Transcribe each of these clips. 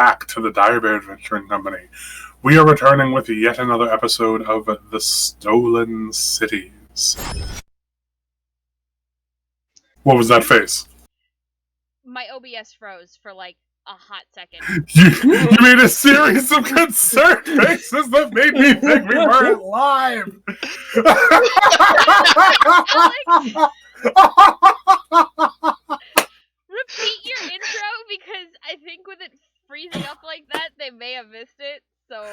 back to the Dire Bear Adventuring Company. We are returning with yet another episode of The Stolen Cities. What was that face? My OBS froze for like a hot second. You made a series of concerned faces that made me think we weren't live! Repeat your intro, because I think with it freezing up like that, they may have missed it, so...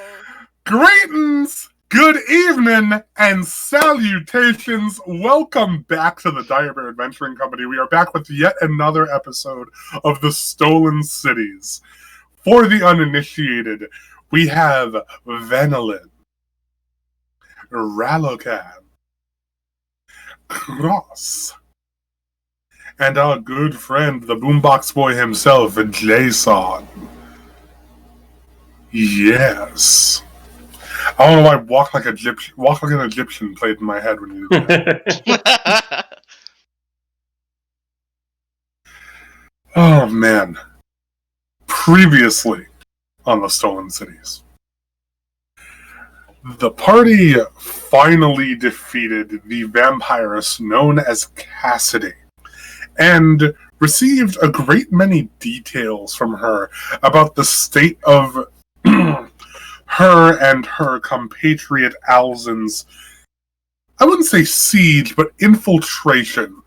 Greetings, good evening, and salutations. Welcome back to the Dire Bear Adventuring Company. We are back with yet another episode of The Stolen Cities. For the uninitiated, we have Venolin, Ralocan, Cross, and our good friend, the Boombox Boy himself, Jason. Yes. I don't know why walk like an Egyptian played in my head when you did that. Oh man. Previously on the Stolen Cities, the party finally defeated the vampiress known as Cassidy and received a great many details from her about the state of her and her compatriot Alzin's, I wouldn't say siege, but infiltration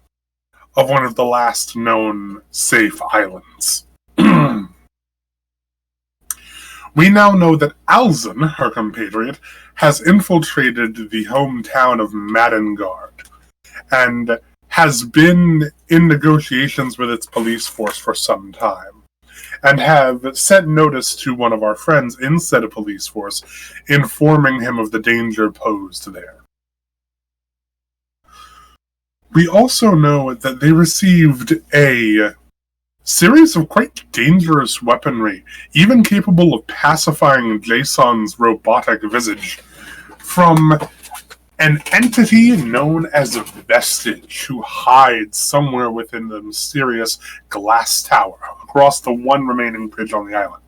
of one of the last known safe islands. We now know that Alzin, her compatriot, has infiltrated the hometown of Madengard and has been in negotiations with its police force for some time, and have sent notice to one of our friends in said police force, informing him of the danger posed there. We also know that they received a series of quite dangerous weaponry, even capable of pacifying Jason's robotic visage, from an entity known as Vestige, who hides somewhere within the mysterious glass tower across the one remaining bridge on the island.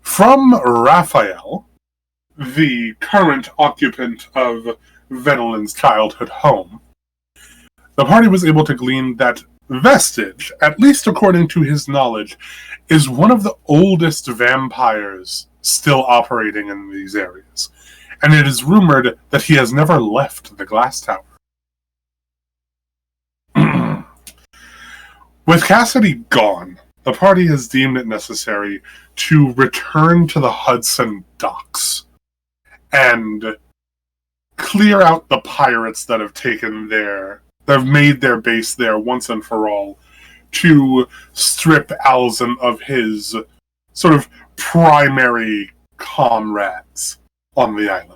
From Raphael, the current occupant of Venolin's childhood home, the party was able to glean that Vestige, at least according to his knowledge, is one of the oldest vampires still operating in these areas, and it is rumored that he has never left the glass tower. With Cassidy gone, the party has deemed it necessary to return to the Hudson docks and clear out the pirates that have made their base there once and for all, to strip Alzin of his sort of primary comrades on the island.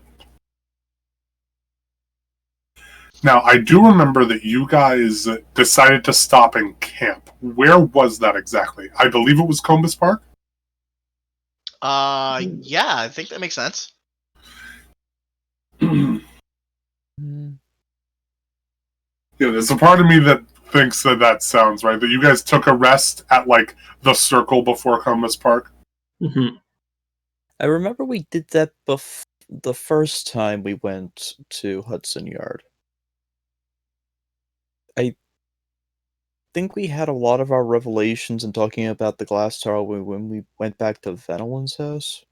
Now, I do remember that you guys decided to stop in camp. Where was that exactly? I believe it was Combus Park? Yeah, I think that makes sense. Yeah, there's a part of me that thinks that sounds right. That you guys took a rest at, like, the circle before Combus Park. Mm-hmm. I remember we did that the first time we went to Hudson Yard. I think we had a lot of our revelations in talking about the glass tower when we went back to Venolin's house.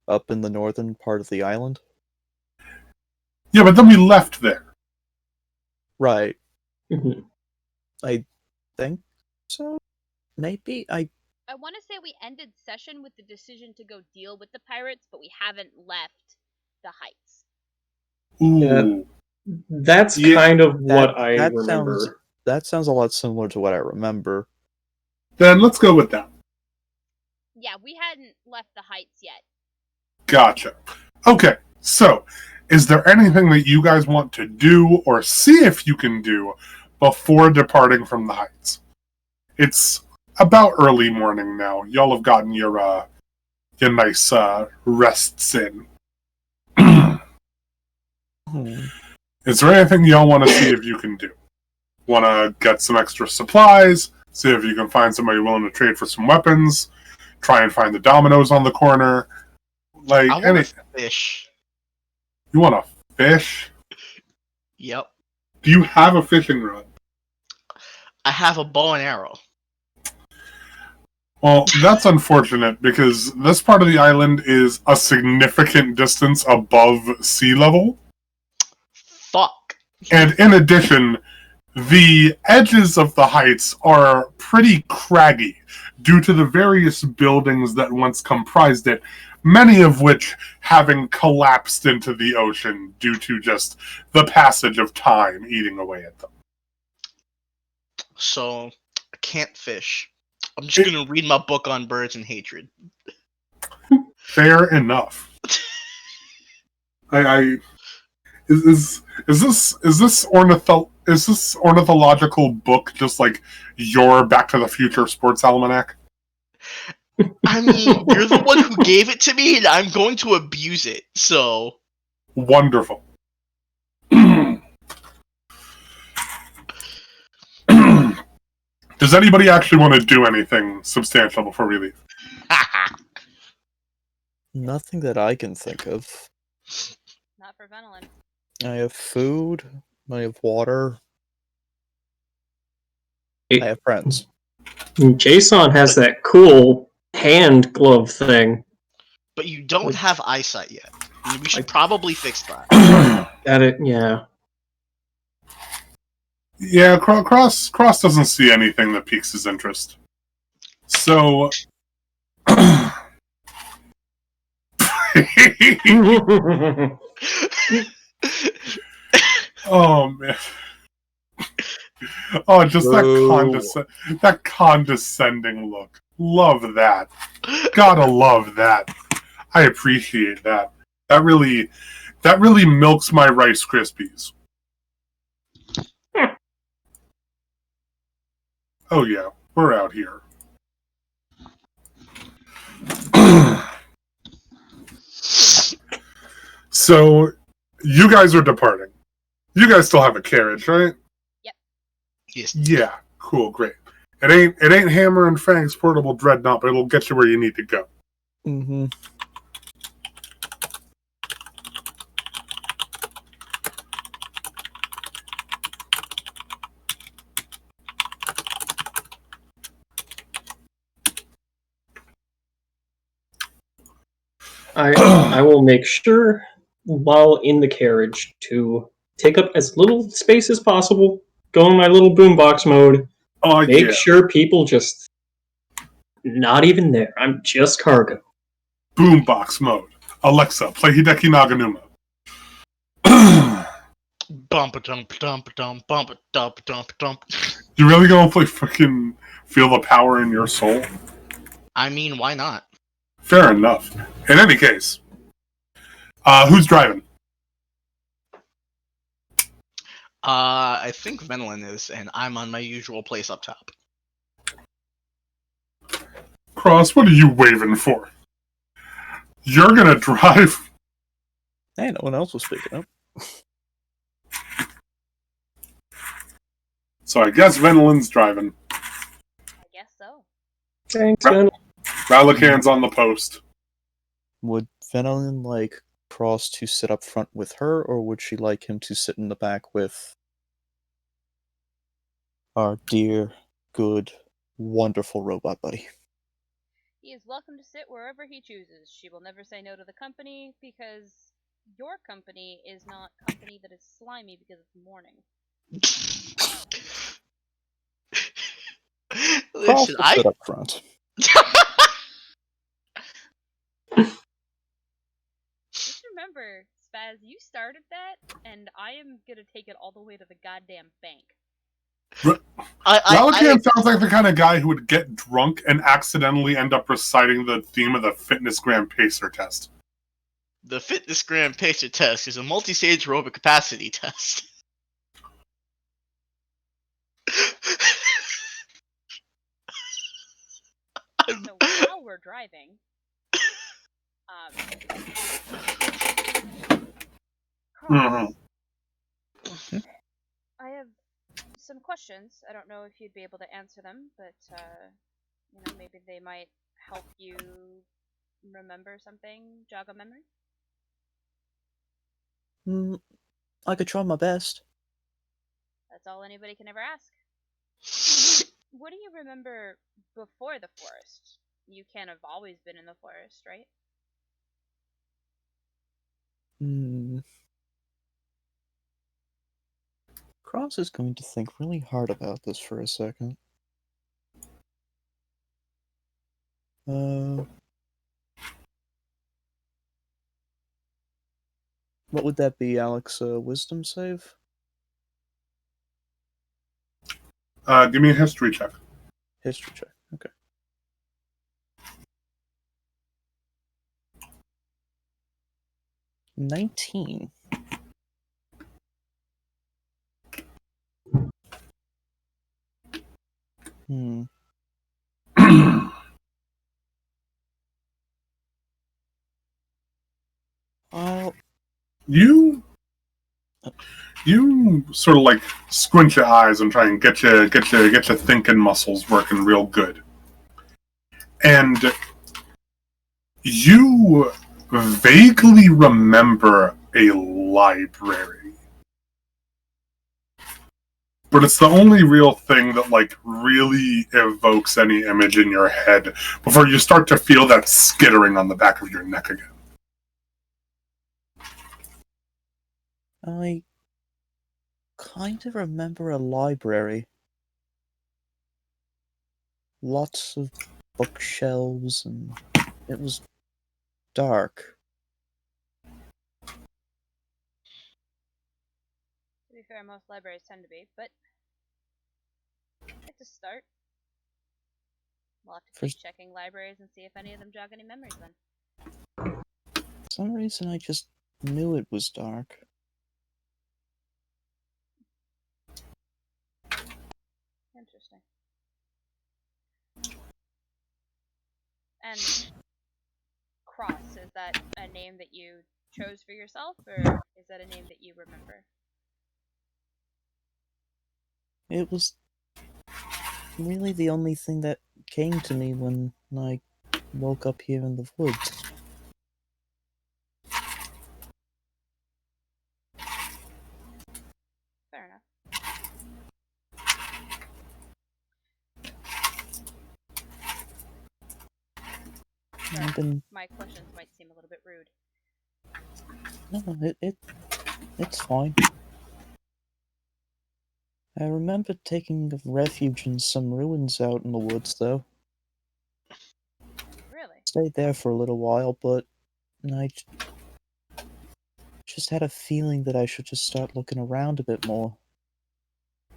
Up in the northern part of the island. Yeah, but then we left there. Right. Mm-hmm. I think so? Maybe? I want to say we ended session with the decision to go deal with the pirates, but we haven't left the heights. Ooh. Yeah, that's kind of what I remember. That sounds a lot similar to what I remember. Then let's go with that. Yeah, we hadn't left the heights yet. Gotcha. Okay, so is there anything that you guys want to do or see if you can do before departing from the heights? It's about early morning now. Y'all have gotten your nice rests in. Is there anything y'all want to see if you can do? Want to get some extra supplies? See if you can find somebody willing to trade for some weapons. Try and find the dominoes on the corner. Like I want to fish. You want to fish? Yep. Do you have a fishing rod? I have a bow and arrow. Well, that's unfortunate because this part of the island is a significant distance above sea level. Fuck. And in addition, the edges of the heights are pretty craggy due to the various buildings that once comprised it, many of which having collapsed into the ocean due to just the passage of time eating away at them. So, I can't fish. I'm just gonna read my book on birds and hatred. Fair enough. Is this ornithological book just like your Back to the Future sports almanac? I mean, you're the one who gave it to me, and I'm going to abuse it, so... Wonderful. Does anybody actually want to do anything substantial before we leave? Nothing that I can think of. Not for Venolin. I have food. I have water. I have friends. Jason has that cool hand glove thing. But you don't have eyesight yet. We should probably fix that. Got it, yeah. Yeah, Cross doesn't see anything that piques his interest. So... Oh, man. Oh, just that condescending look. Love that. Gotta love that. I appreciate that. That really milks my Rice Krispies. Oh yeah, we're out here. So, you guys are departing. You guys still have a carriage, right? Yep. Yes. Yeah, cool, great. It ain't Hammer and Fang's portable dreadnought, but it'll get you where you need to go. Mm-hmm. I will make sure, while in the carriage, to take up as little space as possible, go in my little boombox mode, make sure people just not even there. I'm just cargo. Boombox mode. Alexa, play Hideki Naganuma. Bump dump dump dump bump dump dump dump. You really gonna play fucking Feel the Power in Your Soul? I mean, why not? Fair enough. In any case, who's driving? I think Venolin is, and I'm on my usual place up top. Cross, what are you waving for? You're gonna drive? Hey, no one else was speaking up. So I guess Venolin's driving. I guess so. Thanks, man. Ralakan's on the post. Would Venolin like Cross to sit up front with her, or would she like him to sit in the back with our dear, good, wonderful robot buddy? He is welcome to sit wherever he chooses. She will never say no to the company, because your company is not company that is slimy because it's morning. Cross Listen, will sit up front. Just remember, Spaz, you started that, and I am gonna take it all the way to the goddamn bank. Ralakan sounds like the kind of guy who would get drunk and accidentally end up reciting the theme of the Fitness Gram Pacer test. The Fitness Gram Pacer test is a multi-stage aerobic capacity test. So while we're driving, Mm-hmm. I have some questions. I don't know if you'd be able to answer them, but maybe they might help you remember something, jog a memory. I could try my best. That's all anybody can ever ask. What do you remember before the forest? You can't have always been in the forest, right? Cross is going to think really hard about this for a second. What would that be, Alex? Wisdom save? Give me a history check. History check, okay. $19. You sort of like squint your eyes and try and get your thinking muscles working real good. And you vaguely remember a library. But it's the only real thing that like really evokes any image in your head before you start to feel that skittering on the back of your neck again. I kind of remember a library. Lots of bookshelves, and it was dark. To be fair, most libraries tend to be, but it's a start. We'll have to keep checking libraries and see if any of them jog any memories then. For some reason, I just knew it was dark. Interesting. And Cross, is that a name that you chose for yourself, or is that a name that you remember? It was really the only thing that came to me when I woke up here in the woods. Fair enough. My questions might seem a little bit rude. No, it's fine. I remember taking refuge in some ruins out in the woods, though. Really? Stayed there for a little while, but I just had a feeling that I should just start looking around a bit more.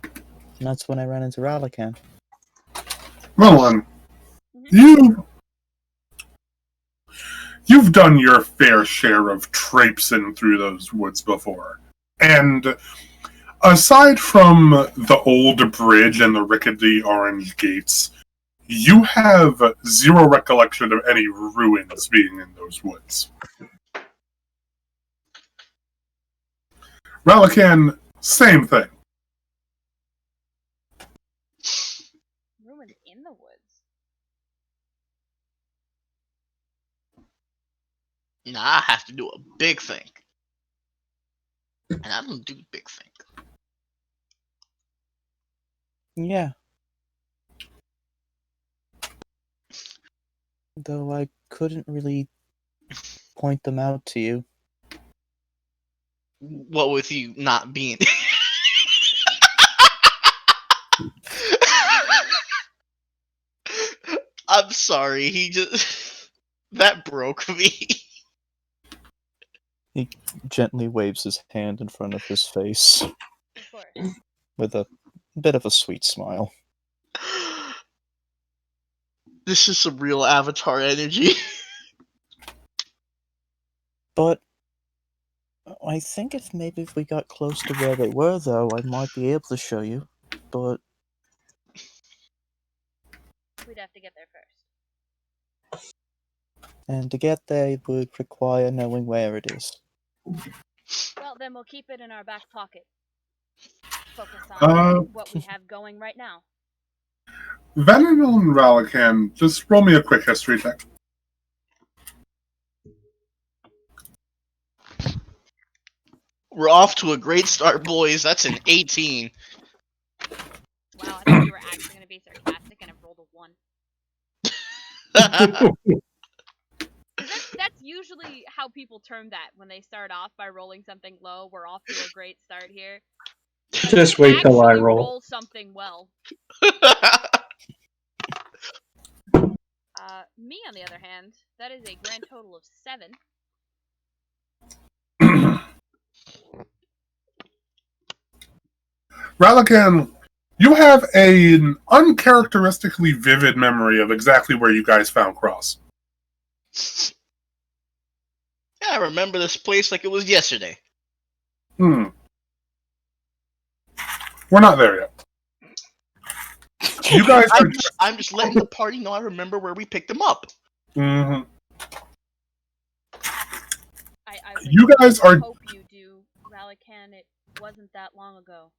And that's when I ran into Ralakan. Well, you've done your fair share of traipsing through those woods before. And aside from the old bridge and the rickety orange gates, you have zero recollection of any ruins being in those woods. Ralakan, same thing. Ruins in the woods? Nah, I have to do a big thing. And I don't do big things. Yeah. Though I couldn't really point them out to you. What with you not being... I'm sorry, he just... That broke me. He gently waves his hand in front of his face. Of course. With a bit of a sweet smile. This is some real Avatar energy. But I think if we got close to where they were, though, I might be able to show you. But we'd have to get there first. And to get there, it would require knowing where it is. Well, then we'll keep it in our back pocket. focus on Uh, what we have going right now. Venonal and Ralakan, just roll me a quick history check. We're off to a great start, boys. That's an 18. Wow, I thought you were actually going to be sarcastic and I rolled a 1. That's usually how people term that when they start off by rolling something low. We're off to a great start here. Just wait till I Actually roll. something well. Me, on the other hand, that is a grand total of 7. Ralakan, you have an uncharacteristically vivid memory of exactly where you guys found Cross. Yeah, I remember this place like it was yesterday. We're not there yet. You guys are... I'm just letting the party know I remember where we picked them up. Mm-hmm. I You guys are... hope you do, Ralakan. It wasn't that long ago.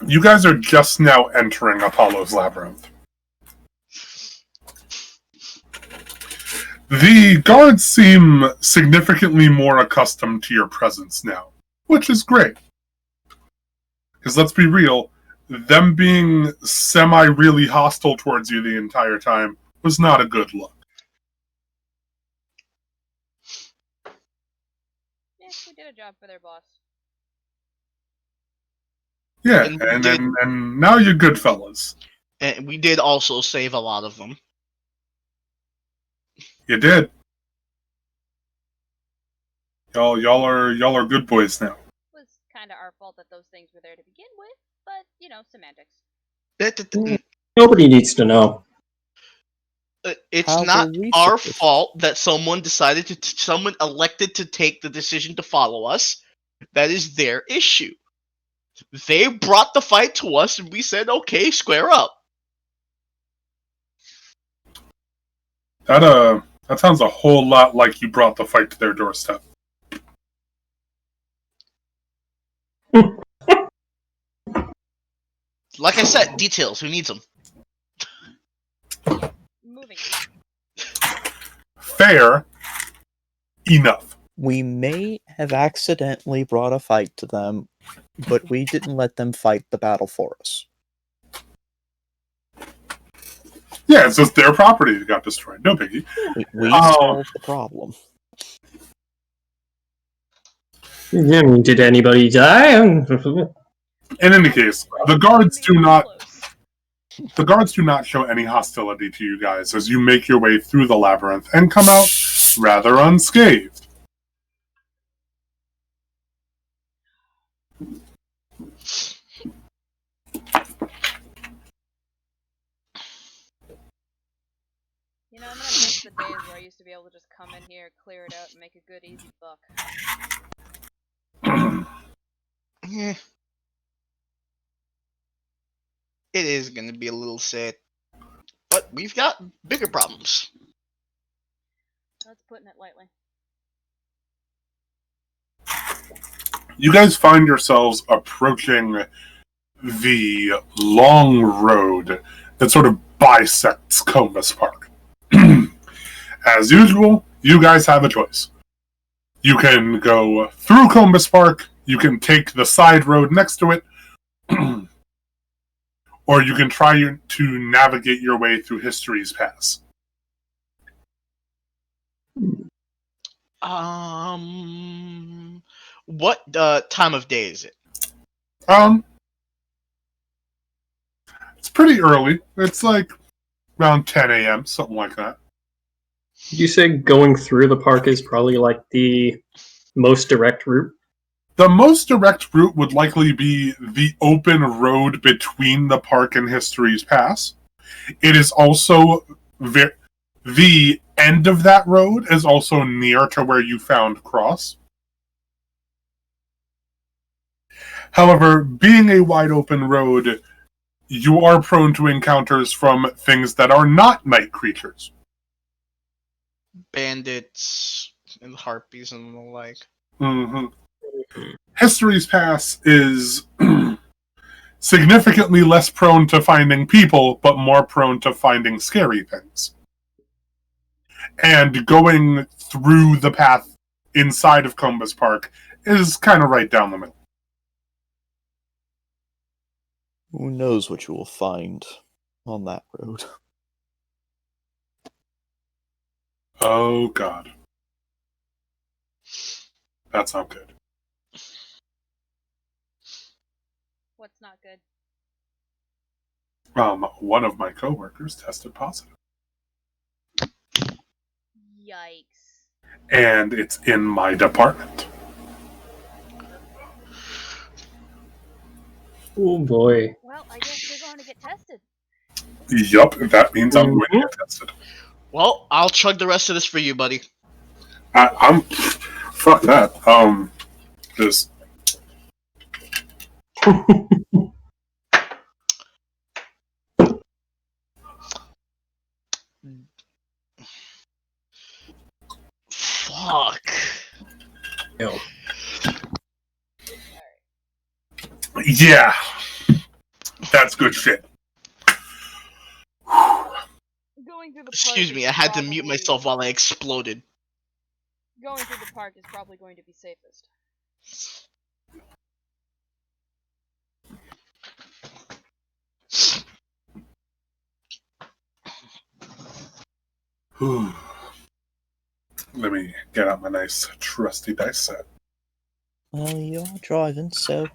You guys are just now entering Apollo's Labyrinth. The guards seem significantly more accustomed to your presence now, which is great. Because let's be real, them being semi-really hostile towards you the entire time was not a good look. Yeah, we did a job for their boss. Yeah, And and now you're good fellas. And we did also save a lot of them. You did. Y'all are good boys now. It was kind of our fault that those things were there to begin with, but, you know, semantics. Nobody needs to know. It's How not were we our supposed- fault that someone decided to, someone elected to take the decision to follow us. That is their issue. They brought the fight to us, and we said, "Okay, square up." That sounds a whole lot like you brought the fight to their doorstep. Like I said, details. Who needs them? Moving. Fair enough. We may have accidentally brought a fight to them, but we didn't let them fight the battle for us. Yeah, it's just their property that got destroyed. No biggie. We Oh. solved the problem. I mean, did anybody die? In any case, the guards do not show any hostility to you guys as you make your way through the labyrinth and come out rather unscathed. You know, I'm gonna miss the days where I used to be able to just come in here, clear it out, and make a good, easy buck. Yeah. It is going to be a little sad. But we've got bigger problems. That's putting it lightly. You guys find yourselves approaching the long road that sort of bisects Combus Park. As usual, you guys have a choice. You can go through Combus Park, you can take the side road next to it, or you can try to navigate your way through History's Pass. What time of day is it? It's pretty early. It's like around 10 a.m., something like that. You say going through the park is probably like the most direct route? The most direct route would likely be the open road between the park and History's Pass. It is also the end of that road is also near to where you found Cross. However, being a wide open road, you are prone to encounters from things that are not night creatures. Bandits, and the harpies and the like. Mm-hmm. History's Pass is significantly less prone to finding people, but more prone to finding scary things. And going through the path inside of Combus Park is kind of right down the middle. Who knows what you will find on that road? Oh, God. That's not good. What's not good? One of my coworkers tested positive. Yikes. And it's in my department. Oh boy. Well, I guess you're going to get tested. Yup, that means I'm going to get tested. Well, I'll chug the rest of this for you, buddy. I'm... Fuck that. Just... Fuck. No. Yeah. That's good shit. Going through the park Excuse is me, I had to mute probably- myself while I exploded. Going through the park is probably going to be safest. Let me get out my nice trusty dice set. Well, you're driving, so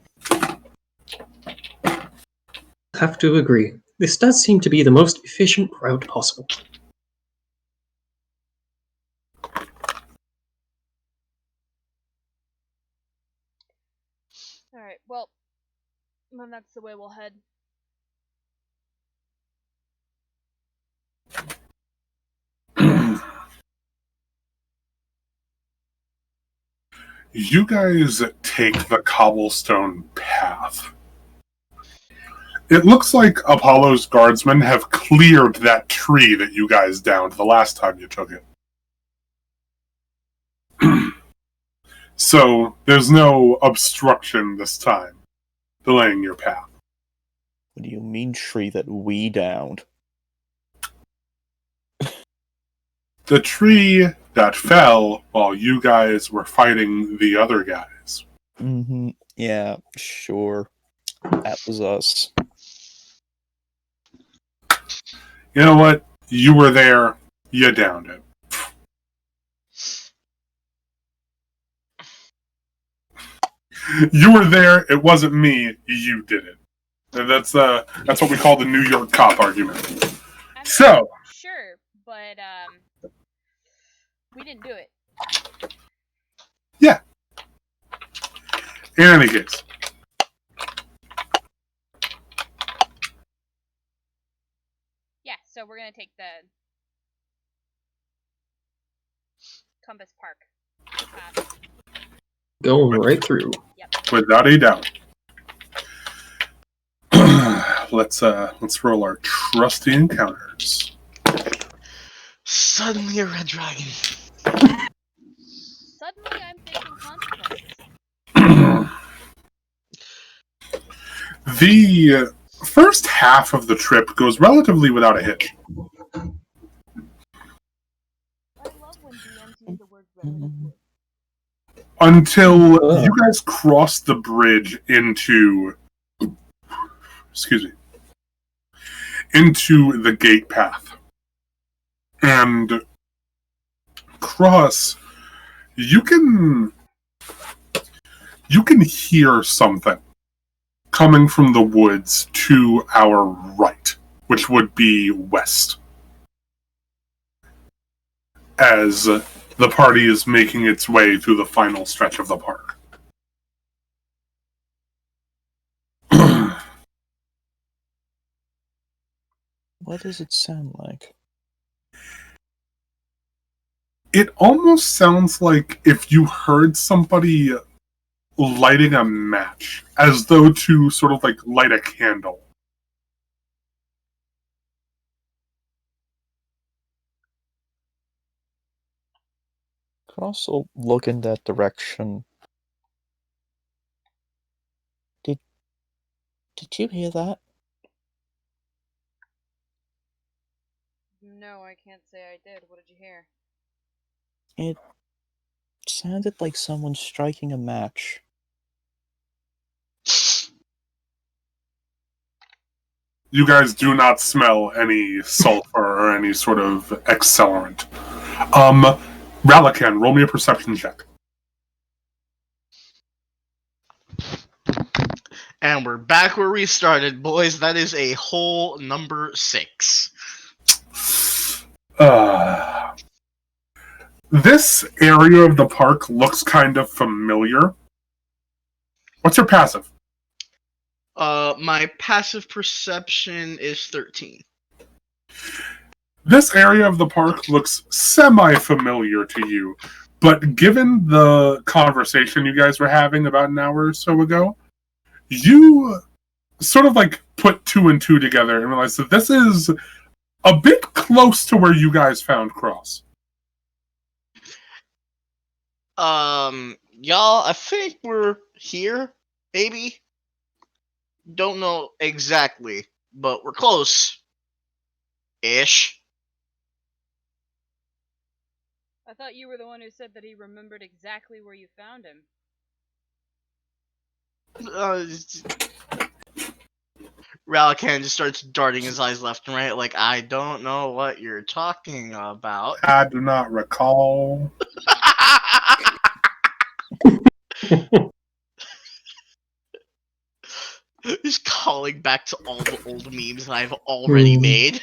Have to agree. This does seem to be the most efficient route possible. Alright, well, then that's the way we'll head. You guys take the cobblestone path. It looks like Apollo's guardsmen have cleared that tree that you guys downed the last time you took it. So, there's no obstruction this time, delaying your path. what do you mean tree that we downed? The tree that fell while you guys were fighting the other guys. Mm-hmm. Yeah, sure. That was us. You know what? You were there, you downed it. You were there, it wasn't me, you did it. And that's what we call the New York cop argument. I mean, So, sure, but, we didn't do it. in any case, Yeah, so we're gonna take the Compass Park path. Going right through. without a doubt. Let's roll our trusty encounters. Suddenly a red dragon. Suddenly I'm facing consequences. The first half of the trip goes relatively without a hitch. I love when DMs use the word relatively. Until you guys cross the bridge into the gate path. And cross, you can hear something coming from the woods to our right, which would be west. As the party is making its way through the final stretch of the park. What does it sound like? It almost sounds like if you heard somebody lighting a match, as though to sort of like light a candle. Could also look in that direction. Did you hear that? No, I can't say I did. What did you hear? It sounded like someone striking a match. You guys do not smell any sulfur or any sort of accelerant. Ralakan, roll me a perception check. And we're back where we started, boys. That is a whole number 6. This area of the park looks kind of familiar. What's your passive? My passive perception is 13. This area of the park looks semi-familiar to you, but given the conversation you guys were having about an hour or so ago, you sort of like put 2 and 2 together and realized that this is a bit close to where you guys found Cross. Y'all, I think we're here, maybe? Don't know exactly, but we're close. Ish. I thought you were the one who said that he remembered exactly where you found him. Ralakan just starts darting his eyes left and right, like, I don't know what you're talking about. I do not recall. Just calling back to all the old memes that I've already made.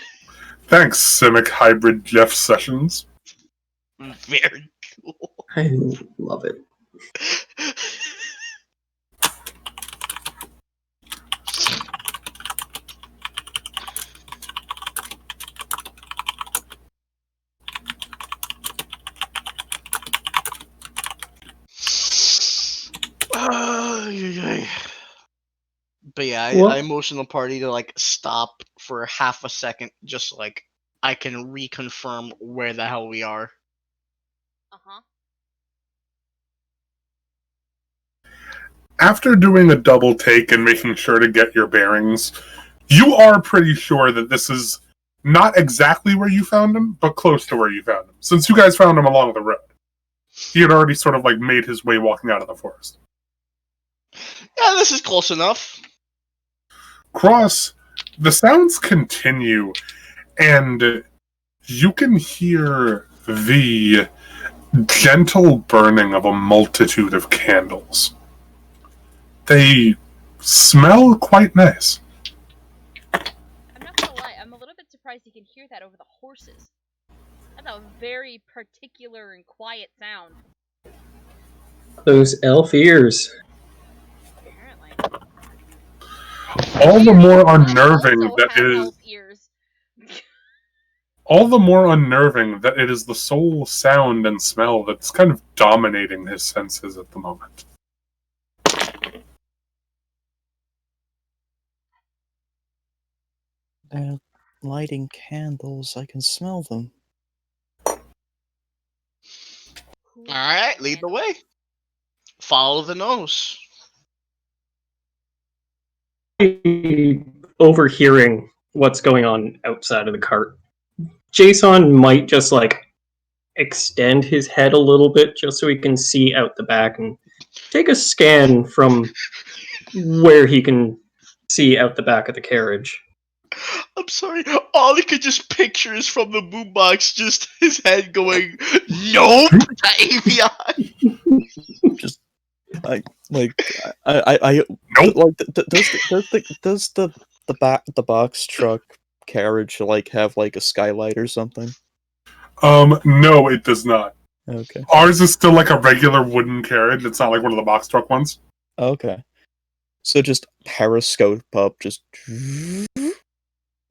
Thanks, Simic Hybrid Jeff Sessions. Very cool. I love it. But yeah, I motion the party to like stop for half a second, just like I can reconfirm where the hell we are. Uh-huh. After doing a double take and making sure to get your bearings, you are pretty sure that this is not exactly where you found him, but close to where you found him. Since you guys found him along the road. He had already sort of like made his way walking out of the forest. Yeah, this is close enough. Cross, the sounds continue, and you can hear the gentle burning of a multitude of candles. They smell quite nice. I'm not gonna lie, I'm a little bit surprised you can hear that over the horses. That's a very particular and quiet sound. Those elf ears. Apparently. All the more unnerving also that have it is. elf ears. All the more unnerving that it is the sole sound and smell that's kind of dominating his senses at the moment. They're lighting candles. I can smell them. Alright, lead the way. Follow the nose. Overhearing what's going on outside of the cart, Jason might just like extend his head a little bit just so he can see out the back and take a scan from where he can see out the back of the carriage. I'm sorry, all I could just picture is from the boombox, just his head going, nope, to Avion. Just, I like does the box truck carriage like have like a skylight or something? No, it does not. Okay. Ours is still like a regular wooden carriage. It's not like one of the box truck ones. Okay. So just periscope up, just.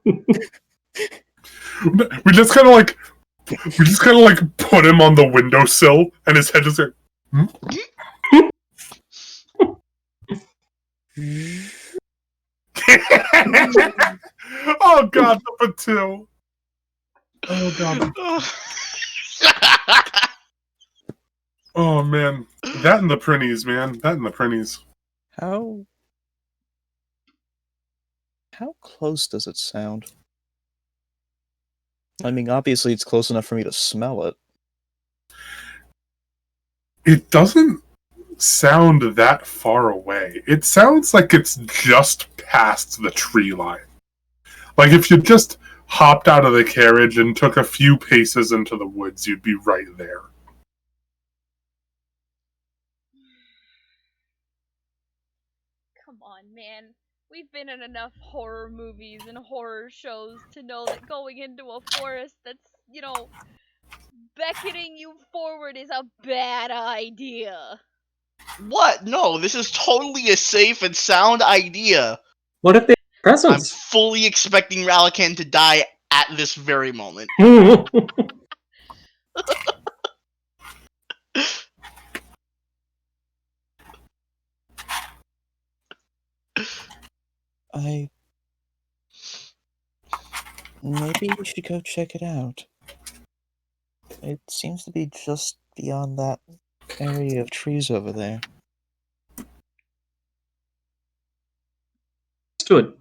We just kind of like put him on the windowsill, and his head just like. Oh god, number 2. Oh god. Oh man, that and the printies, man. That and the printies. How close does it sound? I mean, obviously it's close enough for me to smell it. It doesn't sound that far away. It sounds like it's just past the tree line. Like if you just hopped out of the carriage and took a few paces into the woods, you'd be right there. Come on, man. We've been in enough horror movies and horror shows to know that going into a forest that's, beckoning you forward is a bad idea. What? No, this is totally a safe and sound idea. What if they have I'm presents? fully expecting Ralakan to die at this very moment. Maybe we should go check it out. It seems to be just beyond that area of trees over there. Stood.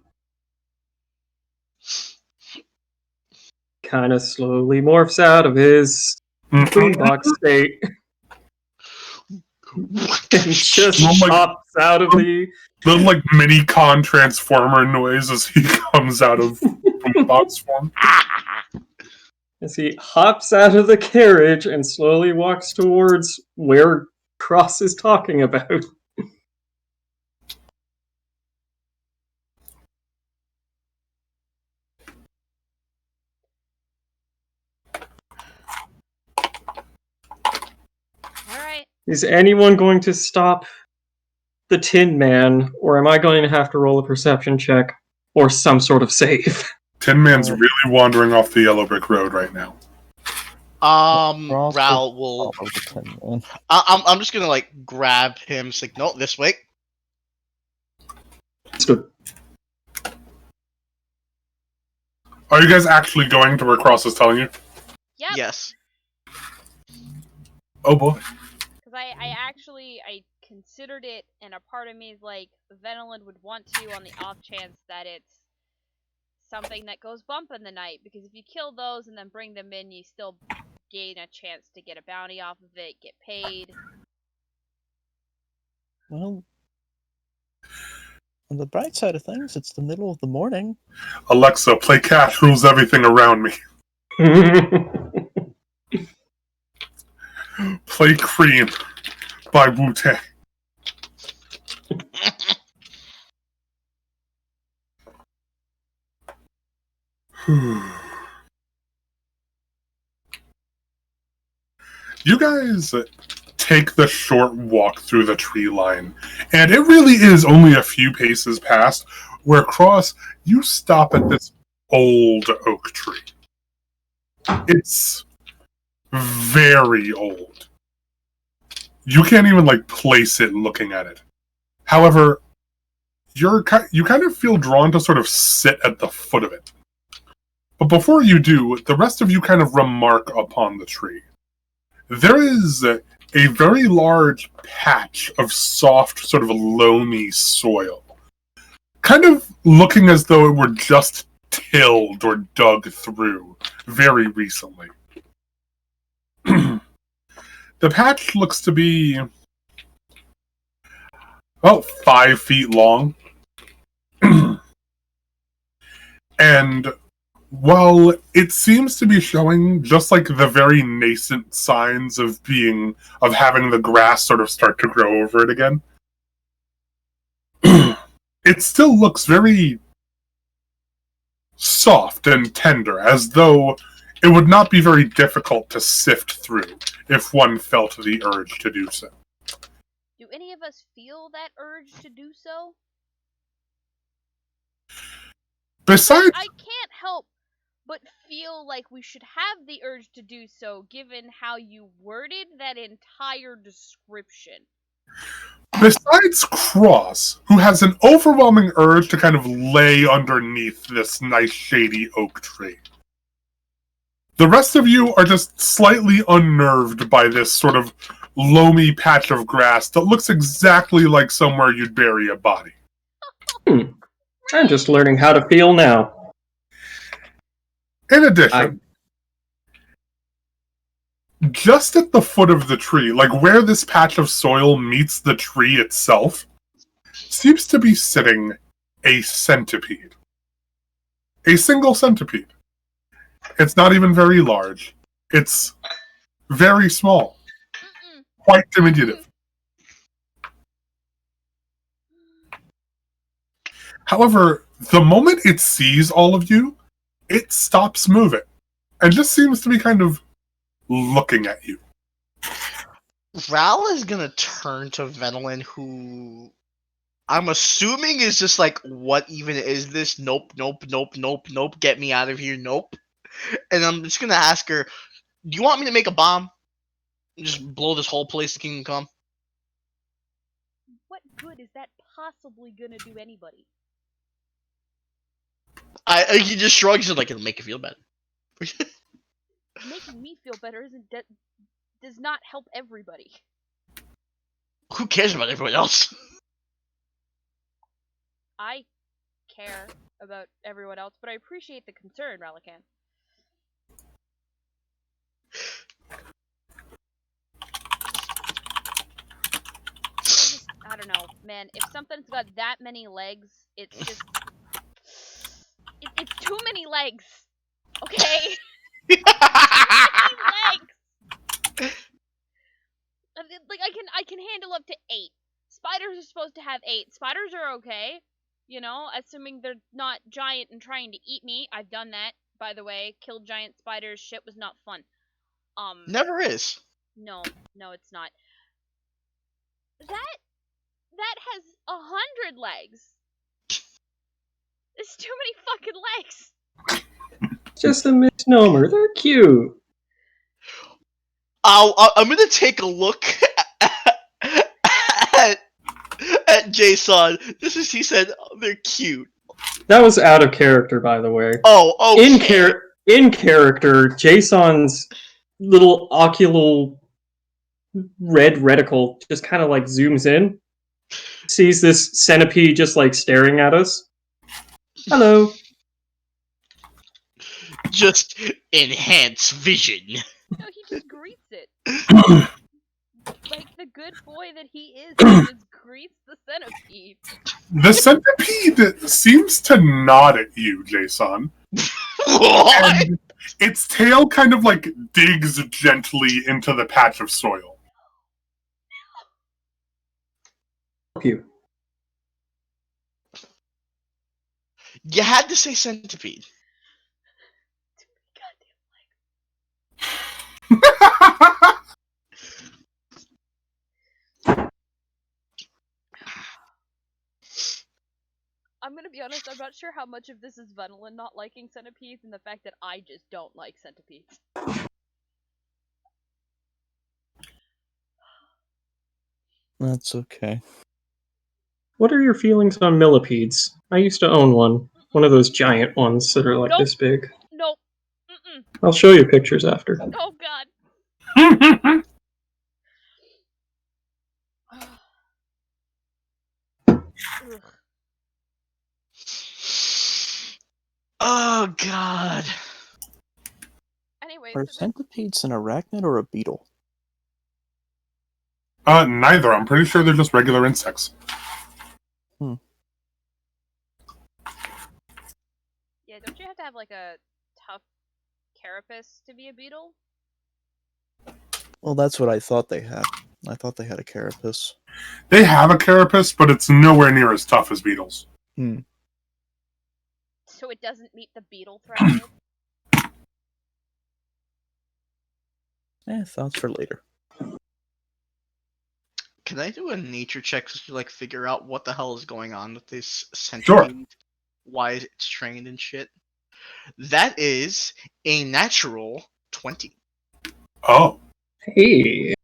Kind of slowly morphs out of his boombox state. And just hops out of the like mini con transformer noise as he comes out of boombox form. As he hops out of the carriage and slowly walks towards where Cross is talking about. Alright. Is anyone going to stop the Tin Man, or am I going to have to roll a perception check or some sort of save? Tin Man's really wandering off the yellow brick road right now. Ral will. I'm just gonna grab him. It's like, no, this way. Stood. Are you guys actually going to where Cross is telling you? Yep. Yes. Oh boy. Because I considered it, and a part of me is like, Venoland would want to on the off chance that it's something that goes bump in the night, because if you kill those and then bring them in, you still gain a chance to get a bounty off of it, get paid. Well, on the bright side of things, it's the middle of the morning. Alexa, play Cash Rules Everything Around Me. Play Cream by Wu-Tang. You guys take the short walk through the tree line, and it really is only a few paces past where Cross, you stop at this old oak tree. It's very old. You can't even place it looking at it. However, you kind of feel drawn to sort of sit at the foot of it. But before you do, the rest of you kind of remark upon the tree. There is a very large patch of soft, sort of loamy soil. Kind of looking as though it were just tilled or dug through very recently. The patch looks to be about 5 feet long. And while it seems to be showing just the very nascent signs of having the grass sort of start to grow over it again, it still looks very soft and tender, as though it would not be very difficult to sift through if one felt the urge to do so. Do any of us feel that urge to do so? Besides, I can't help but feel like we should have the urge to do so, given how you worded that entire description. Besides Cross, who has an overwhelming urge to kind of lay underneath this nice shady oak tree, the rest of you are just slightly unnerved by this sort of loamy patch of grass that looks exactly like somewhere you'd bury a body. I'm just learning how to feel now. In addition, just at the foot of the tree, like where this patch of soil meets the tree itself, seems to be sitting a centipede. A single centipede. It's not even very large. It's very small. Quite diminutive. However, the moment it sees all of you, it stops moving. And just seems to be kind of looking at you. Ral is gonna turn to Venelin, who I'm assuming is just like, what even is this? Nope, nope, nope, nope, nope, get me out of here, nope. And I'm just gonna ask her, do you want me to make a bomb? And just blow this whole place to Kingdom Come? What good is that possibly gonna do anybody? He just shrugs and like, it'll make you feel better. Making me feel better does not help everybody. Who cares about everyone else? I care about everyone else, but I appreciate the concern, Ralakan. I don't know, man. If something's got that many legs, it's just... It's too many legs! Okay? Too many legs! Like, I can handle up to 8. Spiders are supposed to have 8. Spiders are okay. You know, assuming they're not giant and trying to eat me. I've done that, by the way. Killed giant spiders. Shit was not fun. Never is. No, it's not. That has 100 legs. There's too many fucking legs. Just a misnomer. They're cute. I'm gonna take a look at Jason. This is, he said, oh, they're cute. That was out of character, by the way. Oh, okay. In character, Jason's little ocular red reticle just kind of like zooms in, sees this centipede just like staring at us. Hello. Just enhance vision. No, he just greets it. Like the good boy that he is, he just greets the centipede. The centipede seems to nod at you, Jason. What? And its tail kind of like digs gently into the patch of soil. You. You had to say centipede. I'm gonna be honest, I'm not sure how much of this is Venelin not liking centipedes and the fact that I just don't like centipedes. That's okay. What are your feelings on millipedes? I used to own one. One of those giant ones that are like Nope. this big. Nope. Mm-mm. I'll show you pictures after. Oh god. Ugh. Oh god. Anyway, Are so centipedes an arachnid or a beetle? Neither. I'm pretty sure they're just regular insects. yeah, don't you have to have like a tough carapace to be a beetle? Well, that's what I thought they had. I thought they had a carapace. They have a carapace, but it's nowhere near as tough as beetles. So it doesn't meet the beetle threshold? Thoughts for later. Can I do a nature check to like figure out what the hell is going on with this centipede? Sure. Why it's trained and shit? That is a natural 20. Oh. Hey.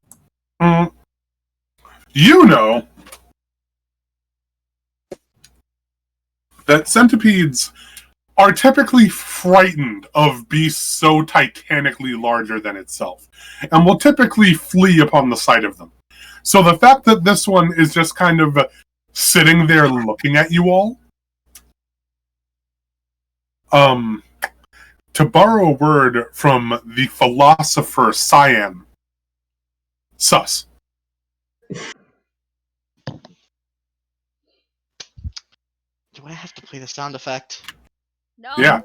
You know that centipedes are typically frightened of beasts so titanically larger than itself, and will typically flee upon the sight of them. So the fact that this one is just kind of sitting there looking at you all, to borrow a word from the philosopher Siam, sus. Do I have to play the sound effect? No. Yeah.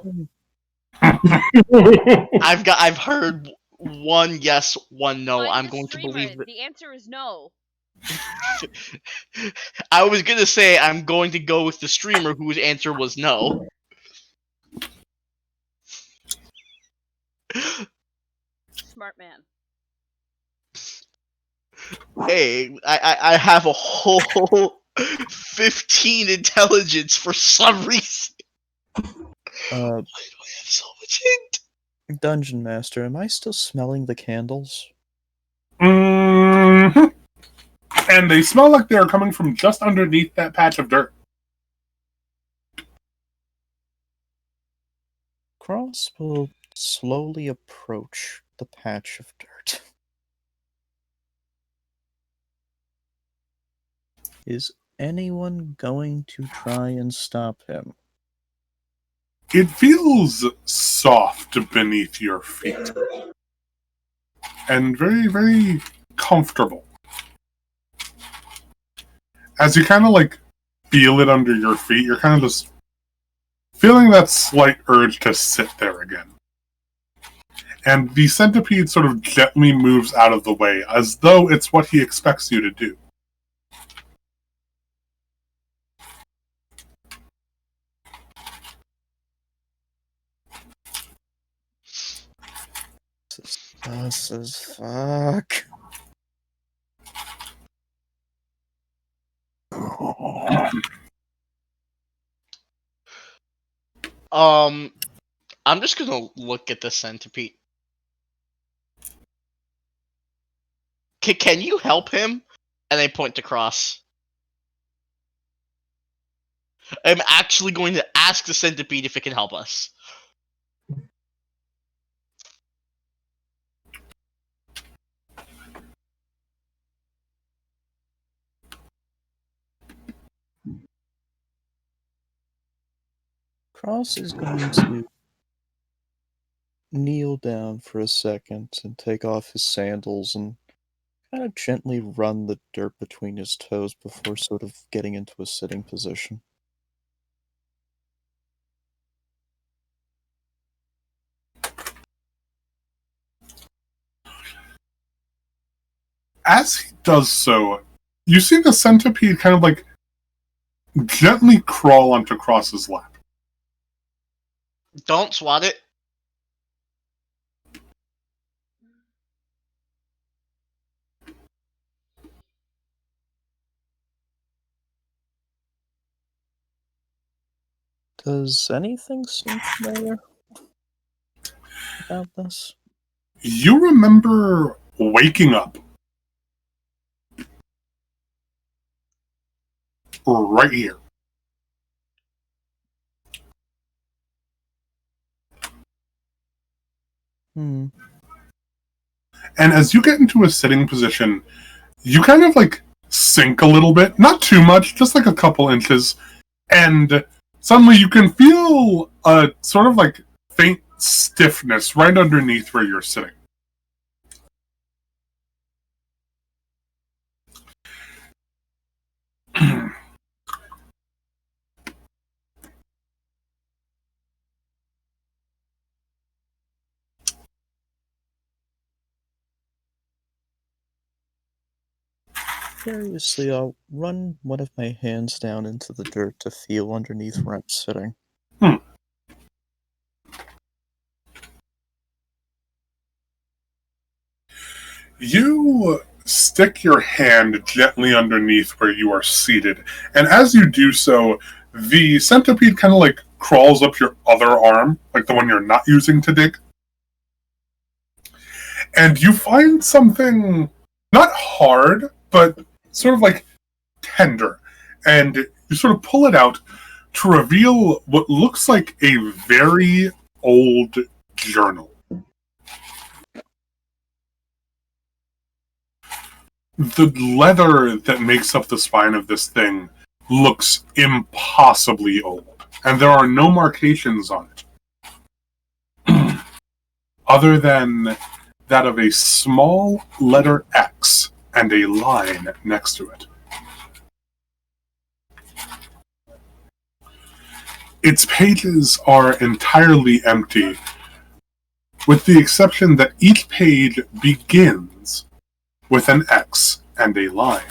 I've heard one yes, one no. Find I'm the going to streamer. believe that. The answer is no. I was gonna say I'm going to go with the streamer whose answer was no. Smart man. Hey, I have a whole 15 intelligence for some reason. Why do I have so much hint? Dungeon Master, am I still smelling the candles? Mm-hmm. And they smell like they're coming from just underneath that patch of dirt. Cross will slowly approach the patch of dirt. Is anyone going to try and stop him? It feels soft beneath your feet. And very, very comfortable. As you kind of like feel it under your feet, you're kind of just feeling that slight urge to sit there again. And the centipede sort of gently moves out of the way, as though it's what he expects you to do. This is fuck. I'm just gonna look at the centipede. Can you help him? And I point to Cross. I'm actually going to ask the centipede if it can help us. Cross is going to kneel down for a second and take off his sandals and kind of gently run the dirt between his toes before sort of getting into a sitting position. As he does so, you see the centipede kind of like gently crawl onto Cross's lap. Don't swat it. Does anything seem familiar about this? You remember waking up right here. And as you get into a sitting position, you kind of like sink a little bit, not too much, just like a couple inches, and suddenly you can feel a sort of like faint stiffness right underneath where you're sitting. Curiously, I'll run one of my hands down into the dirt to feel underneath where I'm sitting. You stick your hand gently underneath where you are seated, and as you do so, the centipede kind of like crawls up your other arm, like the one you're not using to dig. And you find something not hard, but sort of like tender. And you sort of pull it out, to reveal what looks like a very old journal. The leather that makes up the spine of this thing looks impossibly old, and there are no markations on it, other than that of a small letter X and a line next to it. Its pages are entirely empty, with the exception that each page begins with an X and a line.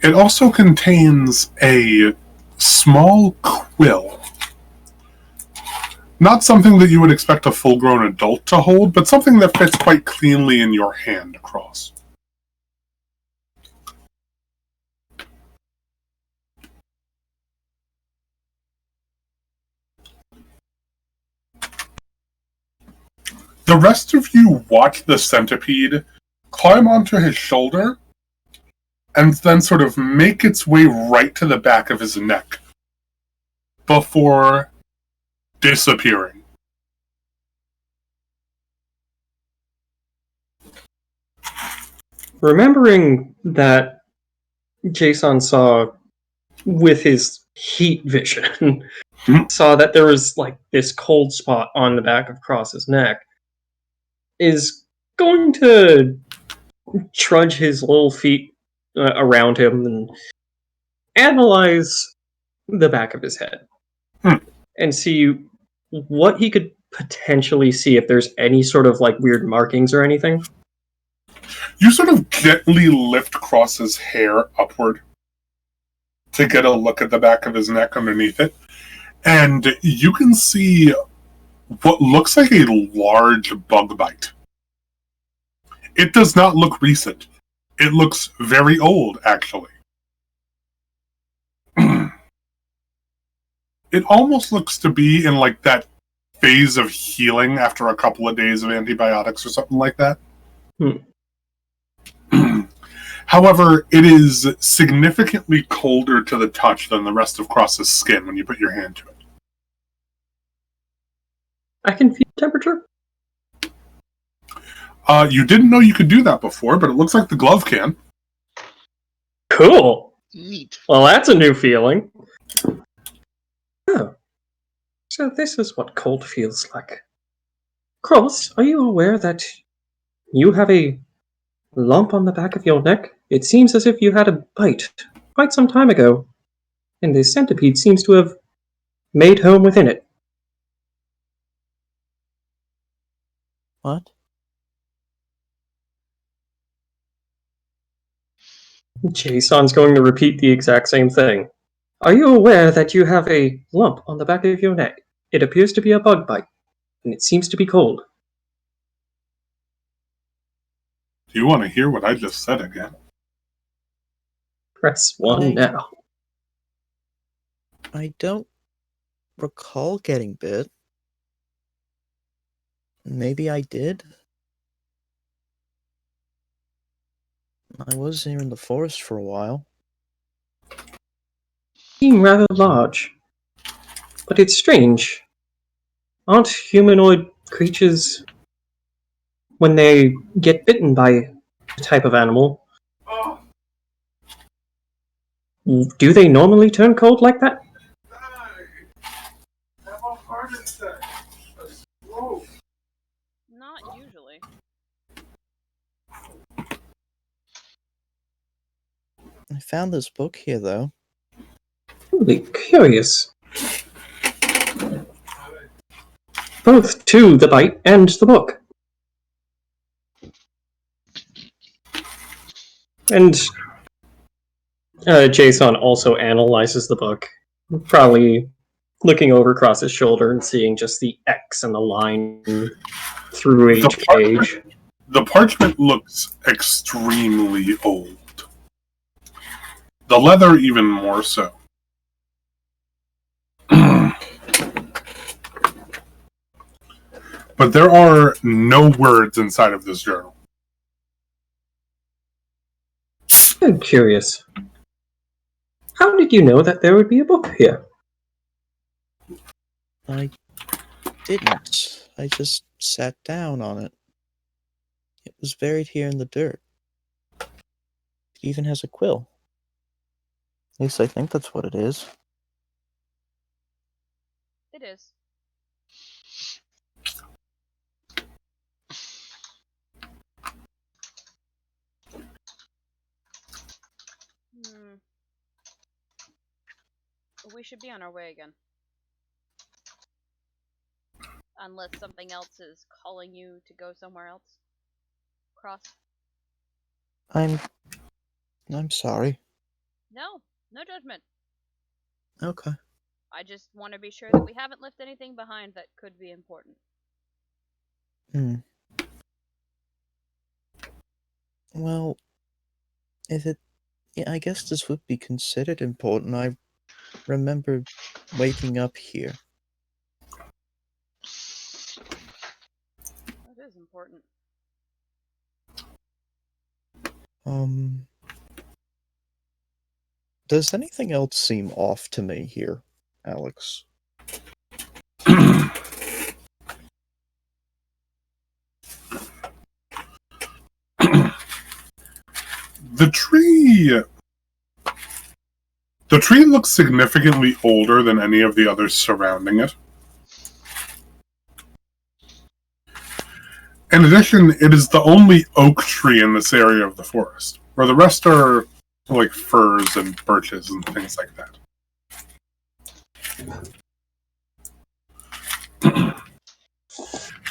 It also contains a small quill. Not something that you would expect a full-grown adult to hold, but something that fits quite cleanly in your hand across. The rest of you watch the centipede climb onto his shoulder and then sort of make its way right to the back of his neck before disappearing. Remembering that Jason saw with his heat vision, saw that there was like this cold spot on the back of Cross's neck, is going to trudge his little feet around him and analyze the back of his head and see what he could potentially see if there's any sort of like weird markings or anything. You sort of gently lift Cross's hair upward to get a look at the back of his neck underneath it, and you can see what looks like a large bug bite. It does not look recent. It looks very old, actually. It almost looks to be in like that phase of healing after a couple of days of antibiotics or something like that. However, it is significantly colder to the touch than the rest of Cross's skin when you put your hand to it. I can feel temperature? You didn't know you could do that before, but it looks like the glove can. Cool. Neat. Well, that's a new feeling. Oh. So this is what cold feels like. Cross, are you aware that you have a lump on the back of your neck? It seems as if you had a bite quite some time ago, and the centipede seems to have made home within it. What? Jason's going to repeat the exact same thing. Are you aware that you have a lump on the back of your neck? It appears to be a bug bite, and it seems to be cold. Do you want to hear what I just said again? Press 1 now. I don't recall getting bit. Maybe I did. I was here in the forest for a while. Seem rather large. But it's strange. Aren't humanoid creatures, when they get bitten by a type of animal, do they normally turn cold like that? Not usually. I found this book here, though. Really curious. Both to the bite and the book. And Jason also analyzes the book, probably looking over across his shoulder and seeing just the X and the line through each page. The parchment looks extremely old. The leather even more so. But there are no words inside of this journal. I'm curious. How did you know that there would be a book here? I didn't. I just sat down on it. It was buried here in the dirt. It even has a quill. At least I think that's what it is. It is. We should be on our way again. Unless something else is calling you to go somewhere else. Cross. I'm sorry. No judgment. Okay. I just want to be sure that we haven't left anything behind that could be important. Well, I guess this would be considered important. I remember waking up here. That is important. Does anything else seem off to me here, Alex? The tree looks significantly older than any of the others surrounding it. In addition, it is the only oak tree in this area of the forest, where the rest are like firs and birches and things like that.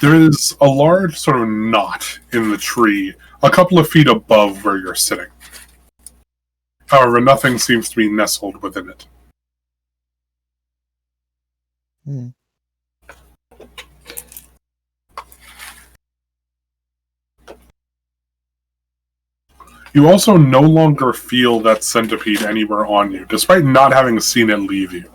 There is a large sort of knot in the tree, a couple of feet above where you're sitting. However, nothing seems to be nestled within it. You also no longer feel that centipede anywhere on you, despite not having seen it leave you.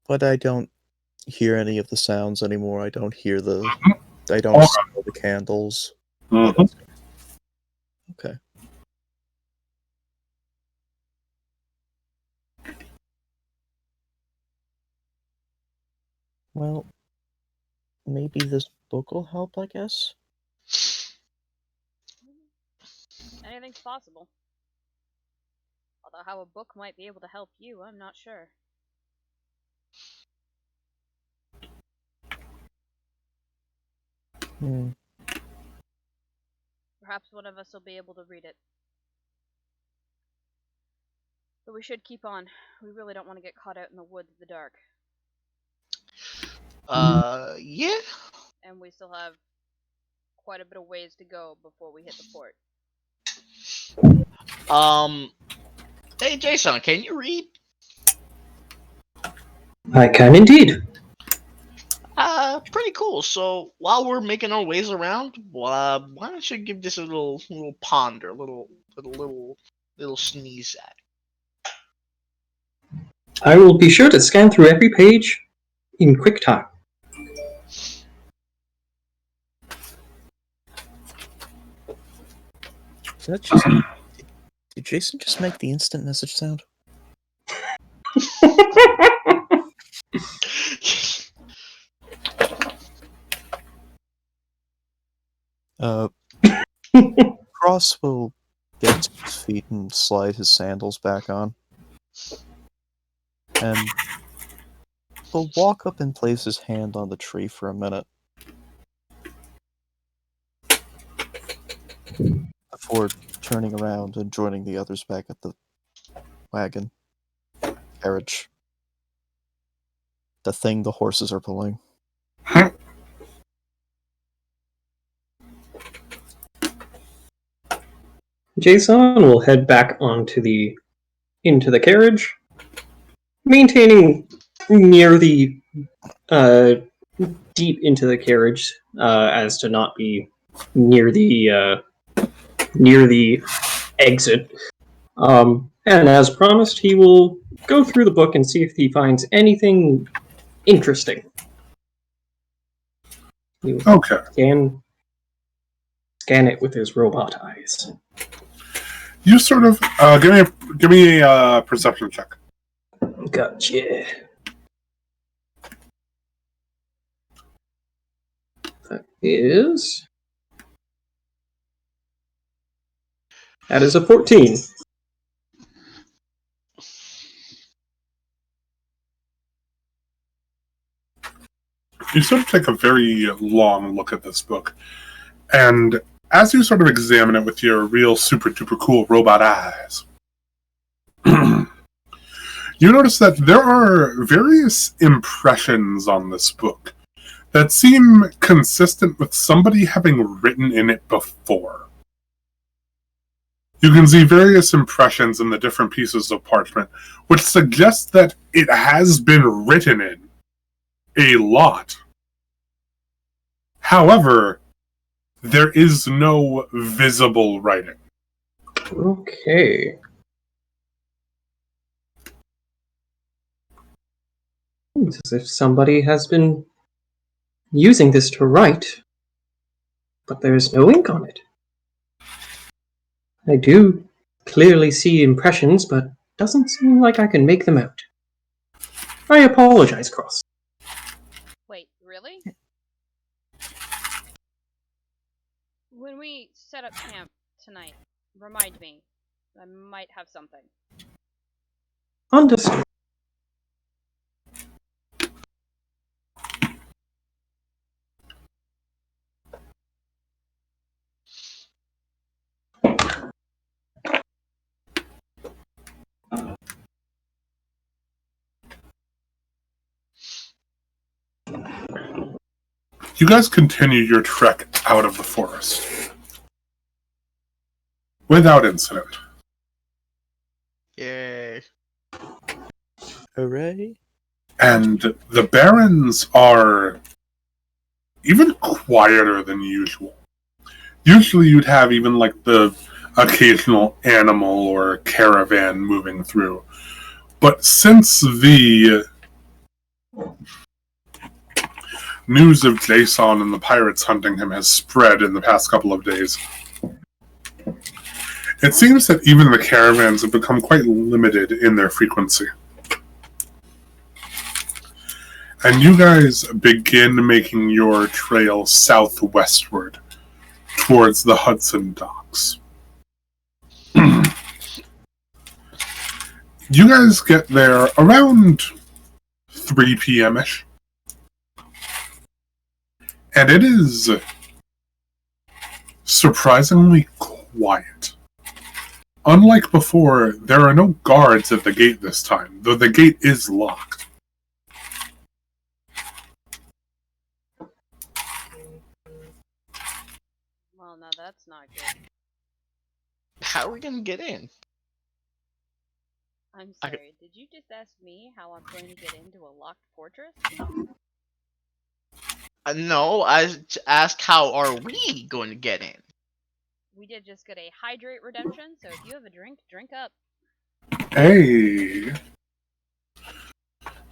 But I don't hear any of the sounds anymore. I don't hear I don't smell the candles. Mm-hmm. Okay. Well, maybe this book will help, I guess? Anything's possible. Although how a book might be able to help you, I'm not sure. Perhaps one of us will be able to read it. But we should keep on. We really don't want to get caught out in the woods in the dark. Yeah. And we still have quite a bit of ways to go before we hit the port. Hey Jason, can you read? I can indeed. Pretty cool. So while we're making our ways around, why don't you give this a little ponder, a little sneeze at? I will be sure to scan through every page in quick time. Is that just... Did Jason just make the instant message sound? Cross will get to his feet and slide his sandals back on. And he'll walk up and place his hand on the tree for a minute. Before turning around and joining the others back at the wagon. Carriage. The thing the horses are pulling. Jason will head back into the carriage, maintaining near the deep into the carriage, as to not be near the exit. And as promised, he will go through the book and see if he finds anything interesting. He Okay. Scan it with his robot eyes. You sort of give me a perception check. Gotcha. That is a 14. You sort of take a very long look at this book, and as you sort of examine it with your real super duper cool robot eyes, you notice that there are various impressions on this book that seem consistent with somebody having written in it before. You can see various impressions in the different pieces of parchment, which suggests that it has been written in a lot. However, there is no visible writing. Okay. It's as if somebody has been using this to write, but there is no ink on it. I do clearly see impressions, but doesn't seem like I can make them out. I apologize, Cross. Wait, really? When we set up camp tonight, remind me. I might have something. Understood. You guys continue your trek out of the forest without incident. Yay. Hooray. And the barrens are even quieter than usual. Usually you'd have even like the occasional animal or caravan moving through. But since the news of Jason and the pirates hunting him has spread in the past couple of days, it seems that even the caravans have become quite limited in their frequency. And you guys begin making your trail southwestward towards the Hudson docks. You guys get there around 3 p.m.-ish. And it is surprisingly quiet. Unlike before, there are no guards at the gate this time, though the gate is locked. Well, now that's not good. How are we gonna get in? I'm sorry, did you just ask me how I'm going to get into a locked fortress? No, I asked how are we going to get in? We did just get a hydrate redemption, so if you have a drink, drink up. Hey.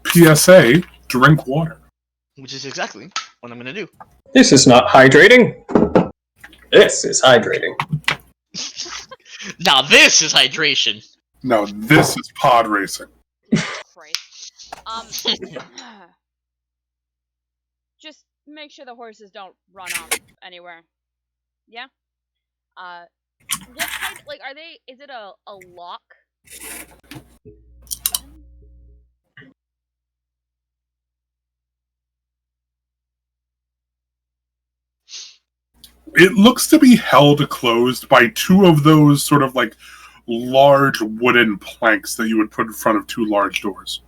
PSA, drink water. Which is exactly what I'm gonna do. This is not hydrating. This is hydrating. Now this is hydration. No, this is pod racing. Christ. Just make sure the horses don't run off anywhere. Yeah? What kind, like, are they, is it a lock? It looks to be held closed by two of those sort of like large wooden planks that you would put in front of two large doors.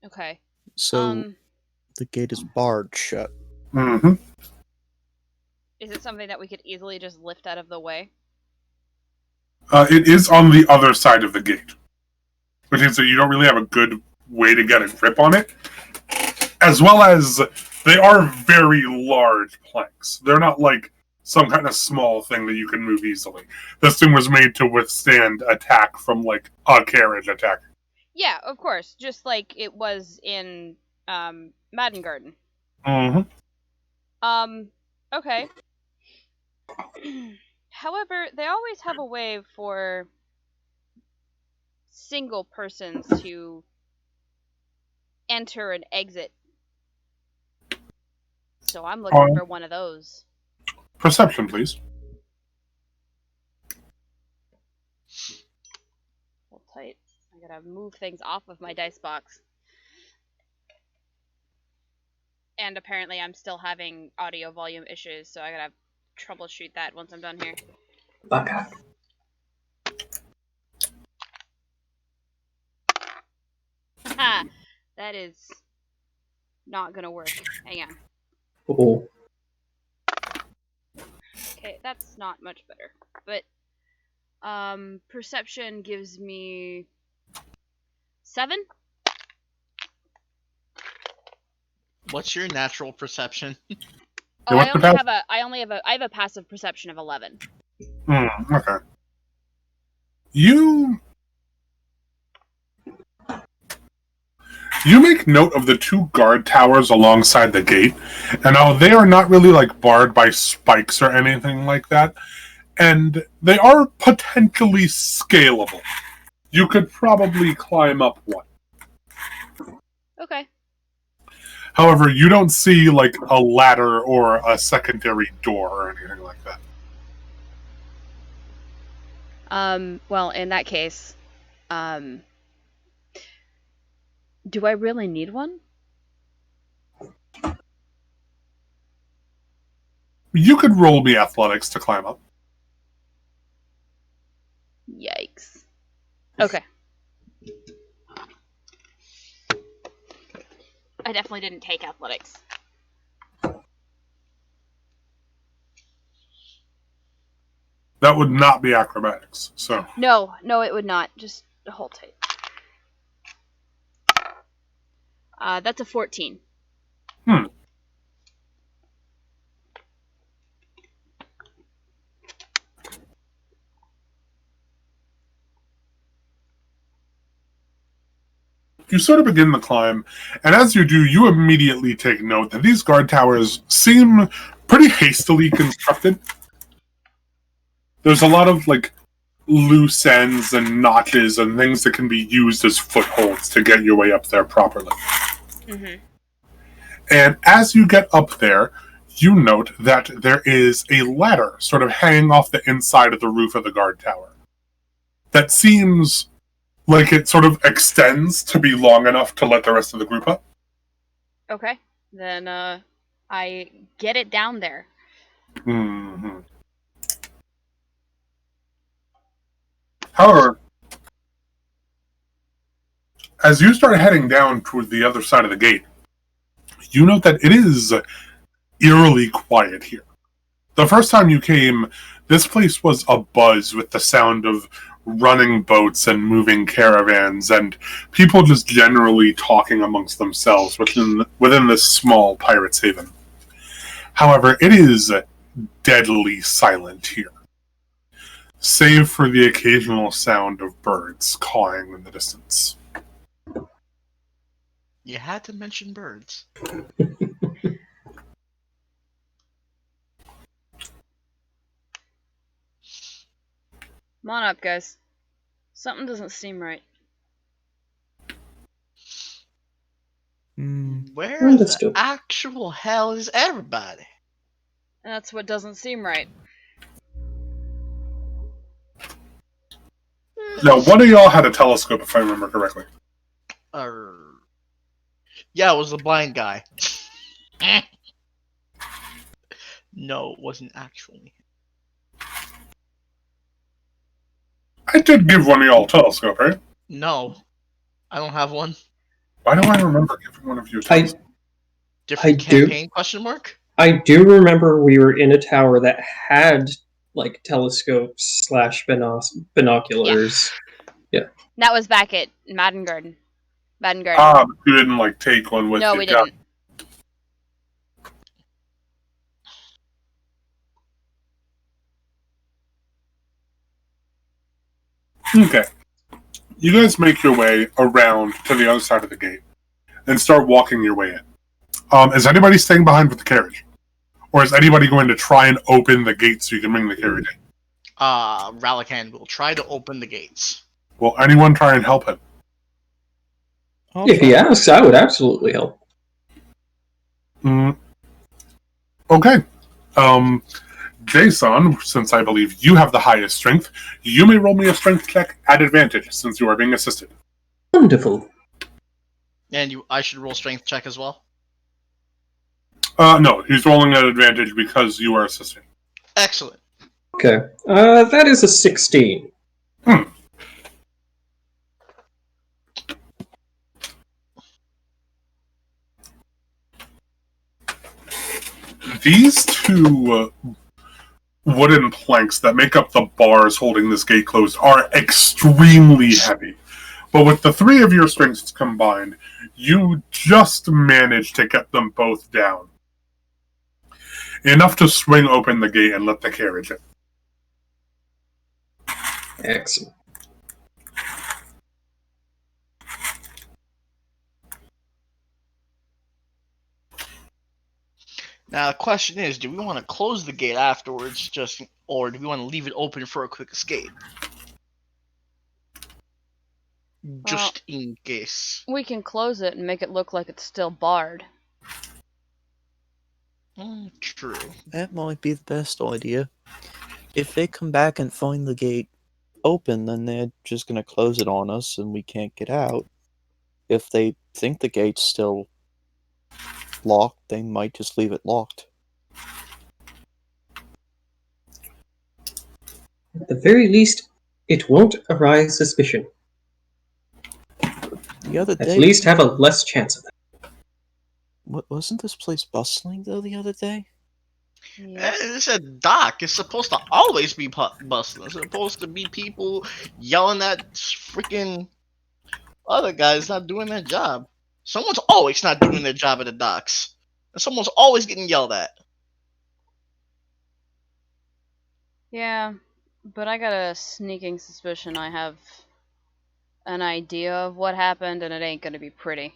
Okay. So the gate is barred shut. Mm-hmm. Is it something that we could easily just lift out of the way? It is on the other side of the gate, which means that you don't really have a good way to get a grip on it. As well as they are very large planks. They're not like some kind of small thing that you can move easily. This thing was made to withstand attack from, like, a carriage attack. Yeah, of course. Just like it was in Madden Garden. Mm-hmm. Okay. However, they always have a way for single persons to enter and exit. So I'm looking for one of those. Perception, please. Hold tight. I gotta move things off of my dice box. And apparently I'm still having audio volume issues, so I gotta troubleshoot that once I'm done here. Okay. Ha! That is not gonna work. Hang on. Oh. Okay, that's not much better. But perception gives me 7. What's your natural perception? Oh, I have a passive perception of 11. Okay. You make note of the 2 guard towers alongside the gate, and they are not really like barred by spikes or anything like that, and they are potentially scalable. You could probably climb up one. Okay. However, you don't see like a ladder or a secondary door or anything like that. Well, in that case, do I really need one? You could roll me athletics to climb up. Yikes. Okay. I definitely didn't take athletics. That would not be acrobatics, so. No, it would not. Just hold tight. That's a 14. You sort of begin the climb, and as you do, you immediately take note that these guard towers seem pretty hastily constructed. There's a lot of, like, loose ends and notches and things that can be used as footholds to get your way up there properly. Mm-hmm. And as you get up there, you note that there is a ladder sort of hanging off the inside of the roof of the guard tower. That seems like it sort of extends to be long enough to let the rest of the group up. Okay. Then, I get it down there. Mm-hmm. However, as you start heading down toward the other side of the gate, you note that it is eerily quiet here. The first time you came, this place was abuzz with the sound of running boats and moving caravans and people just generally talking amongst themselves within this small pirate's haven. However, it is deadly silent here, save for the occasional sound of birds cawing in the distance. You had to mention birds. Come on up, guys. Something doesn't seem right. Where Let's the go. actual hell is everybody? That's what doesn't seem right. Now, one of y'all had a telescope, if I remember correctly. Yeah, it was the blind guy. No, it wasn't actually. I did give one of y'all a telescope, right? No, I don't have one. Why do I remember giving one of you a telescope? Different I do. campaign? Question mark. I do remember we were in a tower that had like telescopes / binoculars. That was back at Madden Garden. But you didn't like take one with you. No, we didn't. Okay. You guys make your way around to the other side of the gate and start walking your way in. Is anybody staying behind with the carriage? Or is anybody going to try and open the gate so you can bring the carriage in? Ralakan will try to open the gates. Will anyone try and help him? If he asks, I would absolutely help. Okay. Jason, since I believe you have the highest strength, you may roll me a strength check at advantage since you are being assisted. Wonderful. And I should roll strength check as well? No, he's rolling at advantage because you are assisting. Excellent. Okay. That is a 16. These two wooden planks that make up the bars holding this gate closed are extremely heavy. But with the three of your strengths combined, you just manage to get them both down. Enough to swing open the gate and let the carriage in. Excellent. Now the question is, do we want to close the gate afterwards, or do we want to leave it open for a quick escape? Just in case. We can close it and make it look like it's still barred. True. That might be the best idea. If they come back and find the gate open, then they're just going to close it on us and we can't get out. If they think the gate's still locked, they might just leave it locked. At the very least, it won't arouse suspicion. The other day, At least have a less chance of that. Wasn't this place bustling though the other day? Yeah. It's a dock. It's supposed to always be bustling. It's supposed to be people yelling at freaking other guys not doing their job. Someone's always not doing their job at the docks. And someone's always getting yelled at. Yeah, but I got a sneaking suspicion I have an idea of what happened, and it ain't gonna be pretty.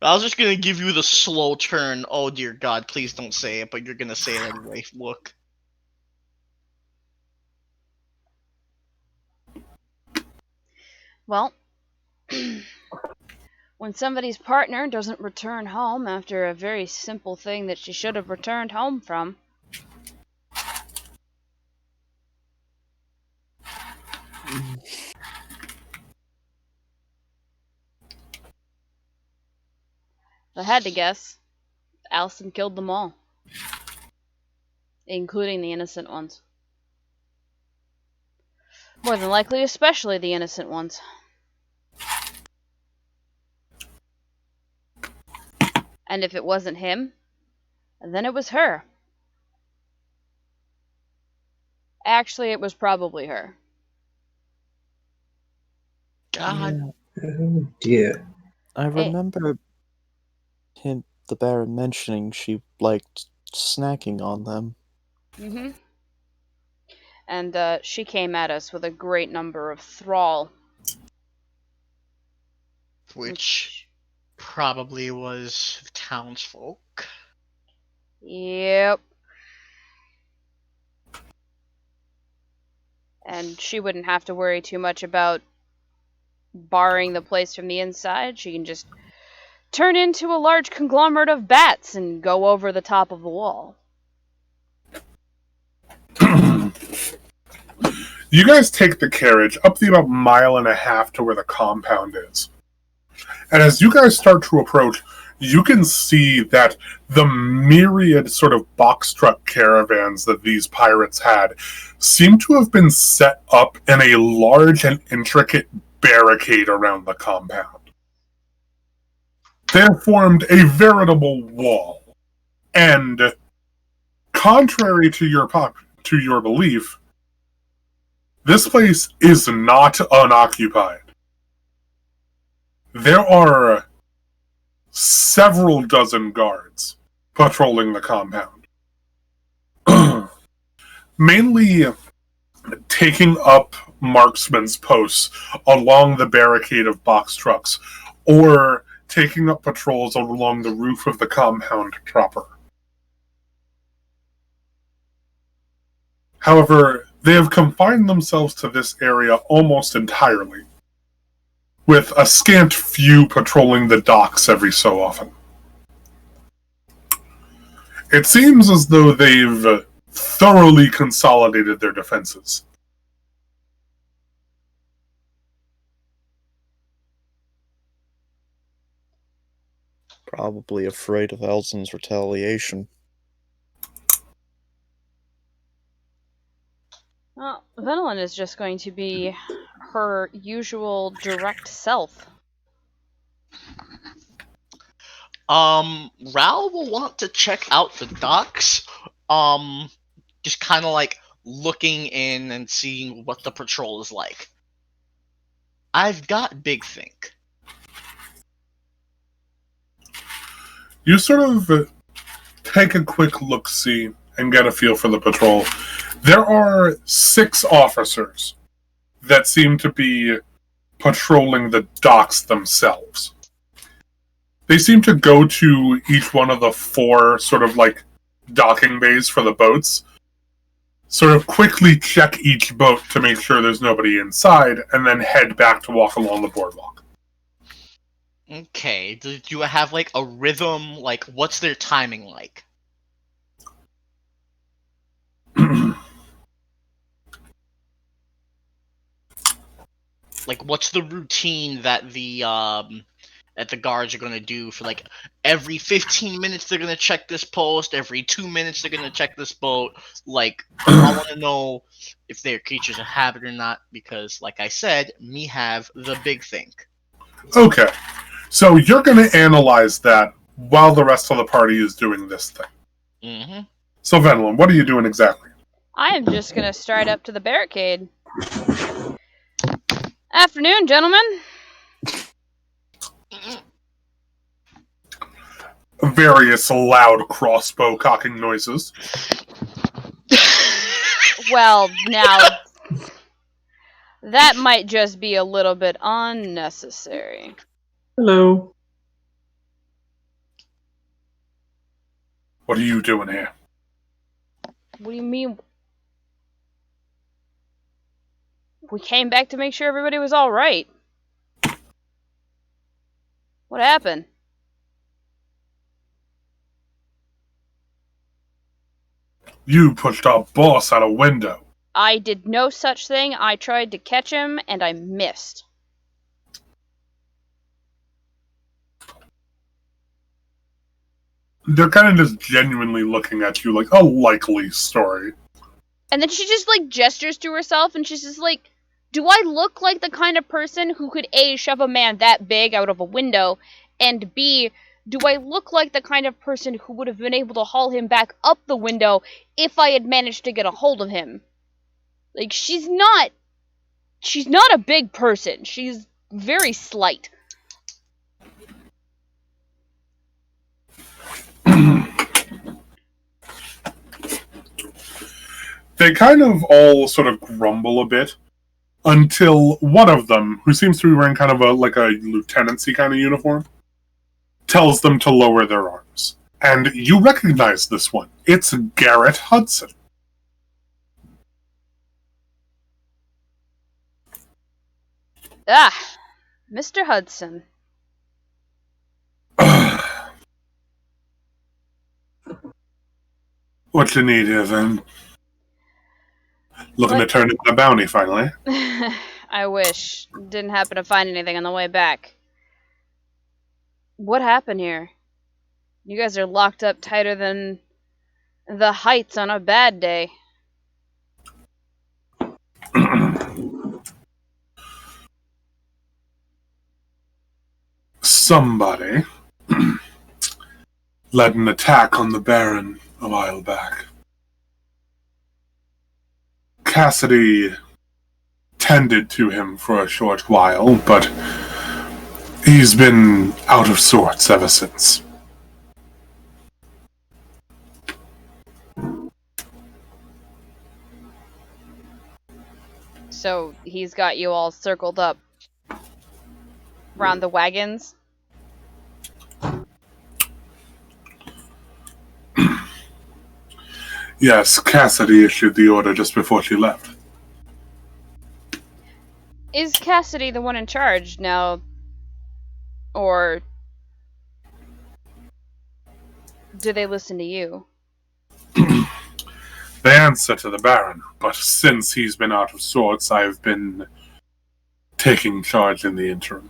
I was just gonna give you the slow turn. Oh dear God, please don't say it, but you're gonna say it anyway. Look. Well, when somebody's partner doesn't return home after a very simple thing that she should have returned home from. If I had to guess, Allison killed them all. Including the innocent ones. More than likely, especially the innocent ones. And if it wasn't him, then it was her. Actually, it was probably her. God. Oh dear. I remember the Baron mentioning she liked snacking on them. Mm-hmm. And she came at us with a great number of thrall. Which probably was townsfolk. Yep. And she wouldn't have to worry too much about barring the place from the inside. She can just turn into a large conglomerate of bats and go over the top of the wall. You guys take the carriage up the about mile and a half to where the compound is. And as you guys start to approach, you can see that the myriad sort of box truck caravans that these pirates had seem to have been set up in a large and intricate barricade around the compound. They have formed a veritable wall. And contrary to your belief, this place is not unoccupied. There are several dozen guards patrolling the compound. mainly taking up marksman's posts along the barricade of box trucks, or taking up patrols along the roof of the compound proper. However, they have confined themselves to this area almost entirely, with a scant few patrolling the docks every so often. It seems as though they've thoroughly consolidated their defenses. Probably afraid of Elzin's retaliation. Well, Venelin is just going to be her usual direct self. Ral will want to check out the docks. Just kind of like looking in and seeing what the patrol is like. I've got Big Think. You sort of take a quick look-see and get a feel for the patrol. There are 6 officers that seem to be patrolling the docks themselves. They seem to go to each one of the 4 sort of like docking bays for the boats, sort of quickly check each boat to make sure there's nobody inside, and then head back to walk along the boardwalk. Okay, do you have like a rhythm? Like, what's their timing like? Like, what's the routine that the guards are gonna do for like every 15 minutes they're gonna check this post, every 2 minutes they're gonna check this boat? Like, I want to know if they're creatures of habit or not, because, like I said, me have the Big Think. Okay, so you're going to analyze that while the rest of the party is doing this thing. Mm-hmm. So, Venelin, what are you doing exactly? I am just going to stride up to the barricade. Afternoon, gentlemen. Various loud crossbow cocking noises. Well, now, that might just be a little bit unnecessary. Hello. What are you doing here? What do you mean? We came back to make sure everybody was alright. What happened? You pushed our boss out a window. I did no such thing. I tried to catch him, and I missed. They're kind of just genuinely looking at you like a likely story. And then she just, like, gestures to herself, and she's just like, do I look like the kind of person who could A, shove a man that big out of a window, and B, do I look like the kind of person who would have been able to haul him back up the window if I had managed to get a hold of him? Like, she's not a big person. She's very slight. They kind of all sort of grumble a bit until one of them, who seems to be wearing kind of a lieutenancy kind of uniform, tells them to lower their arms. And you recognize this one. It's Garrett Hudson. Ah, Mr. Hudson. What you need here, then? Looking to turn in the bounty, finally. I wish. Didn't happen to find anything on the way back. What happened here? You guys are locked up tighter than the Heights on a bad day. Somebody led an attack on the Baron a while back. Cassidy tended to him for a short while, but he's been out of sorts ever since. So he's got you all circled up around the wagons? Yes, Cassidy issued the order just before she left. Is Cassidy the one in charge now? Or do they listen to you? They answer to the Baron, but since he's been out of sorts, I've been taking charge in the interim.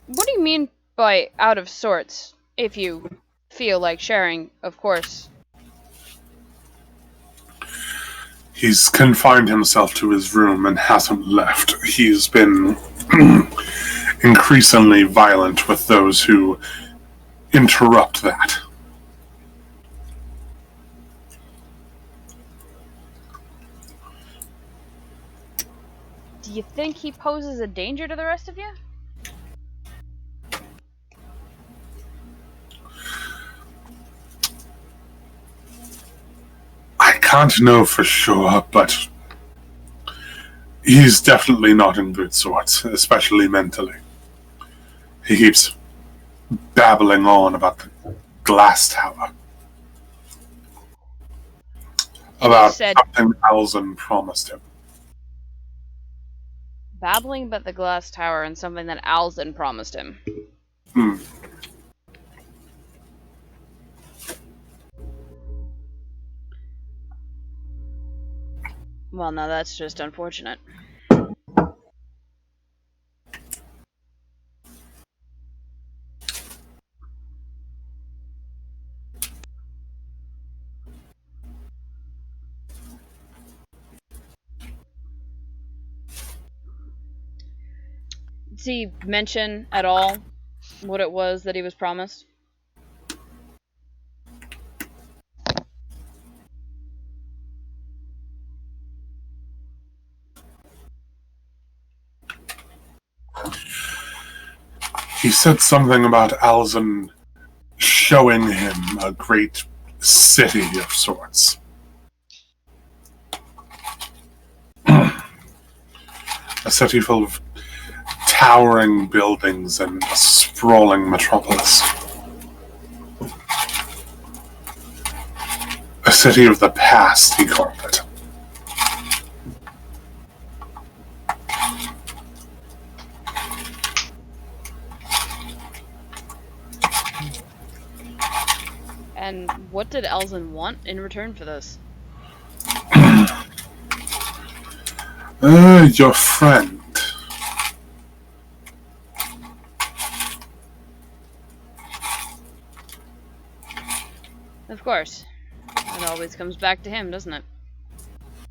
What do you mean by out of sorts? If you feel like sharing, of course. He's confined himself to his room and hasn't left. He's been increasingly violent with those who interrupt that. Do you think he poses a danger to the rest of you? I can't know for sure, but he's definitely not in good sorts, especially mentally. He keeps babbling on about the glass tower. About something Alzin promised him. Babbling about the glass tower and something that Alzin promised him. Well, no, that's just unfortunate. Did he mention at all what it was that he was promised? He said something about Alzin showing him a great city of sorts. A city full of towering buildings and a sprawling metropolis. A city of the past, he called it. And what did Alzin want in return for this? Your friend. Of course. It always comes back to him, doesn't it?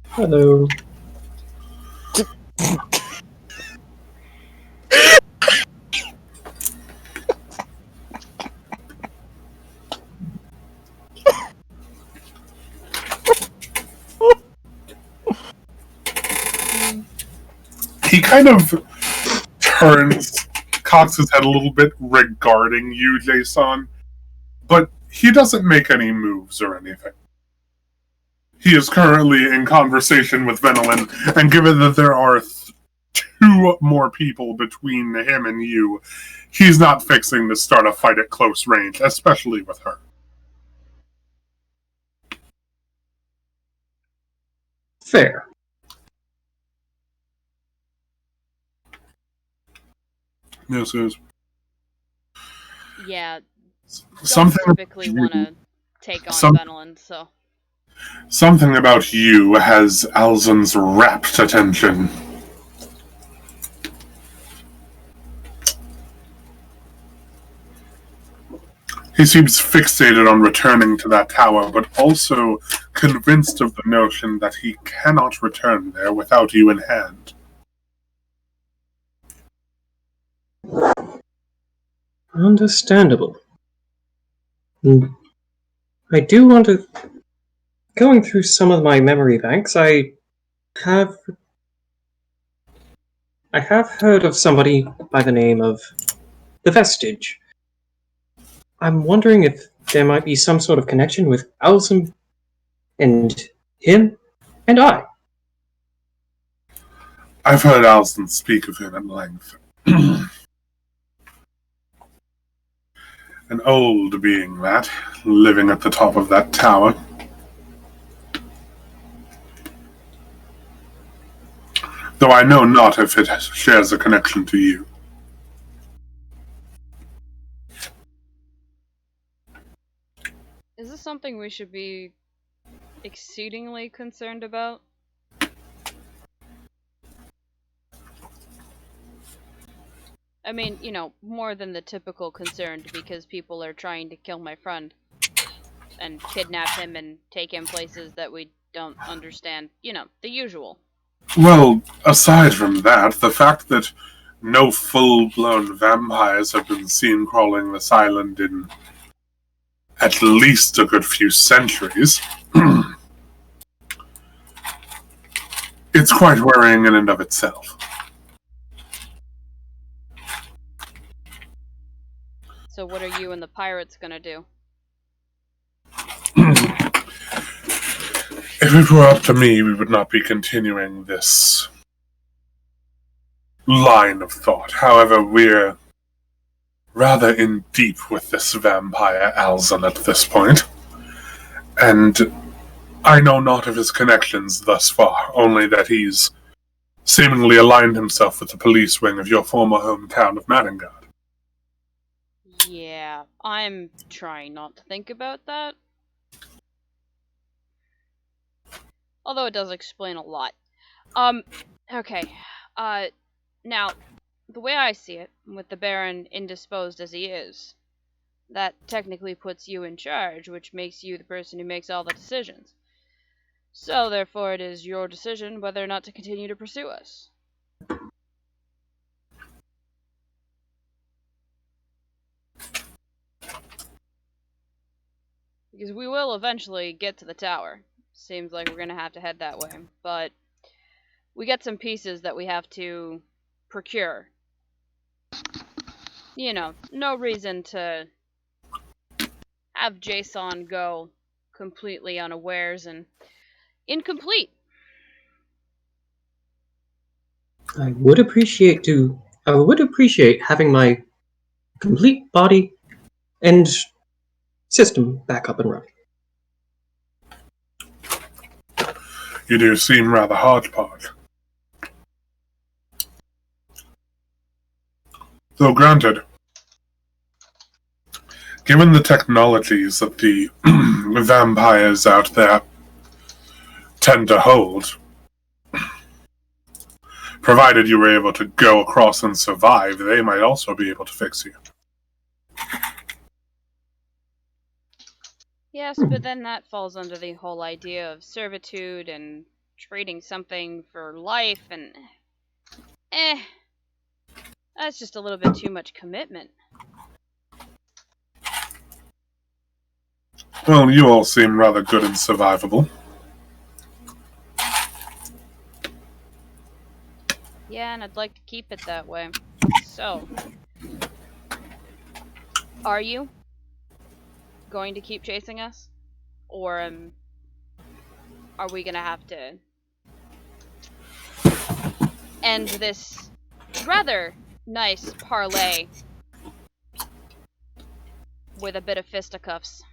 Hello. He kind of cocks his head a little bit regarding you, Jason, but he doesn't make any moves or anything. He is currently in conversation with Venelin, and given that there are two more people between him and you, he's not fixing to start a fight at close range, especially with her. Fair. Yes, yes. Yeah. Something typically want to take on Venelin, so. Something about you has Alzin's rapt attention. He seems fixated on returning to that tower, but also convinced of the notion that he cannot return there without you in hand. Understandable. I do want to... Going through some of my memory banks, I have heard of somebody by the name of the Vestige. I'm wondering if there might be some sort of connection with Alzin and him and I. I've heard Alston speak of him at length. An old being that, living at the top of that tower. Though I know not if it shares a connection to you. Is this something we should be exceedingly concerned about? I mean, you know, more than the typical concerned because people are trying to kill my friend and kidnap him and take him places that we don't understand. You know, the usual. Well, aside from that, the fact that no full-blown vampires have been seen crawling this island in at least a good few centuries, it's quite worrying in and of itself. So what are you and the pirates gonna do? If it were up to me, we would not be continuing this line of thought. However, we're rather in deep with this vampire Alzan at this point, and I know not of his connections thus far, only that he's seemingly aligned himself with the police wing of your former hometown of Maringard. Yeah, I'm trying not to think about that. Although it does explain a lot. Okay. Now, the way I see it, with the Baron indisposed as he is, that technically puts you in charge, which makes you the person who makes all the decisions. So, therefore, it is your decision whether or not to continue to pursue us. Because we will eventually get to the tower. Seems like we're gonna have to head that way. But we get some pieces that we have to procure. You know, no reason to have Jason go completely unawares and incomplete. I would appreciate having my complete body and system back up and running. You do seem rather hodgepodge. Though granted, given the technologies that the vampires out there tend to hold, provided you were able to go across and survive, they might also be able to fix you. Yes, but then that falls under the whole idea of servitude and trading something for life and... that's just a little bit too much commitment. Well, you all seem rather good and survivable. Yeah, and I'd like to keep it that way. So, are you going to keep chasing us? Or are we gonna have to end this rather nice parlay with a bit of fisticuffs?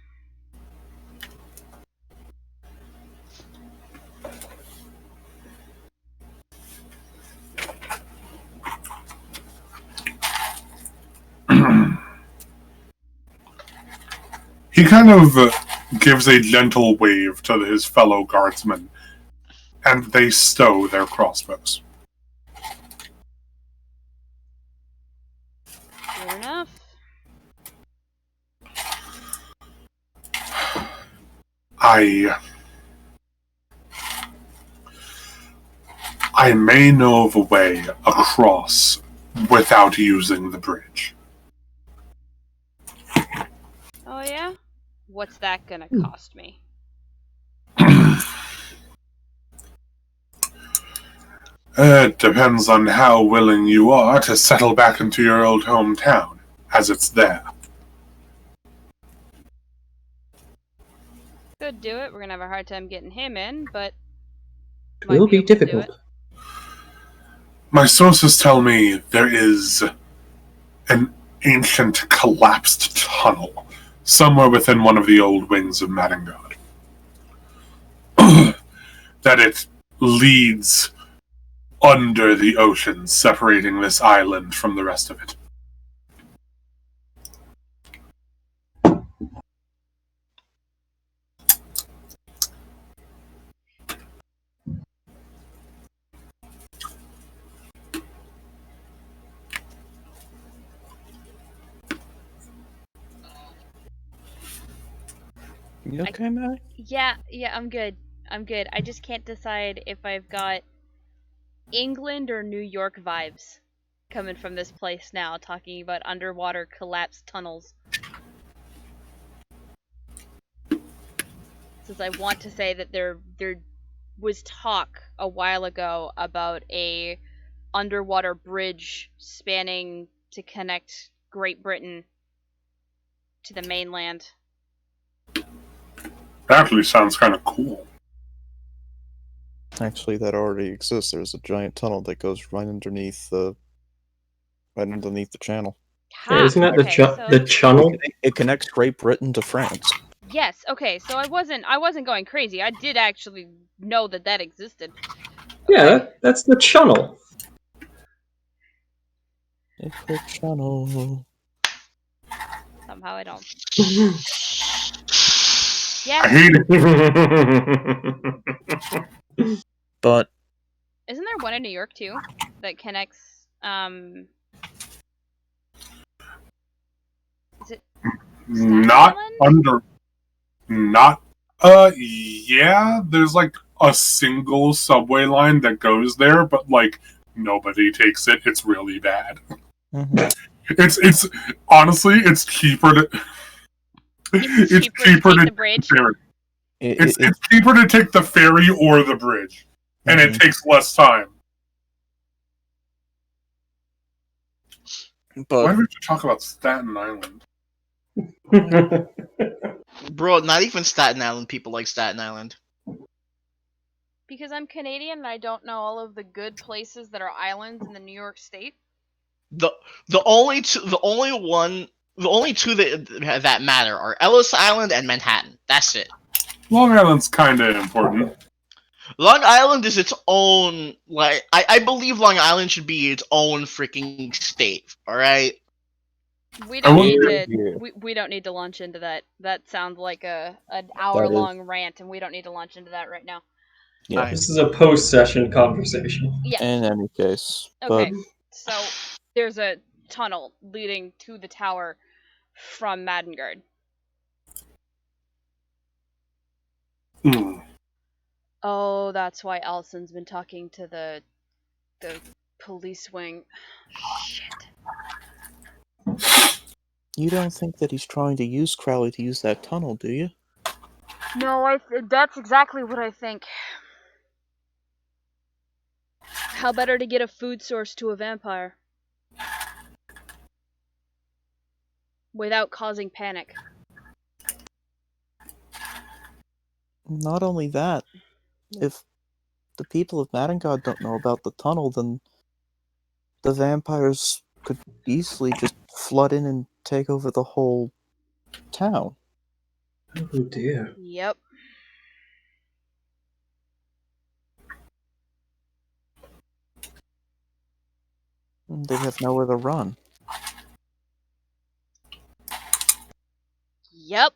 He kind of gives a gentle wave to his fellow guardsmen, and they stow their crossbows. Good enough. I may know of a way across without using the bridge. Oh yeah? What's that gonna cost me? It depends on how willing you are to settle back into your old hometown, as it's there. Could do it. We're gonna have a hard time getting him in, but It will be difficult. My sources tell me there is an ancient collapsed tunnel somewhere within one of the old wings of Madangard. That it leads under the ocean, separating this island from the rest of it. You okay, Matt? Yeah, I'm good. I'm good. I just can't decide if I've got England or New York vibes coming from this place now, talking about underwater collapsed tunnels. Since I want to say that there was talk a while ago about a underwater bridge spanning to connect Great Britain to the mainland. That actually sounds kind of cool. Actually, that already exists. There's a giant tunnel that goes right underneath the channel. Yeah, isn't that the channel? It connects Great Britain to France. Yes. Okay. So I wasn't going crazy. I did actually know that existed. Yeah, that's the channel. It's the channel. Somehow I don't. I Yeah. hate it. But Isn't there one in New York too that connects? Is it not Island? under. Not. Yeah. There's like a single subway line that goes there, but like nobody takes it. It's really bad. It's honestly, it's cheaper to. It's cheaper to take the bridge. It's cheaper to take the ferry or the bridge, and it takes less time. But why would you talk about Staten Island? Bro, not even Staten Island people like Staten Island. Because I'm Canadian and I don't know all of the good places that are islands in the New York State. The only two that matter are Ellis Island and Manhattan. That's it. Long Island's kind of important. Long Island is its own, like, I believe Long Island should be its own freaking state, alright? We don't need to launch into that. That sounds like an hour-long rant, and we don't need to launch into that right now. Yeah. This is a post-session conversation. Yeah. In any case. Okay, so there's a tunnel leading to the tower from Madangard. Oh, that's why Allison's been talking to the police wing. Shit. You don't think that he's trying to use Crowley to use that tunnel, do you? No, that's exactly what I think. How better to get a food source to a vampire? Without causing panic. Not only that, if the people of Madangard don't know about the tunnel, then the vampires could easily just flood in and take over the whole town. Oh dear. Yep. They have nowhere to run. Yep.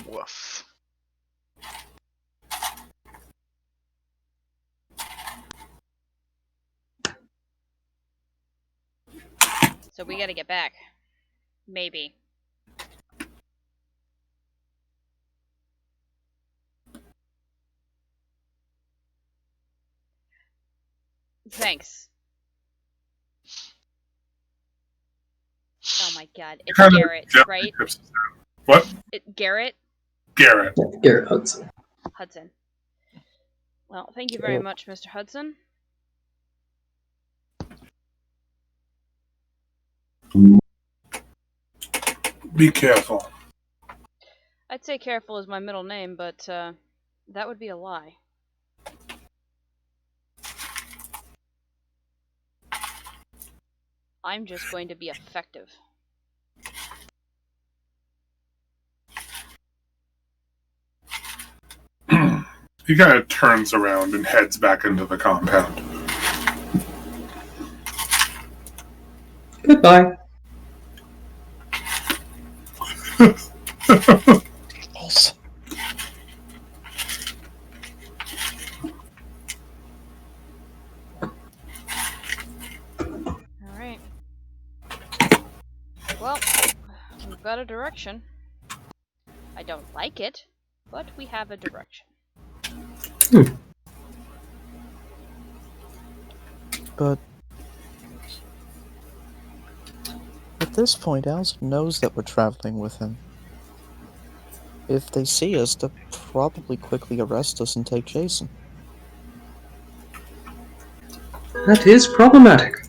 Woof. So we gotta get back. Maybe. Thanks. Oh my god. It's Garrett, right? What? Garrett? Garrett. Garrett Hudson. Hudson. Well, thank you very much, Mr. Hudson. Be careful. I'd say careful is my middle name, but that would be a lie. I'm just going to be effective. He kind of turns around and heads back into the compound. Goodbye. Also, Alright. Well, we've got a direction. I don't like it, but we have a direction. but at this point, Alza knows that we're traveling with him. If they see us, they'll probably quickly arrest us and take Jason. That is problematic.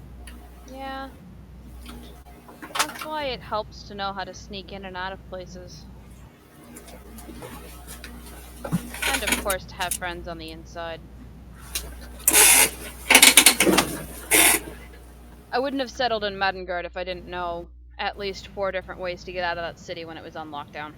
Yeah. That's why it helps to know how to sneak in and out of places. And of course to have friends on the inside. I wouldn't have settled in Madengard if I didn't know at least 4 different ways to get out of that city when it was on lockdown.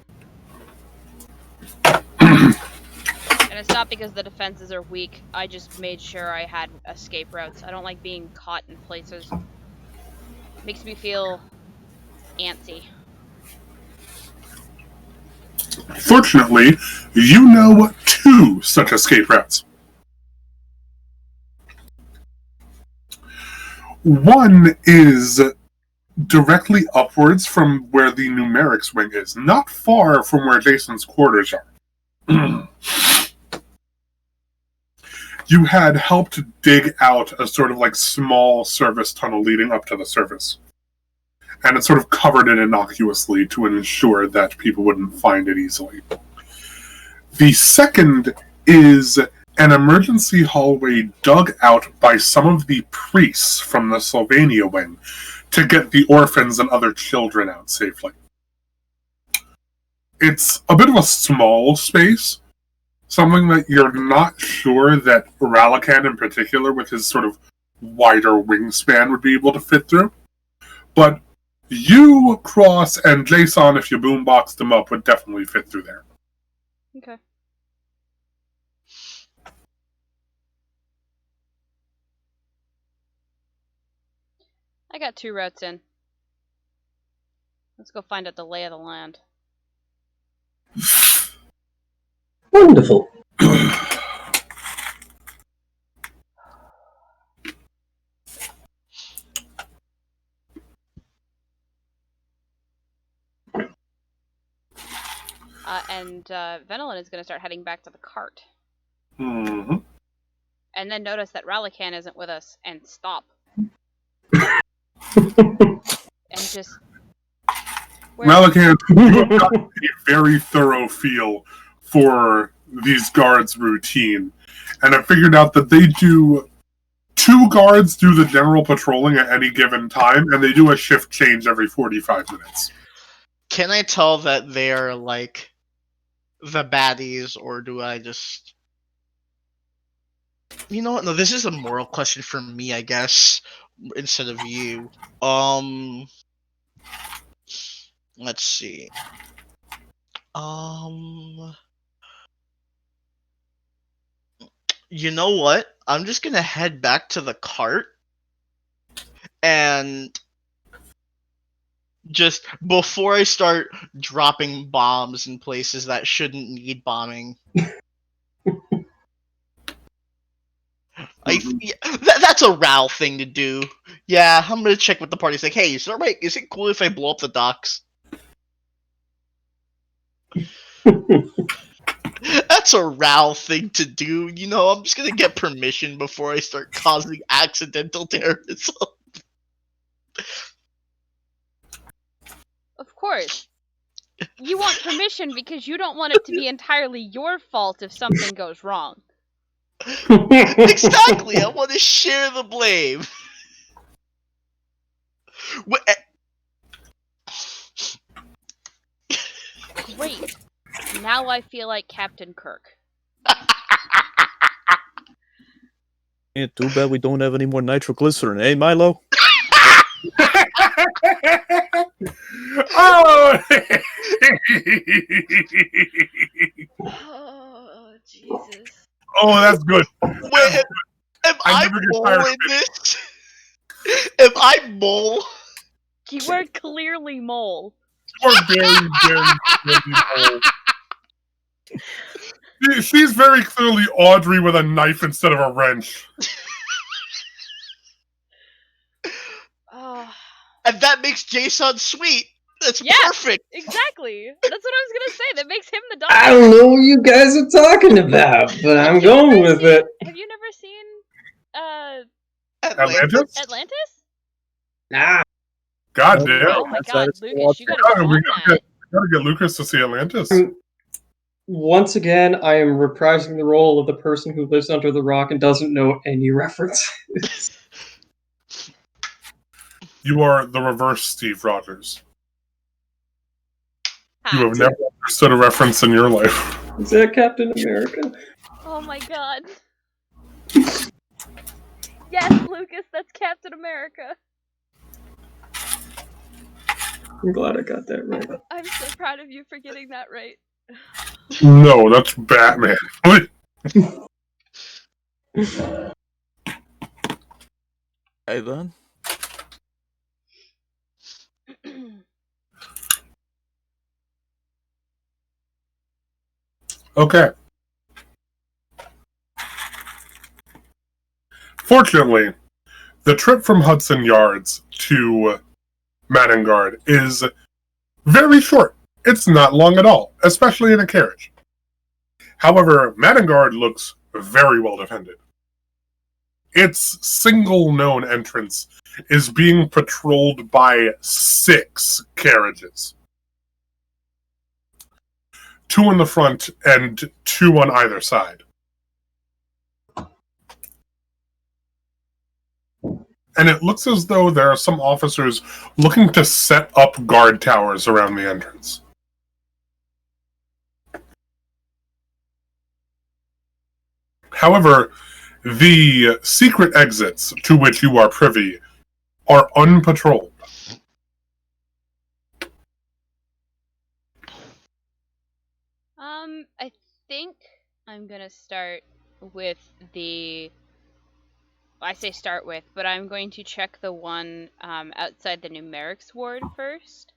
And it's not because the defenses are weak, I just made sure I had escape routes. I don't like being caught in places. Makes me feel antsy. Fortunately, you know 2 such escape routes. One is directly upwards from where the numerics wing is, not far from where Jason's quarters are. You had helped dig out a sort of like small service tunnel leading up to the surface. And it sort of covered it innocuously to ensure that people wouldn't find it easily. The second is an emergency hallway dug out by some of the priests from the Sylvania wing to get the orphans and other children out safely. It's a bit of a small space, something that you're not sure that Ralakan in particular, with his sort of wider wingspan, would be able to fit through. But you, Cross, and Jason, if you boomboxed them up, would definitely fit through there. Okay. I got 2 routes in. Let's go find out the lay of the land. Wonderful. And Venelin is going to start heading back to the cart. Mm-hmm. And then notice that Ralakan isn't with us and stop. And just... Ralakan, you have got a very thorough feel for these guards' routine. And I figured out that they do... 2 guards do the general patrolling at any given time, and they do a shift change every 45 minutes. Can I tell that they're like the baddies, or do I just... You know what? No, this is a moral question for me, I guess, instead of you. Let's see. You know what? I'm just gonna head back to the cart and just before I start dropping bombs in places that shouldn't need bombing. That's a Ral thing to do. Yeah, I'm gonna check with the party. It's like, hey, is it cool if I blow up the docks? That's a Ral thing to do. You know, I'm just gonna get permission before I start causing accidental terrorism. Of course. You want permission because you don't want it to be entirely your fault if something goes wrong. Exactly. I want to share the blame. Great. Now I feel like Captain Kirk. Yeah, too bad we don't have any more nitroglycerin, eh, Milo? Oh! Oh, Jesus. Oh, that's good. Wait, am I never get mole tired of in this? Am I mole? You were clearly mole. You are very, very old. She's very clearly Audrey with a knife instead of a wrench. Oh. And that makes Jason sweet. That's Yeah. perfect. Exactly. That's what I was gonna say. That makes him the dog. I don't know what you guys are talking about, but I'm going with it. Have you never seen Atlantis? Atlantis? Nah. God damn. Oh my That's god, Atlantis. Lucas, you gotta God, go we on gotta that. Gotta get Lucas to see Atlantis. Once again, I am reprising the role of the person who lives under the rock and doesn't know any references. You are the reverse Steve Rogers. Ha. You have never understood a reference in your life. Is that Captain America? Oh my god. Yes, Lucas, that's Captain America. I'm glad I got that right. I'm so proud of you for getting that right. No, that's Batman. Hey, then. Okay. Fortunately, the trip from Hudson Yards to Manengard is very short. It's not long at all, especially in a carriage. However, Manengard looks very well defended. Its single known entrance is being patrolled by 6 carriages. 2 in the front and 2 on either side. And it looks as though there are some officers looking to set up guard towers around the entrance. However, the secret exits to which you are privy are unpatrolled. I think I'm gonna start with I say start with, but I'm going to check the one outside the numerics ward first.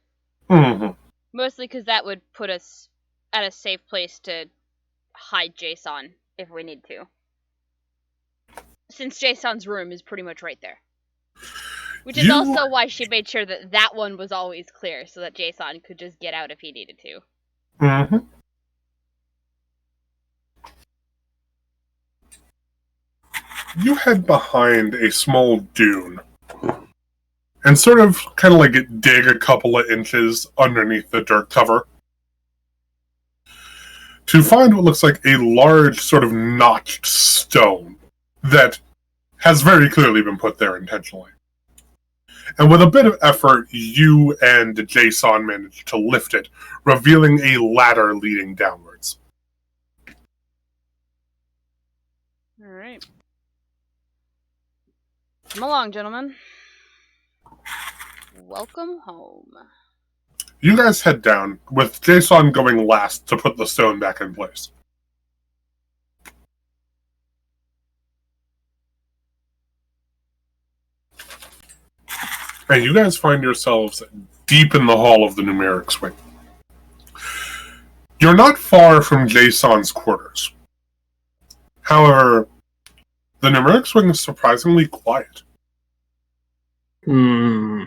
Mm-hmm. Mostly because that would put us at a safe place to hide Jason if we need to. Since Jason's room is pretty much right there. Which is also why she made sure that that one was always clear, so that Jason could just get out if he needed to. Mm-hmm. You head behind a small dune and sort of kind of like dig a couple of inches underneath the dirt cover to find what looks like a large sort of notched stone that has very clearly been put there intentionally. And with a bit of effort, you and Jason manage to lift it, revealing a ladder leading downwards. Alright. Come along, gentlemen. Welcome home. You guys head down, with Jason going last to put the stone back in place. And you guys find yourselves deep in the hall of the numerics wing. You're not far from Jason's quarters. However, the numerics wing is surprisingly quiet. Though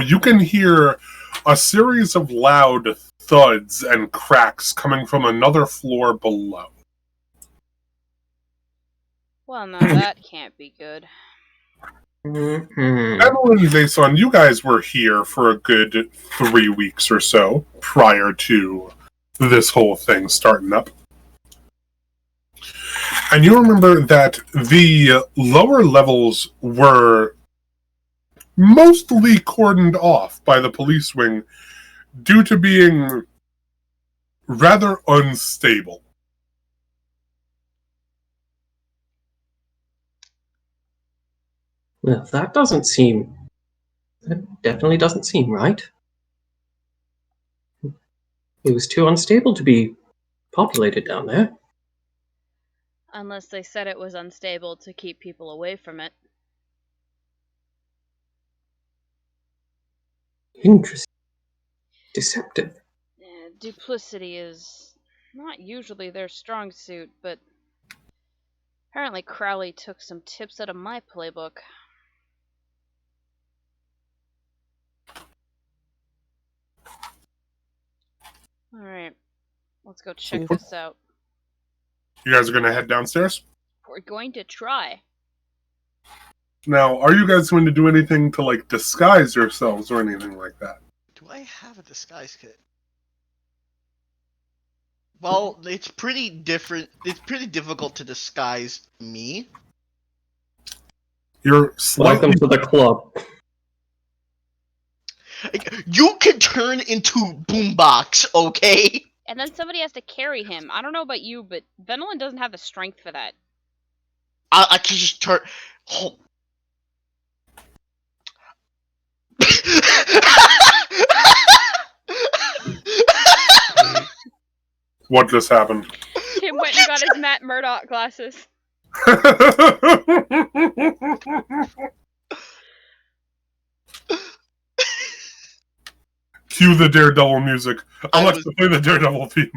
you can hear a series of loud thuds and cracks coming from another floor below. Well, now that can't be good. Mm-hmm. Evelyn and Jason, you guys were here for a good 3 weeks or so prior to this whole thing starting up. And you remember that the lower levels were mostly cordoned off by the police wing due to being rather unstable. Well, that definitely doesn't seem right. It was too unstable to be populated down there. Unless they said it was unstable to keep people away from it. Interesting. Deceptive. Yeah, duplicity is not usually their strong suit, but apparently Crowley took some tips out of my playbook. Alright, let's go check this out. You guys are going to head downstairs? We're going to try. Now, are you guys going to do anything to, like, disguise yourselves or anything like that? Do I have a disguise kit? Well, it's pretty different. It's pretty difficult to disguise me. You're slightly... Welcome to the club. Like, you can turn into Boombox, okay? And then somebody has to carry him. I don't know about you, but Venolin doesn't have the strength for that. I can just turn... Oh. What just happened? Tim went and got his Matt Murdock glasses. Cue the Daredevil music. Alexa, play the Daredevil theme.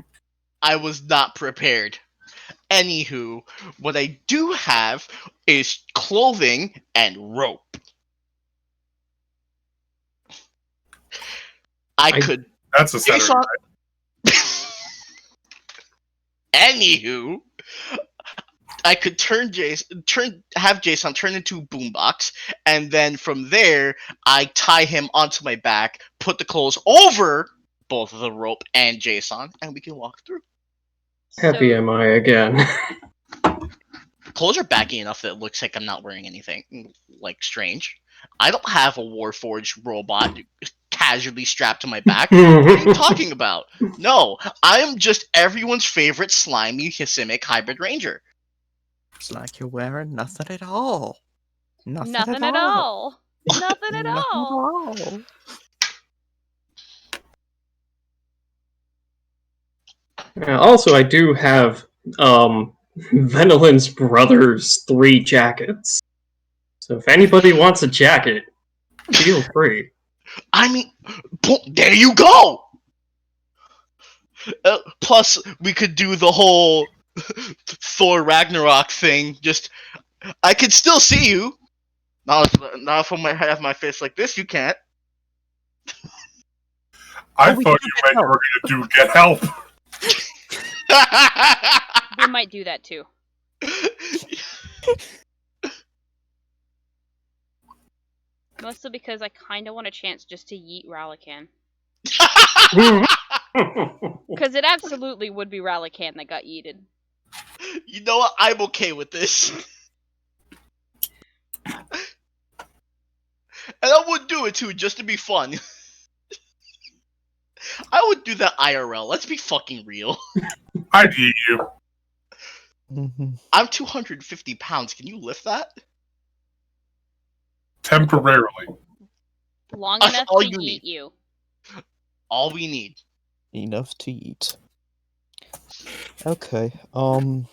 I was not prepared. Anywho, what I do have is clothing and rope. That's a Saturday night. Anywho, I could have Jason turn into Boombox, and then from there, I tie him onto my back, put the clothes over both of the rope and Jason, and we can walk through. Happy am I again. Clothes are baggy enough that it looks like I'm not wearing anything, like, strange. I don't have a Warforged robot casually strapped to my back. What are you talking about? No, I am just everyone's favorite slimy Hissimic hybrid ranger. It's like you're wearing nothing at all. Nothing at all. Nothing at all. Also, I do have Venolin's brother's 3 jackets. So if anybody wants a jacket, feel free. I mean, there you go! Plus, we could do the whole Thor Ragnarok thing. Just, I could still see you. Not if I have my face like this, you can't. I thought you meant you were going to get help. We might do that too. Mostly because I kind of want a chance just to yeet Ralakan. Because it absolutely would be Ralakan that got yeeted. You know what? I'm okay with this. And I would do it too, just to be fun. I would do that IRL. Let's be fucking real. I'd eat you. I'm 250 pounds. Can you lift that? Temporarily. Long enough to eat you. All we need. Enough to eat. Okay, I'm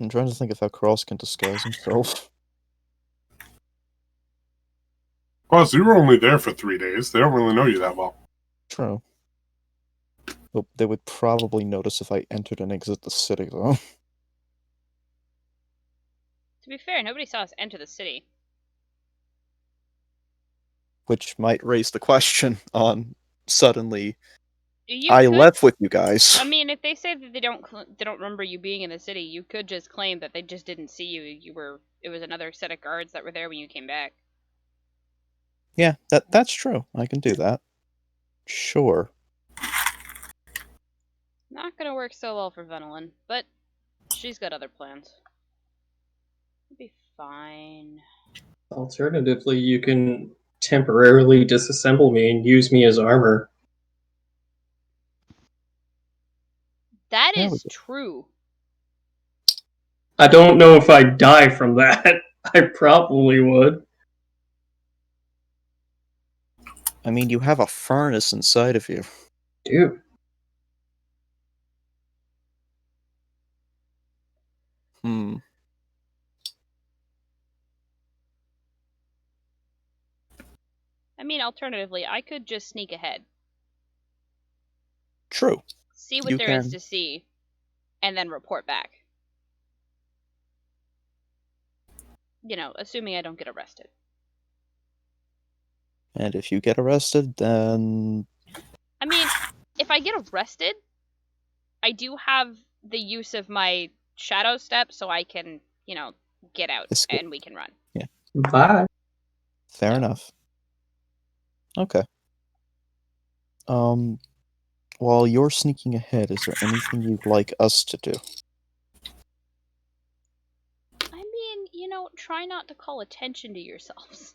trying to think of how Cross can disguise himself. Plus, you were only there for 3 days. They don't really know you that well. True. But they would probably notice if I entered and exit the city, though. To be fair, nobody saw us enter the city. Which might raise the question on suddenly I left with you guys. I mean, if they say that they don't remember you being in the city, you could just claim that they just didn't see you. It was another set of guards that were there when you came back. Yeah, that's true. I can do that. Sure. Not gonna work so well for Venolin, but she's got other plans. It'd be fine. Alternatively, you can temporarily disassemble me and use me as armor. That There we is go. true. I don't know if I'd die from that. I probably would. I mean, you have a furnace inside of you. Dude. I mean, alternatively, I could just sneak ahead. True. See what You there is can. to see, and then report back. You know, assuming I don't get arrested. And if you get arrested, then I mean, if I get arrested, I do have the use of my shadow step, so I can, you know, get out Escape. and we can run. Bye. fair So- enough. Okay. While you're sneaking ahead, is there anything you'd like us to do? I mean, you know, try not to call attention to yourselves.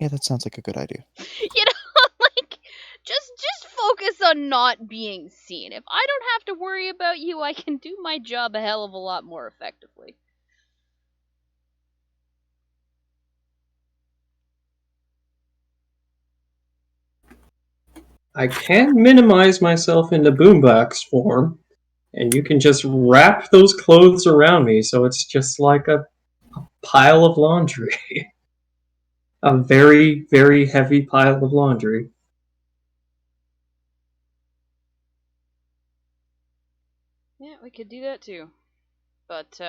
Yeah, that sounds like a good idea. You know, like just focus on not being seen. If I don't have to worry about you, I can do my job a hell of a lot more effectively. I can minimize myself into boombox form, and you can just wrap those clothes around me so it's just like a pile of laundry. A very, very heavy pile of laundry. Yeah, we could do that too. But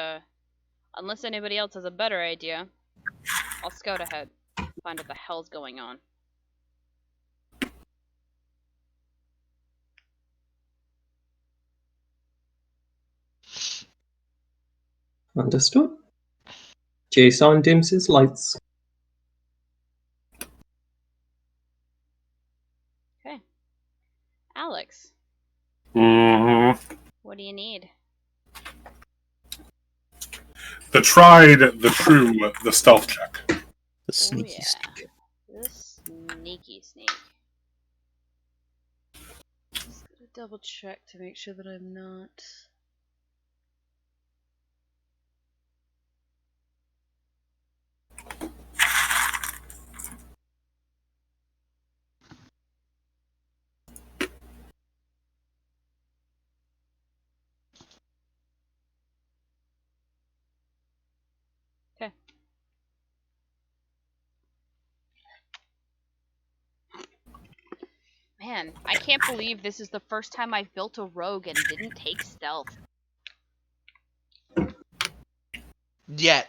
unless anybody else has a better idea, I'll scout ahead, find what the hell's going on. Understood. Jason dims his lights. Okay. Alex, Mm-hmm. what do you need? The tried, the true, the stealth check. The sneaky yeah. sneak. The sneaky sneak. Just gotta double check to make sure that I'm not. Okay. Man, I can't believe this is the first time I've built a rogue and didn't take stealth. Yet.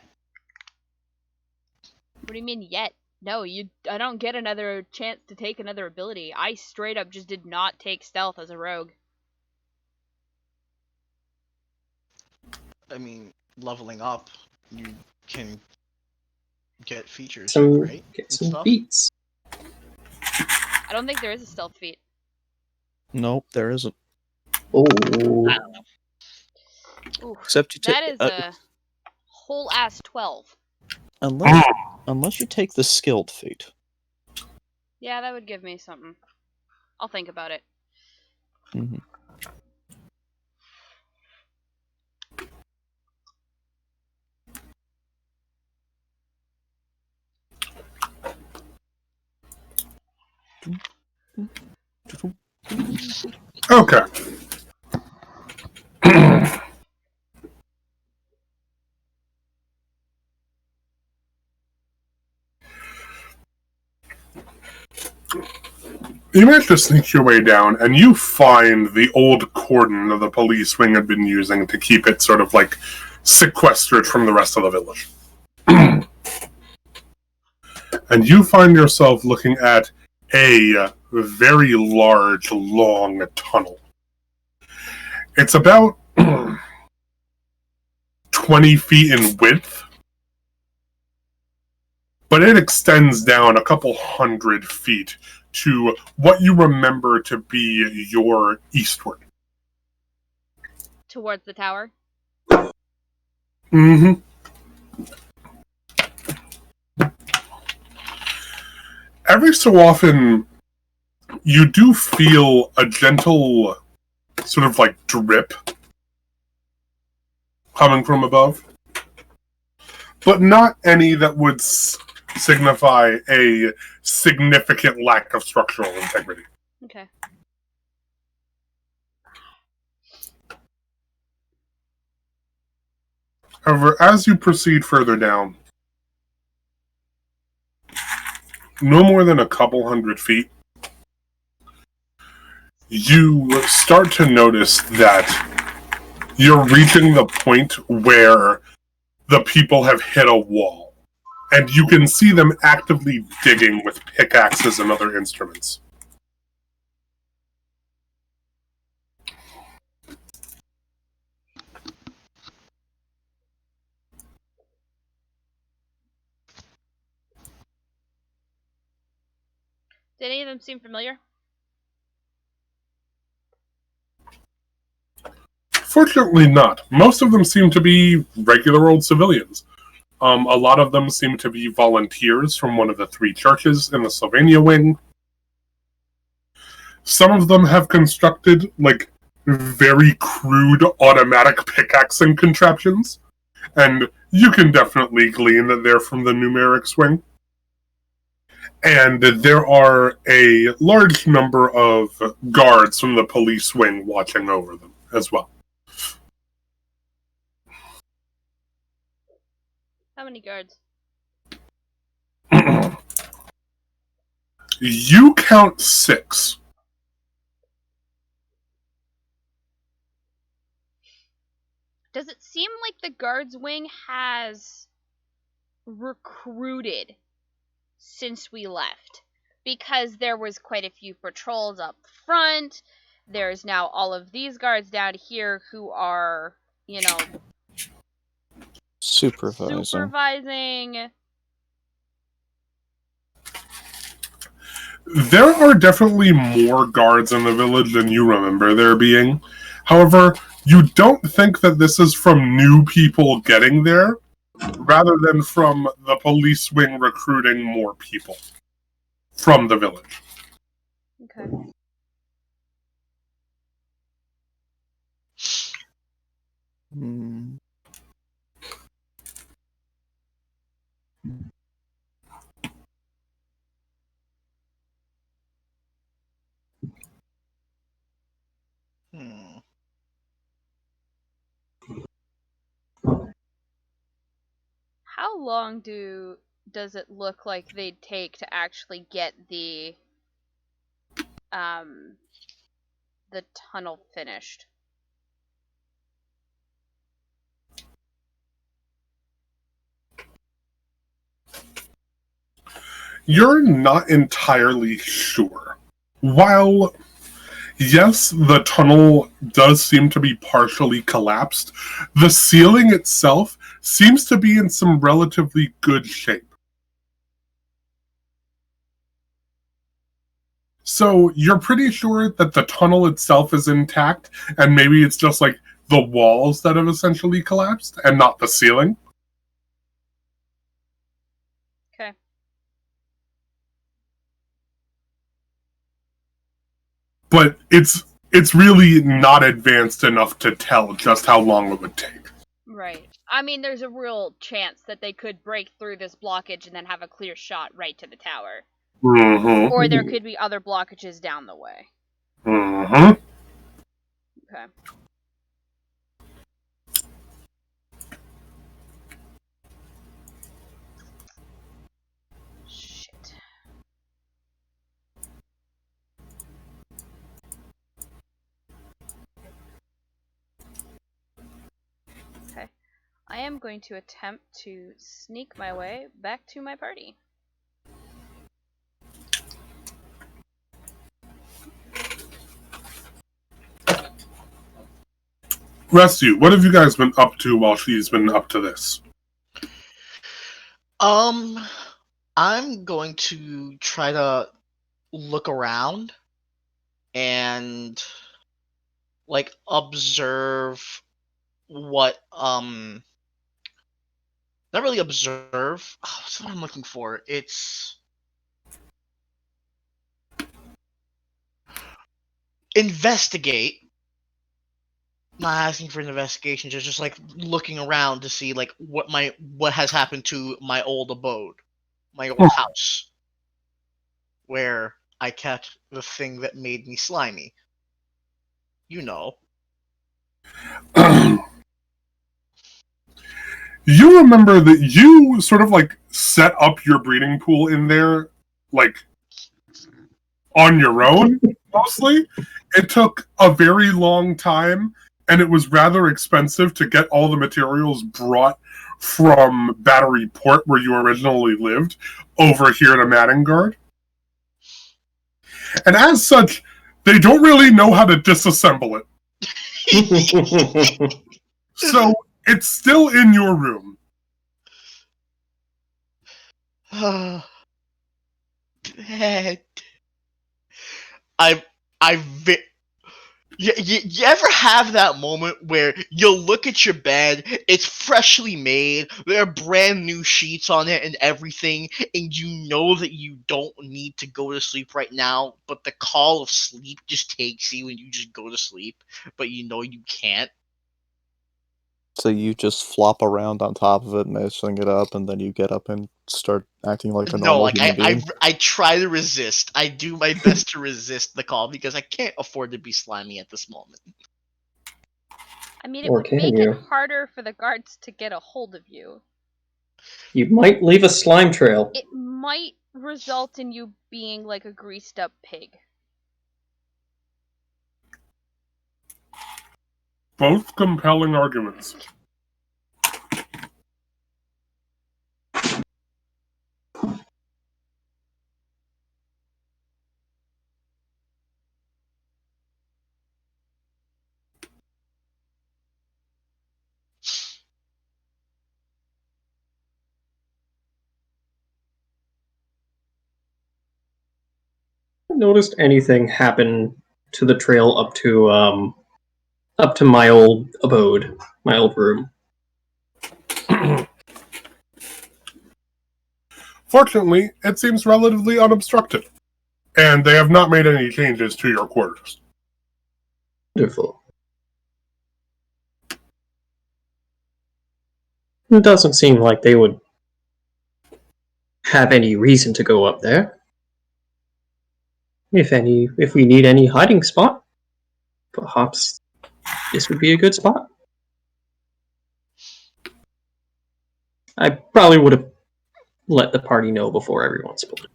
What do you mean yet? No, I don't get another chance to take another ability. I straight up just did not take stealth as a rogue. I mean, leveling up, you can get features, right? Get And some stuff. beats. I don't think there is a stealth feat. Nope, there isn't. Oh. Ooh, Except you that take is a whole ass 12. unless you take the skilled feat. Yeah, that would give me something. I'll think about it. Mm-hmm. Okay. You manage to sneak your way down, and you find the old cordon that the police wing had been using to keep it sort of like sequestered from the rest of the village. And you find yourself looking at a very large, long tunnel. It's about 20 feet in width, but it extends down a couple 100 feet to what you remember to be your eastward. Towards the tower? Mm-hmm. every so often, you do feel a gentle sort of like drip coming from above, but not any that would signify a significant lack of structural integrity. Okay. However, as you proceed further down, no more than a couple 100 feet, you start to notice that you're reaching the point where the people have hit a wall, and you can see them actively digging with pickaxes and other instruments. Did any of them seem familiar? Fortunately not. Most of them seem to be regular old civilians. A lot of them seem to be volunteers from one of the 3 churches in the Sylvania wing. Some of them have constructed, like, very crude automatic pickaxing contraptions, and you can definitely glean that they're from the numerics wing. And there are a large number of guards from the police wing watching over them as well. How many guards? You count 6. Does it seem like the guards wing has recruited since we left? Because there was quite a few patrols up front. There's now all of these guards down here who are, you know, supervising. There are definitely more guards in the village than you remember there being. However, you don't think that this is from new people getting there, rather than from the police wing recruiting more people from the village. Okay. How long does it look like they'd take to actually get the tunnel finished? You're not entirely sure. While, yes, the tunnel does seem to be partially collapsed, the ceiling itself seems to be in some relatively good shape. So you're pretty sure that the tunnel itself is intact, and maybe it's just like the walls that have essentially collapsed, and not the ceiling. Okay. But it's really not advanced enough to tell just how long it would take. Right. I mean, there's a real chance that they could break through this blockage and then have a clear shot right to the tower. Mm-hmm. Or there could be other blockages down the way. Mm-hmm. Okay. Shit. Okay. I am going to attempt to sneak my way back to my party. Rescue, what have you guys been up to while she's been up to this? I'm going to try to look around and like observe what not really observe. Oh, what's what I'm looking for? It's investigate. Not asking for an investigation, just like looking around to see like what has happened to my old abode, my old house, where I kept the thing that made me slimy. You know. You remember that you sort of like set up your breeding pool in there, like on your own, mostly. It took a very long time, and it was rather expensive to get all the materials brought from Battery Port, where you originally lived, over here to Maddingard. And as such, they don't really know how to disassemble it. So it's still in your room. Bed. You ever have that moment where you'll look at your bed, it's freshly made, there are brand new sheets on it and everything, and you know that you don't need to go to sleep right now, but the call of sleep just takes you and you just go to sleep, but you know you can't? So you just flop around on top of it, messing it up, and then you get up and start acting like a No, normal like human being? I try to resist. I do my best to resist the call because I can't afford to be slimy at this moment. I mean, it Or would can make you? it harder for the guards to get a hold of you. You might leave a slime trail. It might result in you being like a greased up pig. Both compelling arguments. Noticed anything happen to the trail up to my old abode, my old room? Fortunately, it seems relatively unobstructed, and they have not made any changes to your quarters. Wonderful. It doesn't seem like they would have any reason to go up there. If we need any hiding spot, perhaps this would be a good spot. I probably would have let the party know before everyone split.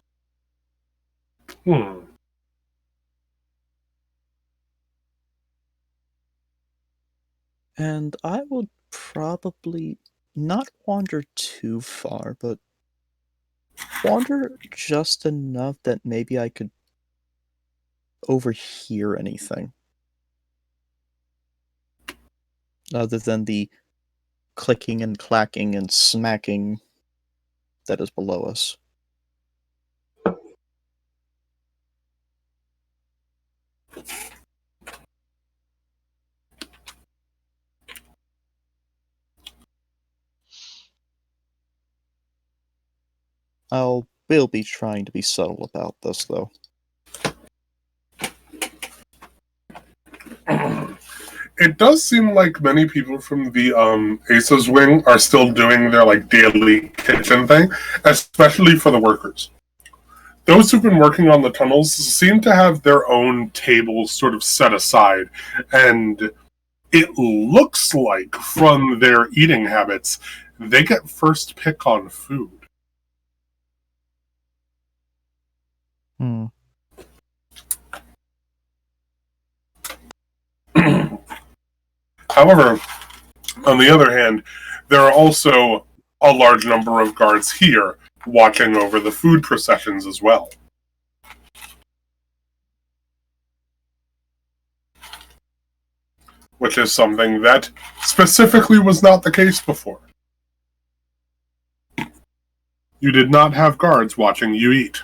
And I would probably not wander too far, but wander just enough that maybe I could overhear anything. Other than the clicking and clacking and smacking that is below us. We'll be trying to be subtle about this, though. It does seem like many people from the ACES wing are still doing their like daily kitchen thing, especially for the workers. Those who've been working on the tunnels seem to have their own tables sort of set aside, and it looks like from their eating habits, they get first pick on food. However, on the other hand, there are also a large number of guards here watching over the food processions as well. Which is something that specifically was not the case before. You did not have guards watching you eat.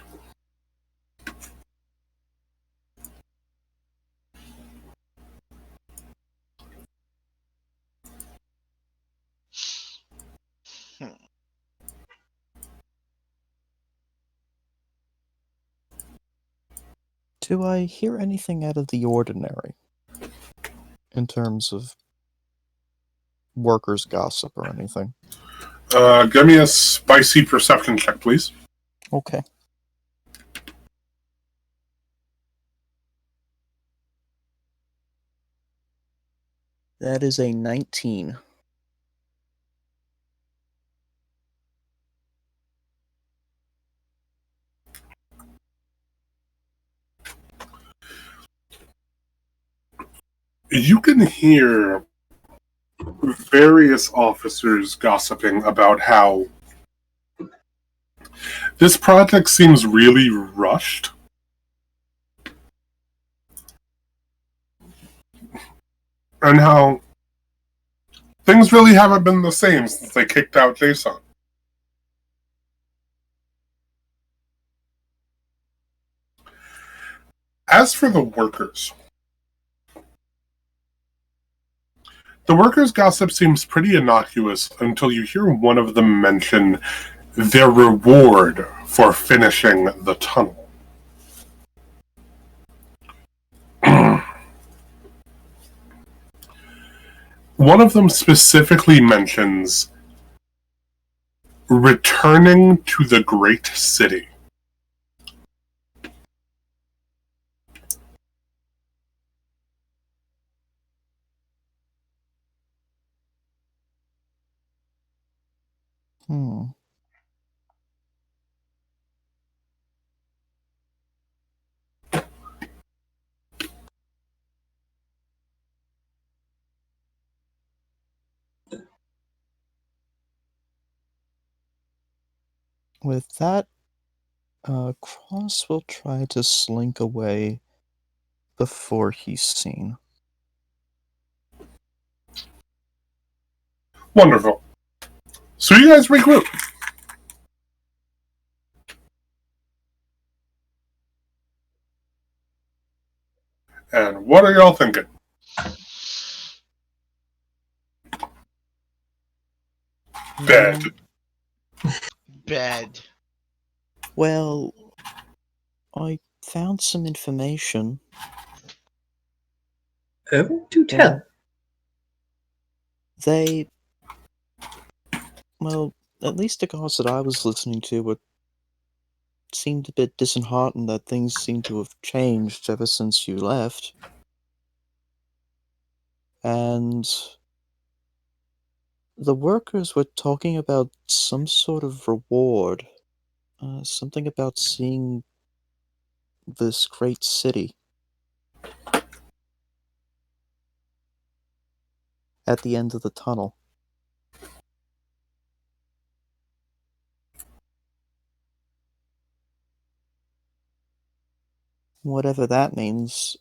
Do I hear anything out of the ordinary in terms of workers' gossip or anything? Give me a spicy perception check, please. Okay. That is a 19. You can hear various officers gossiping about how this project seems really rushed. And how things really haven't been the same since they kicked out Jason. As for the workers gossip seems pretty innocuous until you hear one of them mention their reward for finishing the tunnel. One of them specifically mentions returning to the great city. With that, Cross will try to slink away before he's seen. Wonderful. So you guys regroup. And what are y'all thinking? Bed. Bed. Well, I found some information. Oh, do tell. They... Well, at least the guys that I was listening to seemed a bit disheartened that things seem to have changed ever since you left. And the workers were talking about some sort of reward. Something about seeing this great city at the end of the tunnel. Whatever that means.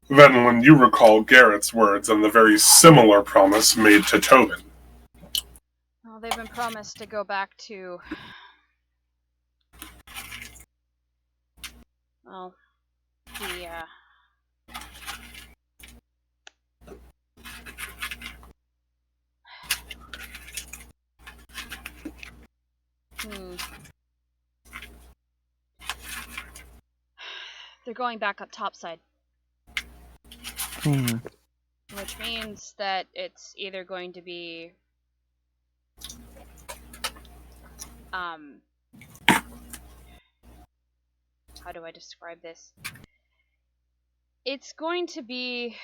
Venlin, you recall Garrett's words and the very similar promise made to Tobin. Well, they've been promised to go back to... Well, the, They're going back up topside. Which means that it's either going to be... How do I describe this? It's going to be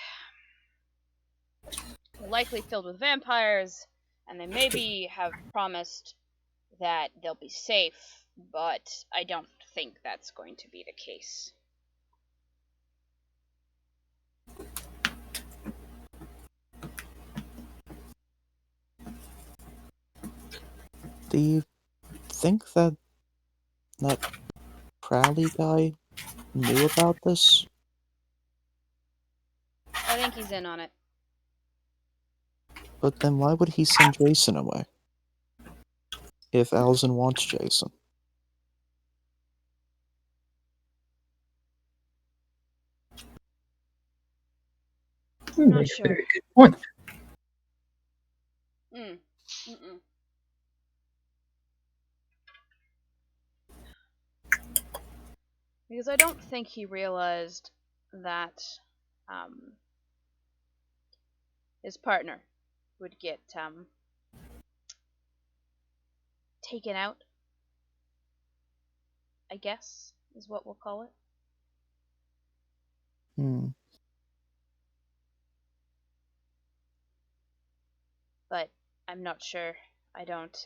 likely filled with vampires, and they maybe have promised that they'll be safe, but I don't think that's going to be the case. Do you think that Crowley guy knew about this? I think he's in on it. But then why would he send Jason away? If Alzin wants Jason. I'm not sure. Very good point. Because I don't think he realized that his partner would get taken out, I guess, is what we'll call it. But I'm not sure. I don't,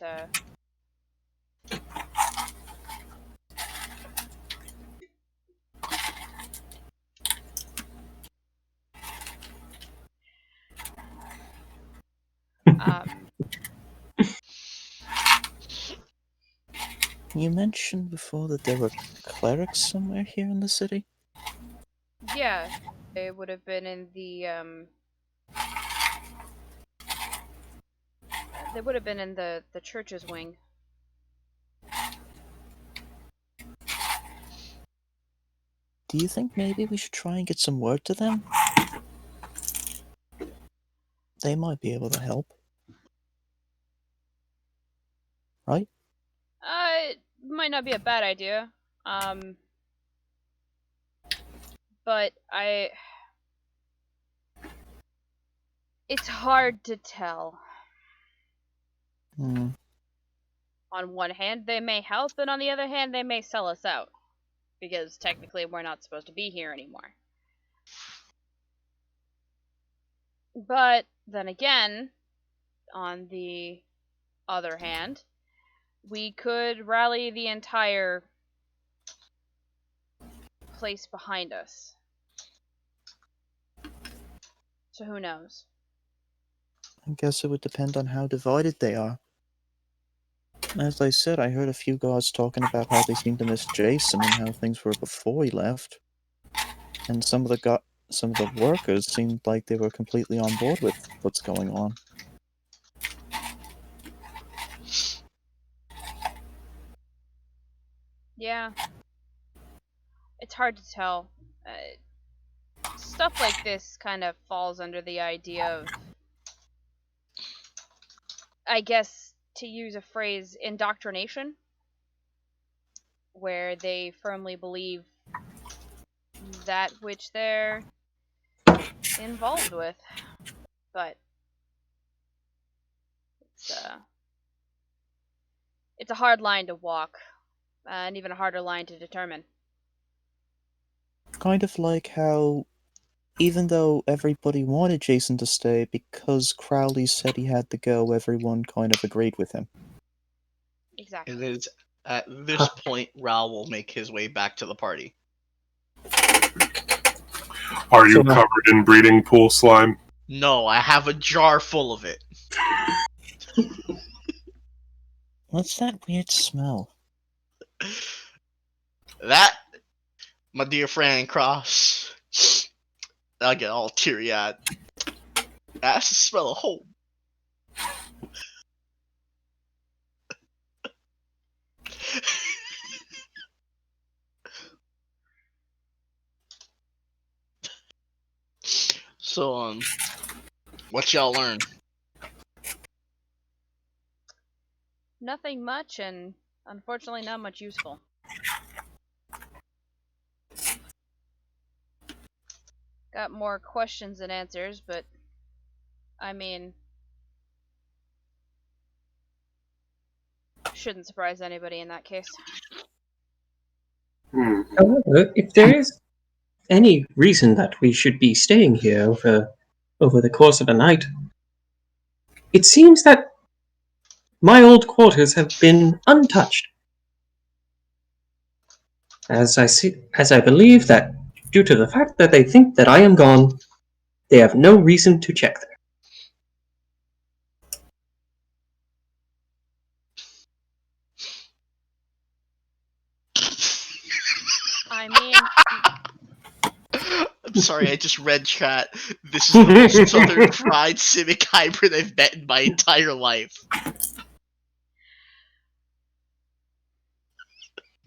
You mentioned before that there were clerics somewhere here in the city? Yeah, they would have been in the, they would have been in the church's wing. Do you think maybe we should try and get some word to them? They might be able to help. Right? It might not be a bad idea. But it's hard to tell. On one hand, they may help, and on the other hand, they may sell us out. Because technically, we're not supposed to be here anymore. But then again, on the other hand, we could rally the entire place behind us. So who knows? I guess it would depend on how divided they are. As I said, I heard a few guards talking about how they seemed to miss Jason and how things were before he left. And some of the workers seemed like they were completely on board with what's going on. Yeah. It's hard to tell. Stuff like this kind of falls under the idea of, I guess, to use a phrase, indoctrination, where they firmly believe that which they're involved with. But it's a hard line to walk, and even a harder line to determine. Kind of like how, even though everybody wanted Jason to stay, because Crowley said he had to go, everyone kind of agreed with him. Exactly. It is at this point Raoul will make his way back to the party. Are you covered in breeding pool slime? No, I have a jar full of it. What's that weird smell? That, my dear friend Cross, I get all teary-eyed. That's the smell of home. So, what y'all learn? Nothing much, and unfortunately not much useful. Got more questions than answers, but I mean, shouldn't surprise anybody in that case. However, if there is any reason that we should be staying here over the course of a night, it seems that my old quarters have been untouched. As I believe that due to the fact that they think that I am gone, they have no reason to check there. I mean, I'm sorry, I just read chat. This is the most Southern fried civic hybrid I've met in my entire life.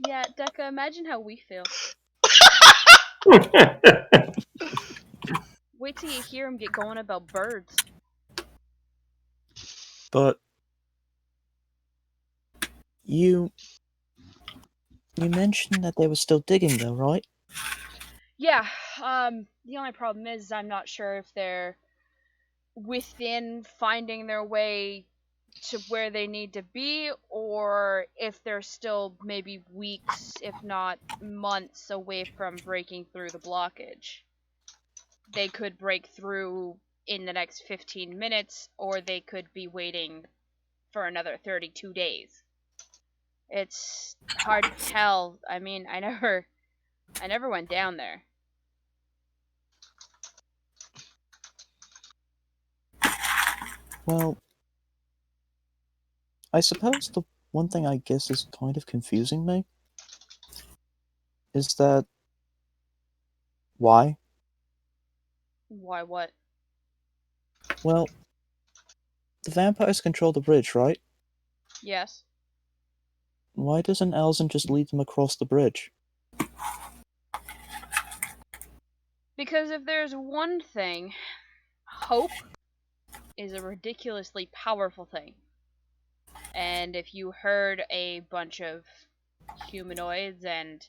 yeah, Decca, imagine how we feel. Wait till you hear him get going about birds. But you You mentioned that they were still digging, though, right? Yeah, the only problem is I'm not sure if they're within finding their way to where they need to be, or if they're still maybe weeks, if not months, away from breaking through the blockage. They could break through in the next 15 minutes, or they could be waiting for another 32 days. It's hard to tell. I mean, I never went down there. Well, I suppose the one thing I guess is kind of confusing me is that why? Why what? Well, the vampires control the bridge, right? Yes. Why doesn't Elzen just lead them across the bridge? Because if there's one thing, hope is a ridiculously powerful thing. And if you heard a bunch of humanoids and,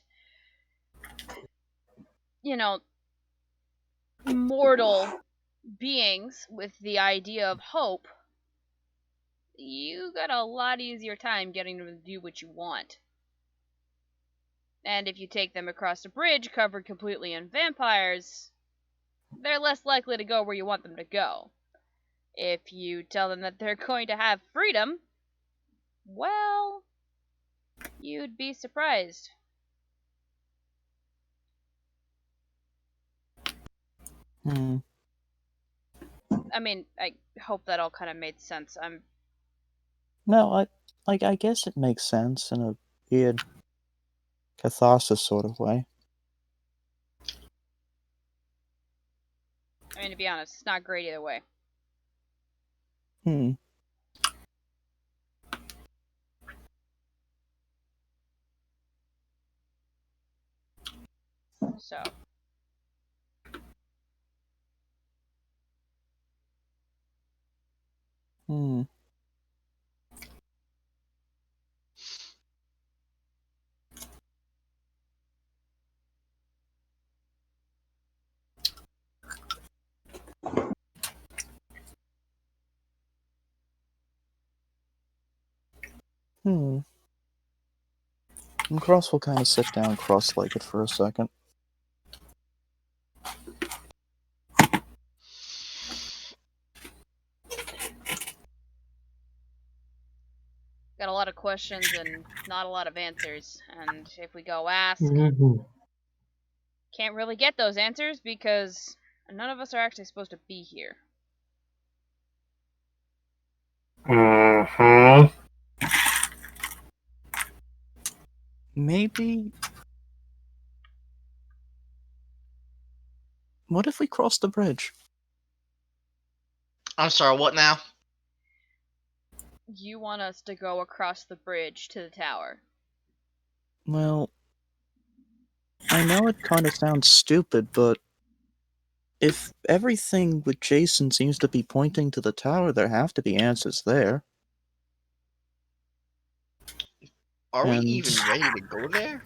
you know, mortal beings with the idea of hope, you got a lot easier time getting them to do what you want. And if you take them across a bridge covered completely in vampires, they're less likely to go where you want them to go. If you tell them that they're going to have freedom, well, you'd be surprised. Hmm. I mean, I hope that all kind of made sense. No, I guess it makes sense in a weird catharsis sort of way. I mean, to be honest, it's not great either way. Hmm. So. Hmm. Hmm. And Cross will kind of sit down cross-legged for a second. Got a lot of questions and not a lot of answers. And if we go ask, can't really get those answers because none of us are actually supposed to be here. Mm-hmm. Maybe... What if we cross the bridge? I'm sorry, what now? You want us to go across the bridge to the tower. Well, I know it kind of sounds stupid, but if everything with Jason seems to be pointing to the tower, there have to be answers there. Are we And even ready to go there?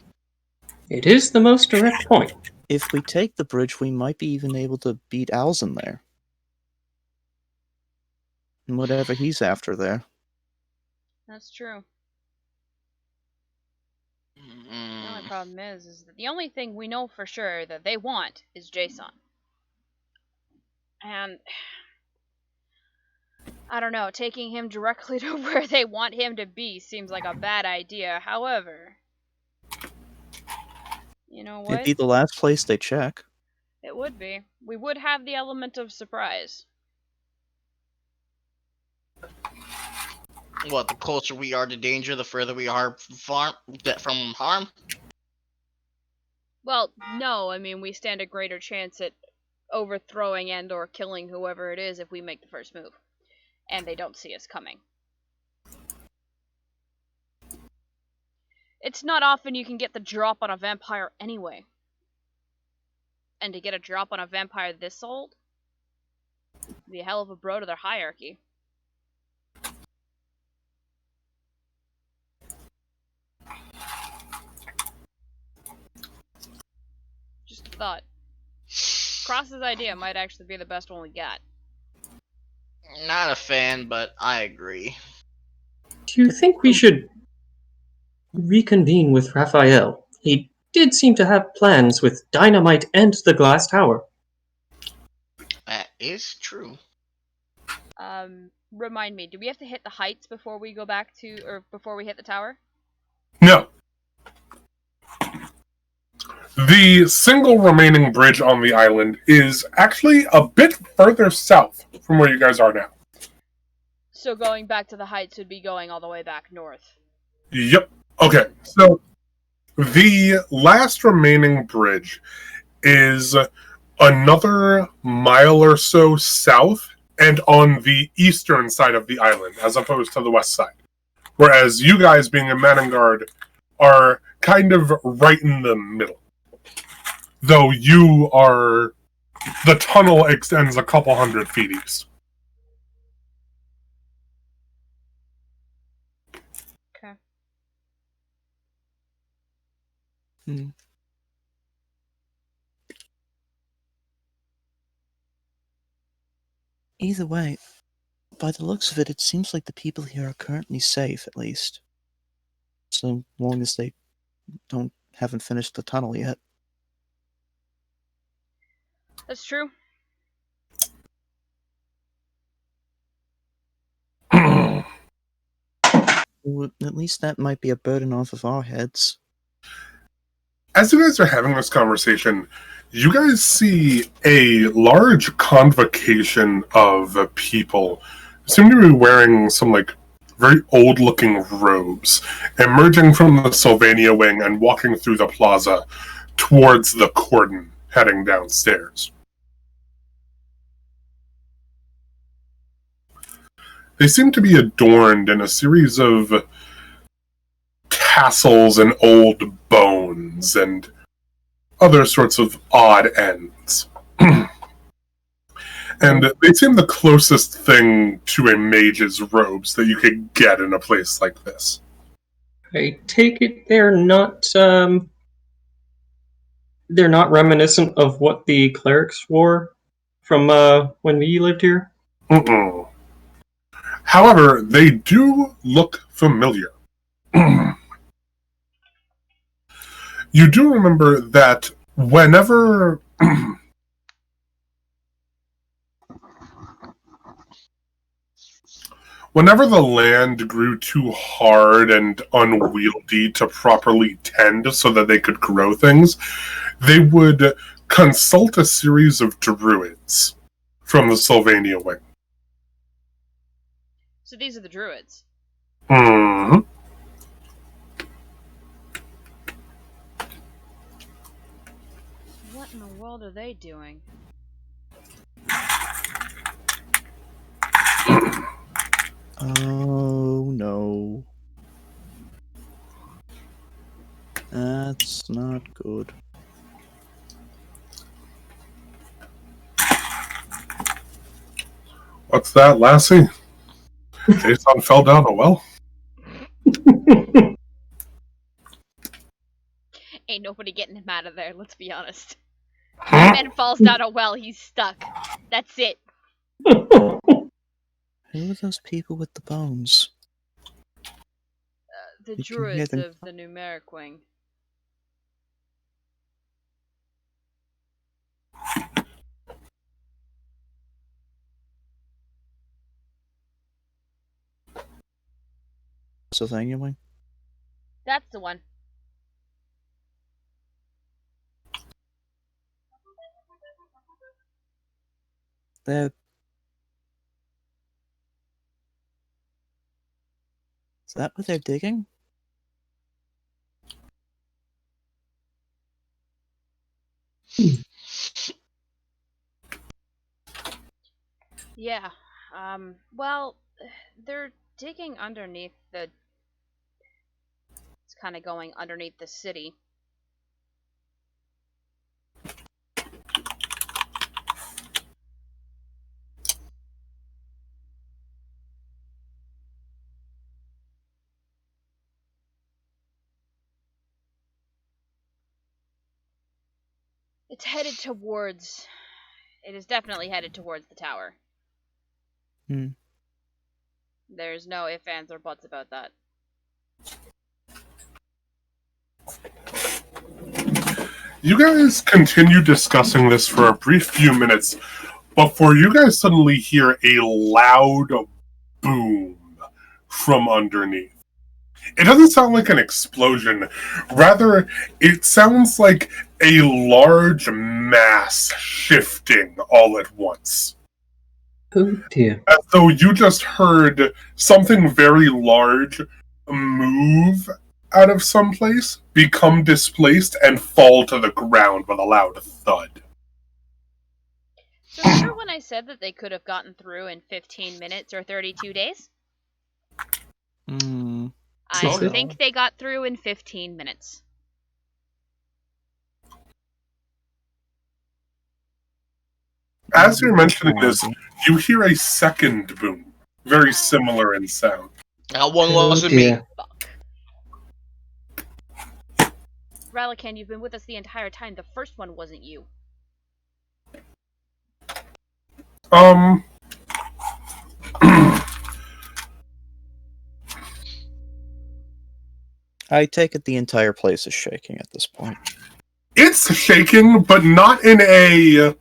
It is the most direct point. if we take the bridge, we might be even able to beat Alzen there. And whatever he's after there. That's true. The Mm. only problem is that the only thing we know for sure that they want is Jason. And I don't know, taking him directly to where they want him to be seems like a bad idea. However, you know what? It'd be the last place they check. It would be. We would have the element of surprise. What, the closer we are to danger, the further we are from harm? Well, no, I mean, we stand a greater chance at overthrowing and or killing whoever it is if we make the first move. And they don't see us coming. It's not often you can get the drop on a vampire anyway. And to get a drop on a vampire this old, would be a hell of a bro to their hierarchy. thought. Cross's idea might actually be the best one we got. Not a fan, but I agree. Do you think we should reconvene with Raphael? He did seem to have plans with dynamite and the glass tower. That is true. Remind me, do we have to hit the heights before we go back to, or before we hit the tower? No. The single remaining bridge on the island is actually a bit further south from where you guys are now. So going back to the heights would be going all the way back north. Yep. Okay, so the last remaining bridge is another mile or so south and on the eastern side of the island, as opposed to the west side. Whereas you guys, being in Manengard, are kind of right in the middle. Though the tunnel extends a couple 100 feet east. Okay. Either way, by the looks of it, it seems like the people here are currently safe, at least. So long as they haven't finished the tunnel yet. That's true. Well, at least that might be a burden off of our heads. As you guys are having this conversation, you guys see a large convocation of people who seem to be wearing some, very old-looking robes, emerging from the Sylvania wing and walking through the plaza towards the cordon, heading downstairs. They seem to be adorned in a series of tassels and old bones and other sorts of odd ends. And they seem the closest thing to a mage's robes that you could get in a place like this. I take it they're not reminiscent of what the clerics wore from when we lived here. Mm-mm. However, they do look familiar. You do remember that whenever the land grew too hard and unwieldy to properly tend so that they could grow things, they would consult a series of druids from the Sylvania wing. So these are the druids. Mm-hmm. What in the world are they doing? Oh no. That's not good. What's that, Lassie? Jason fell down a well? Ain't nobody getting him out of there, let's be honest. That man falls down a well, he's stuck. That's it. Who are those people with the bones? The You can hear druids them. of the numeric wing. Sylvania wing? That's the one. They're... Is that what they're digging? Yeah. Well, they're digging underneath the... It's kind of going underneath the city. It's headed towards... It is definitely headed towards the tower. Hmm. There's no ifs, ands, or buts about that. You guys continue discussing this for a brief few minutes, before you guys suddenly hear a loud boom from underneath. It doesn't sound like an explosion. Rather, it sounds like a large mass shifting all at once. Oh dear. As though you just heard something very large move out of someplace, become displaced, and fall to the ground with a loud thud. So remember when I said that they could have gotten through in 15 minutes or 32 days? Hmm. I think they got through in 15 minutes. As you're mentioning this, you hear a second boom, very similar in sound. That one wasn't me. Fuck. Ralakan, you've been with us the entire time. The first one wasn't you. I take it the entire place is shaking at this point. It's shaking, but not in a...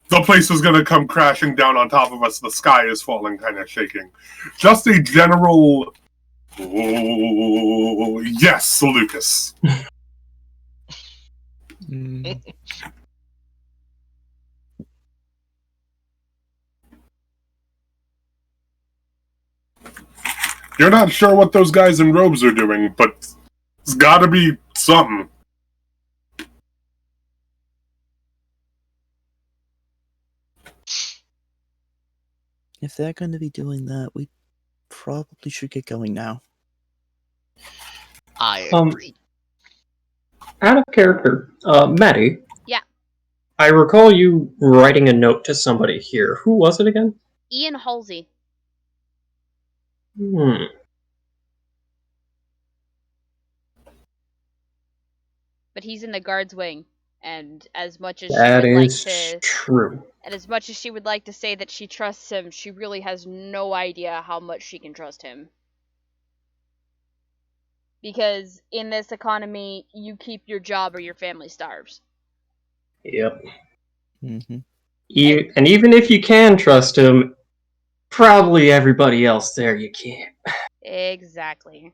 The place is going to come crashing down on top of us, the sky is falling kind of shaking. Just a general... Oh, yes, Lucas. You're not sure what those guys in robes are doing, but it's gotta be something. If they're going to be doing that, we probably should get going now. I agree. Out of character, Maddie. Yeah. I recall you writing a note to somebody here. Who was it again? Ian Halsey. But he's in the guards wing, and as much as that she would is like to, true. and as much as she would like to say that she trusts him, she really has no idea how much she can trust him. Because in this economy, you keep your job or your family starves. Yep. Mm-hmm. And even if you can trust him, probably everybody else there you can't. Exactly.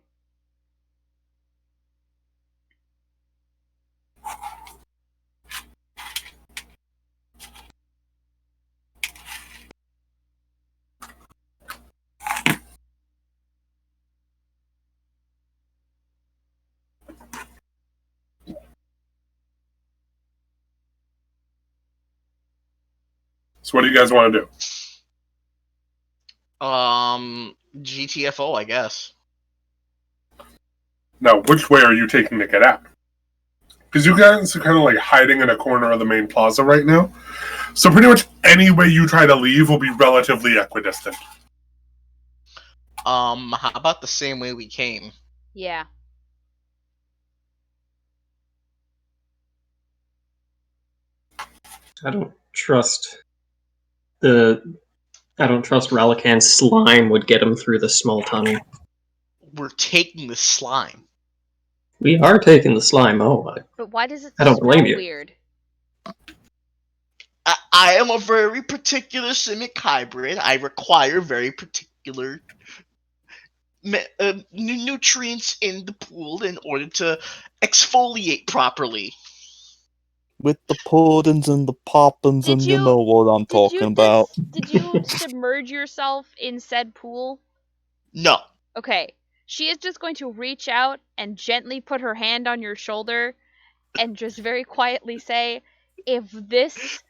So what do you guys want to do? GTFO, I guess. Now, which way are you taking to get out? Because you guys are kind of like hiding in a corner of the main plaza right now. So pretty much any way you try to leave will be relatively equidistant. How about the same way we came? Yeah. I don't trust Ralakan's slime would get him through the small tunnel. We're taking the slime. We are taking the slime, But why does it I don't smell blame you. weird? I am a very particular simic hybrid. I require very particular nutrients in the pool in order to exfoliate properly. With the puddings and the poppins, and you know what I'm talking about. Did you submerge yourself in said pool? No. Okay. She is just going to reach out and gently put her hand on your shoulder and just very quietly say, if this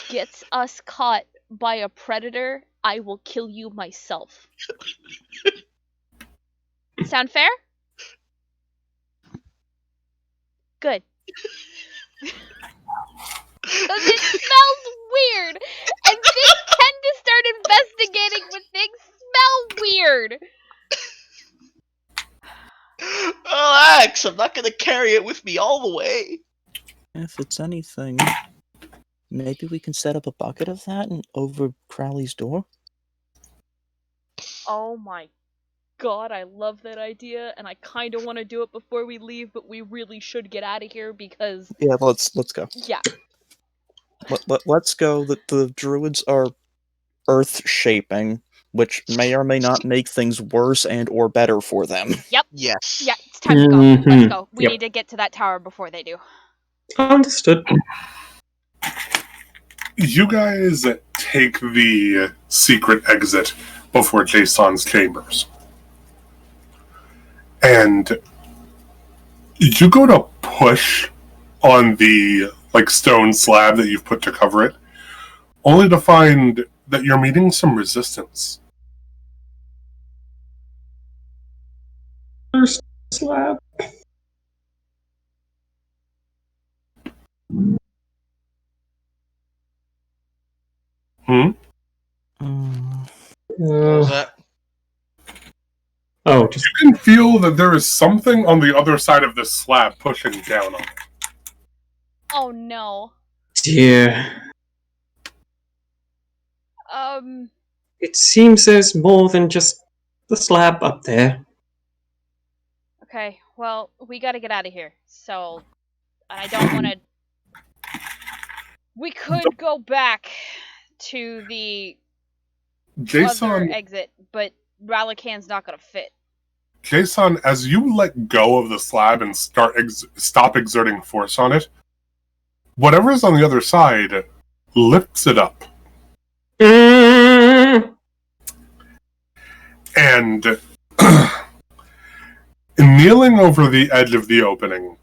gets us caught by a predator, I will kill you myself. Sound fair? Good. Because it smells weird, and things tend to start investigating when things smell weird. Relax, I'm not gonna carry it with me all the way. If it's anything, maybe we can set up a bucket of that and over Crowley's door? Oh my god, I love that idea, and I kind of want to do it before we leave, but we really should get out of here because... Yeah, let's go. Yeah. Let's go. The druids are earth-shaping, which may or may not make things worse and or better for them. Yep. Yes. Yeah, it's time to go. Mhm. Let's go. We Yep. need to get to that tower before they do. Understood. You guys take the secret exit before Jason's chambers. And you go to push on the stone slab that you've put to cover it, only to find that you're meeting some resistance. First slab. What was that? Oh, just You can feel that there is something on the other side of this slab pushing down on it. Oh no. dear. It seems there's more than just the slab up there. Okay, well, we gotta get out of here. So, I don't want to... We could go back to the other Jason, exit, but Ralakan's not gonna fit. Jason, as you let go of the slab and stop exerting force on it, whatever's on the other side lifts it up. And kneeling over the edge of the opening,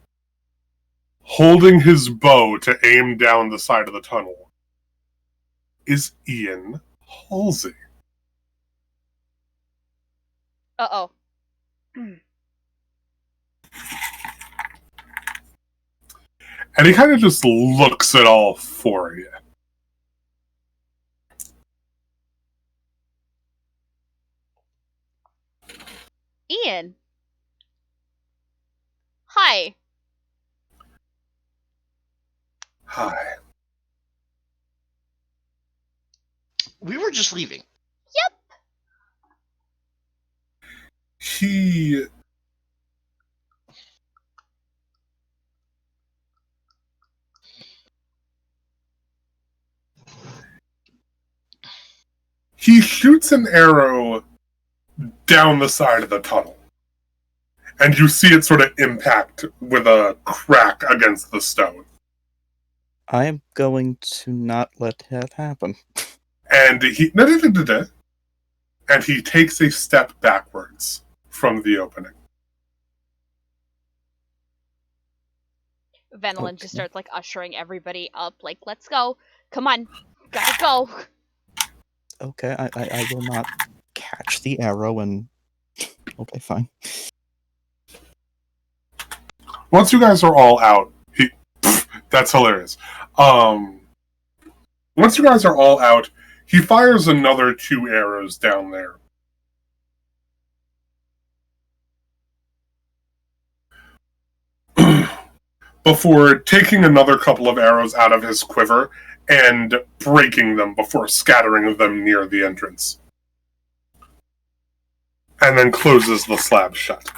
holding his bow to aim down the side of the tunnel, is Ian Halsey. Uh-oh. And he kind of just looks at all four of you. Ian? Hi. Hi. We were just leaving. He shoots an arrow down the side of the tunnel. And you see it sort of impact with a crack against the stone. I am going to not let that happen. And he and he takes a step backwards from the opening. Venelin just Okay. starts, ushering everybody up, let's go. Come on. Gotta go. Okay, I will not catch the arrow and... Okay, fine. Once you guys are all out, that's hilarious. Once you guys are all out, he fires another 2 arrows down there. Before taking another couple of arrows out of his quiver and breaking them before scattering them near the entrance. And then closes the slab shut.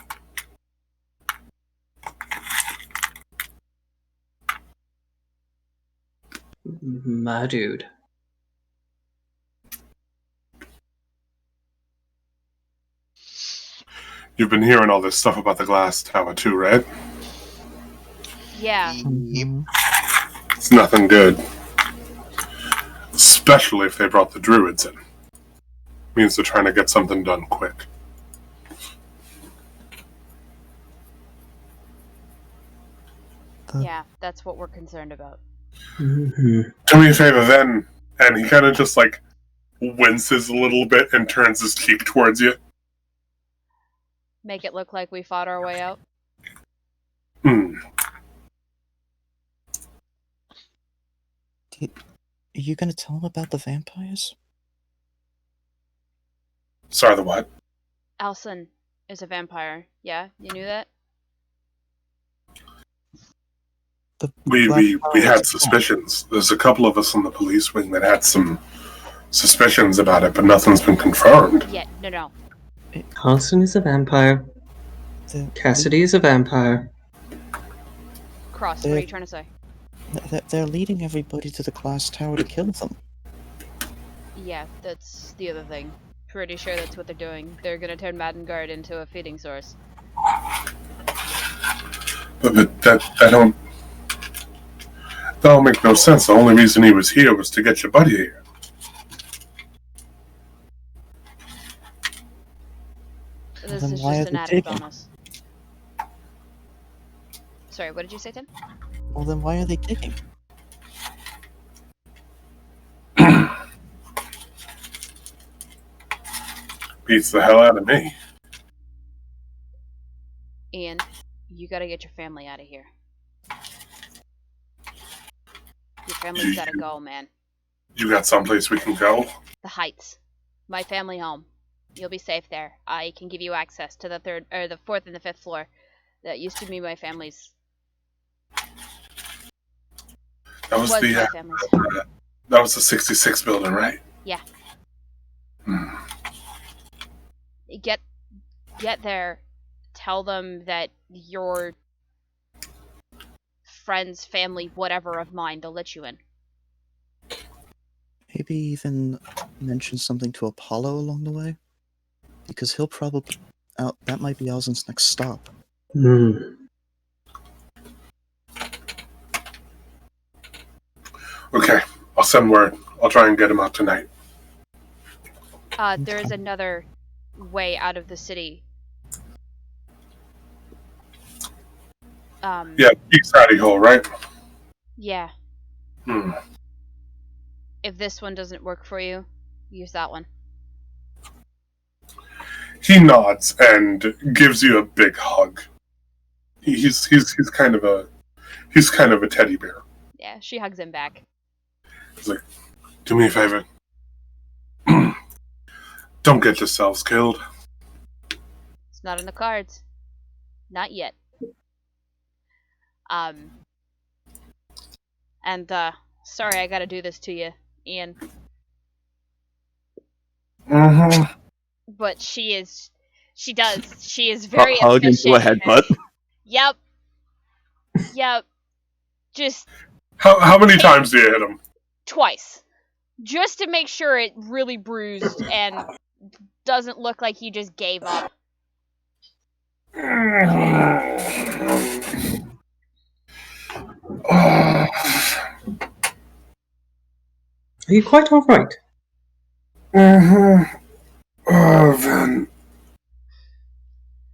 My dude. You've been hearing all this stuff about the glass tower too, right? Yeah. Mhm. It's nothing good. Especially if they brought the druids in. Means they're trying to get something done quick. Yeah, that's what we're concerned about. Mhm. Do me a favor then. And he kind of just winces a little bit and turns his cheek towards you. Make it look like we fought our way out. Hmm. Are you gonna tell him about the vampires? Sorry, the what? Alson is a vampire. Yeah, you knew that? We Black had Powers. suspicions. There's a couple of us on the police wing that had some suspicions about it, but nothing's been confirmed. Yeah, no. Constant is a vampire. The- Cassidy is a vampire. Cross, what are you trying to say? They're leading everybody to the glass tower to kill them. Yeah, that's the other thing. Pretty sure that's what they're doing. They're gonna turn Madengard into a feeding source. But that don't make no sense. The only reason he was here was to get your buddy here. This Then is why just are an they added taking? bonus. Sorry, what did you say, Tim? Well, then why are they digging? Beats the hell out of me. Ian, you gotta get your family out of here. Your family's gotta go, man. You got someplace we can go? The Heights. My family home. You'll be safe there. I can give you access to the the 4th and the 5th floor. That used to be my family's. That was my the family's. that was the 66 building, right? Yeah. Hmm. Get there. Tell them that your friends, family, whatever of mine, they'll let you in. Maybe even mention something to Apollo along the way? Because he'll probably... that might be Alzin's next stop. Okay, I'll send word. I'll try and get him out tonight. There is another way out of the city. Yeah, East Hattie Hole, right? Yeah. Hmm. If this one doesn't work for you, use that one. He nods and gives you a big hug. He's kind of a teddy bear. Yeah, she hugs him back. He's like, do me a favor. Don't get yourselves killed. It's not in the cards. Not yet. Sorry I gotta do this to you, Ian. Mm-hmm. But she is very hug into a efficient. headbutt. Yep. Just How many times do you hit him? twice. Just to make sure it really bruised and doesn't look like he just gave up. Are you quite alright? Mm-hmm. Oh, Van.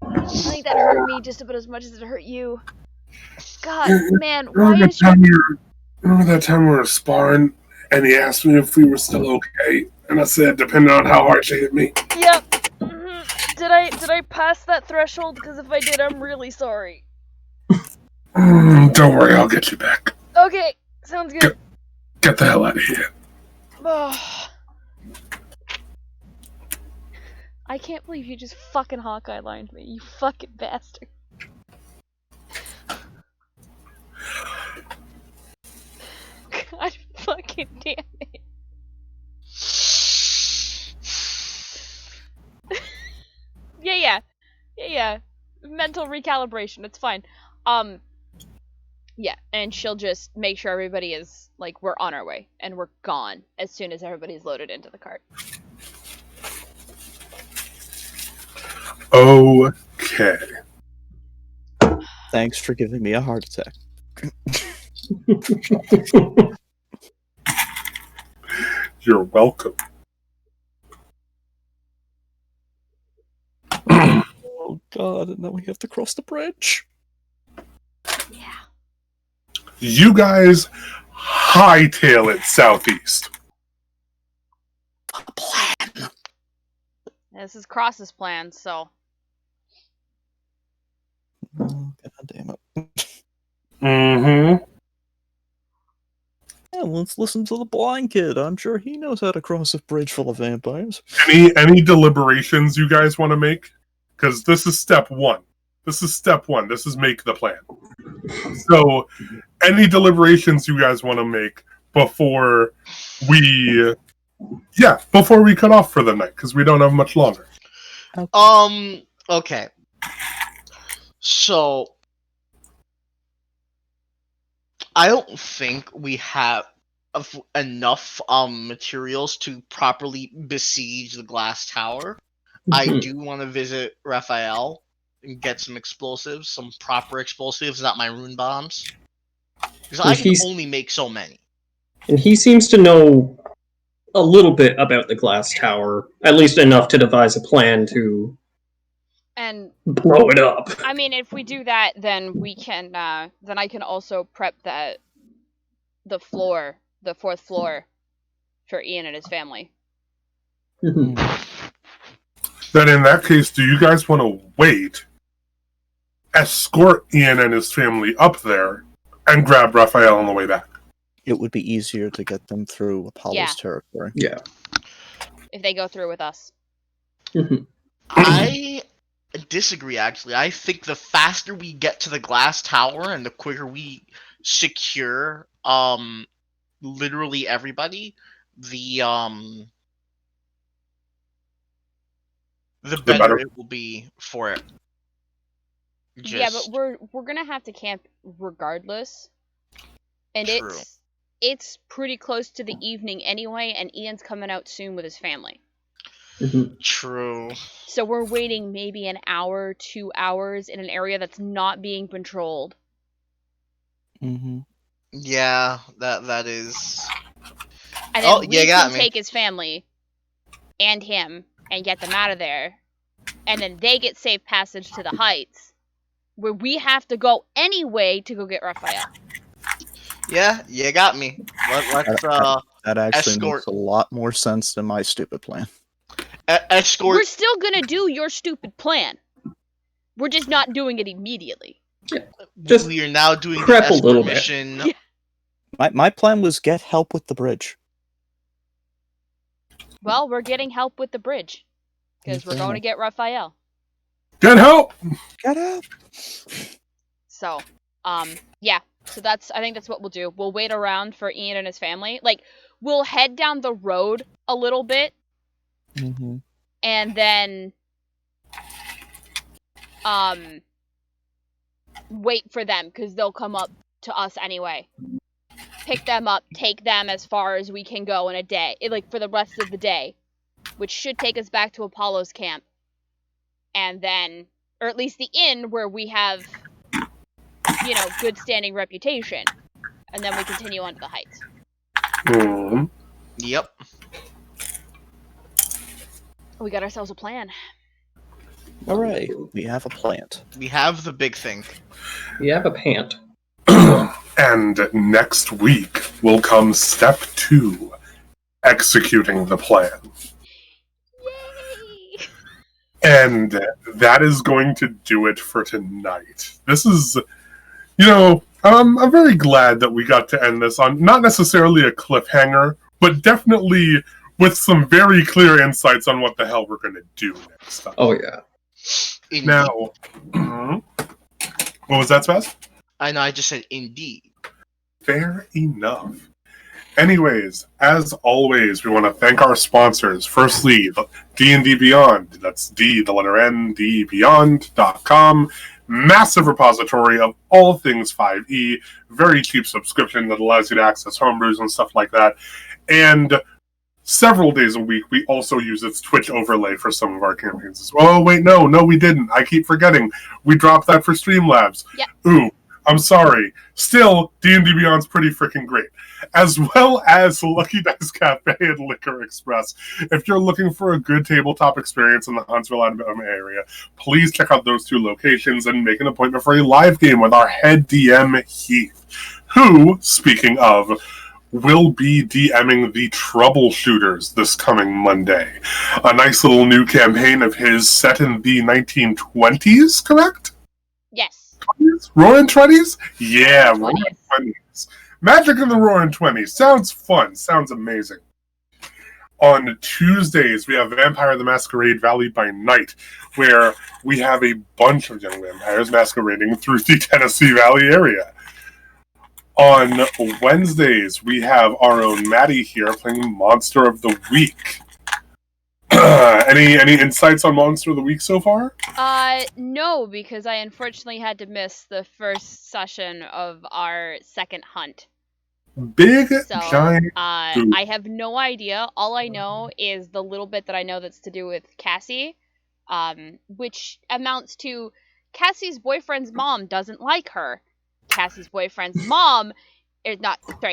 I think that hurt me just about as much as it hurt you. God, man, why Remember is she... that time we were sparring and he asked me if we were still okay? And I said, depending on how hard she hit me. Yep. Mm-hmm. Did I pass that threshold? Because if I did, I'm really sorry. Don't worry, I'll get you back. Okay, sounds good. Get the hell out of here. I can't believe you just fucking Hawkeye lined me, you fucking bastard. God fucking damn it. Yeah. Mental recalibration, it's fine. Yeah, and she'll just make sure everybody is, like, we're on our way, and we're gone as soon as everybody's loaded into the cart. Okay. Thanks for giving me a heart attack. You're welcome. Oh god, and now we have to cross the bridge. Yeah. You guys hightail it southeast. The plan. This is Cross's plan, so... Oh, god damn it. Mm-hmm. Yeah, let's listen to the blind kid. I'm sure he knows how to cross a bridge full of vampires. Any deliberations you guys want to make? Because this is step one. This is make the plan. So any deliberations you guys want to make before we cut off for the night, because we don't have much longer. Okay. So, I don't think we have enough materials to properly besiege the glass tower. I do want to visit Raphael and get some explosives, some proper explosives, not my rune bombs. Because I can only make so many. And he seems to know a little bit about the glass tower, at least enough to devise a plan to blow it up. I mean, if we do that, then we can. Then I can also prep the fourth floor, for Ian and his family. Then in that case, do you guys want to wait, escort Ian and his family up there, and grab Raphael on the way back? It would be easier to get them through Apollo's territory. Yeah. If they go through with us. I disagree, actually. I think the faster we get to the glass tower and the quicker we secure literally everybody, the better it will be for it. Yeah, but we're gonna have to camp regardless. And True. it's pretty close to the evening anyway, and Ian's coming out soon with his family. True. So we're waiting maybe an hour, 2 hours in an area that's not being patrolled. Yeah, that is. And then we can take his family and him and get them out of there. And then they get safe passage to the heights, where we have to go anyway to go get Raphael. Yeah, you got me. Let's that actually escort. makes a lot more sense than my stupid plan. Escort. We're still gonna do your stupid plan. We're just not doing it immediately. Just we are now doing prep the a little escort bit. mission. My plan was get help with the bridge. Well, we're getting help with the bridge. Because we're going to get Raphael. Get help! Get help! So, yeah. So I think that's what we'll do. We'll wait around for Ian and his family. Like, we'll head down the road a little bit. And then, wait for them, because they'll come up to us anyway. Pick them up, take them as far as we can go in a day. For the rest of the day. Which should take us back to Apollo's camp. And then, or at least the inn where we have, good standing reputation. And then we continue on to the heights. Yep. We got ourselves a plan. Alright, we have a plant. We have the big thing. We have a pant. And next week will come step 2, executing the plan. Yay! And that is going to do it for tonight. This is, I'm very glad that we got to end this on not necessarily a cliffhanger, but definitely with some very clear insights on what the hell we're going to do next time. Oh, yeah. Indeed. Now, what was that, Spaz? I know, I just said indeed. Fair enough. Anyways, as always, we want to thank our sponsors. Firstly, D&D Beyond. That's D, the letter N, D, Beyond.com. Massive repository of all things 5e. Very cheap subscription that allows you to access homebrews and stuff like that. And several days a week, we also use its Twitch overlay for some of our campaigns as well. Oh, wait, no, we didn't. I keep forgetting. We dropped that for Streamlabs. Yep. Ooh, I'm sorry. Still, D&D Beyond's pretty freaking great. As well as Lucky Dice Cafe and Liquor Express. If you're looking for a good tabletop experience in the Huntsville, Alabama area, please check out those 2 locations and make an appointment for a live game with our head DM, Heath, who, speaking of, will be DMing the Troubleshooters this coming Monday. A nice little new campaign of his set in the 1920s, correct? Yes. 20s? Roaring 20s? Yeah, 20s. Roaring 20s. Magic in the Roaring 20s. Sounds fun. Sounds amazing. On Tuesdays, we have Vampire the Masquerade Valley by Night, where we have a bunch of young vampires masquerading through the Tennessee Valley area. On Wednesdays, we have our own Maddie here playing Monster of the Week. Any insights on Monster of the Week so far? No, because I unfortunately had to miss the first session of our second hunt. Big, So, giant goop. I have no idea. All I know is the little bit that I know that's to do with Cassie, which amounts to Cassie's boyfriend's mom doesn't like her. Cassie's boyfriend's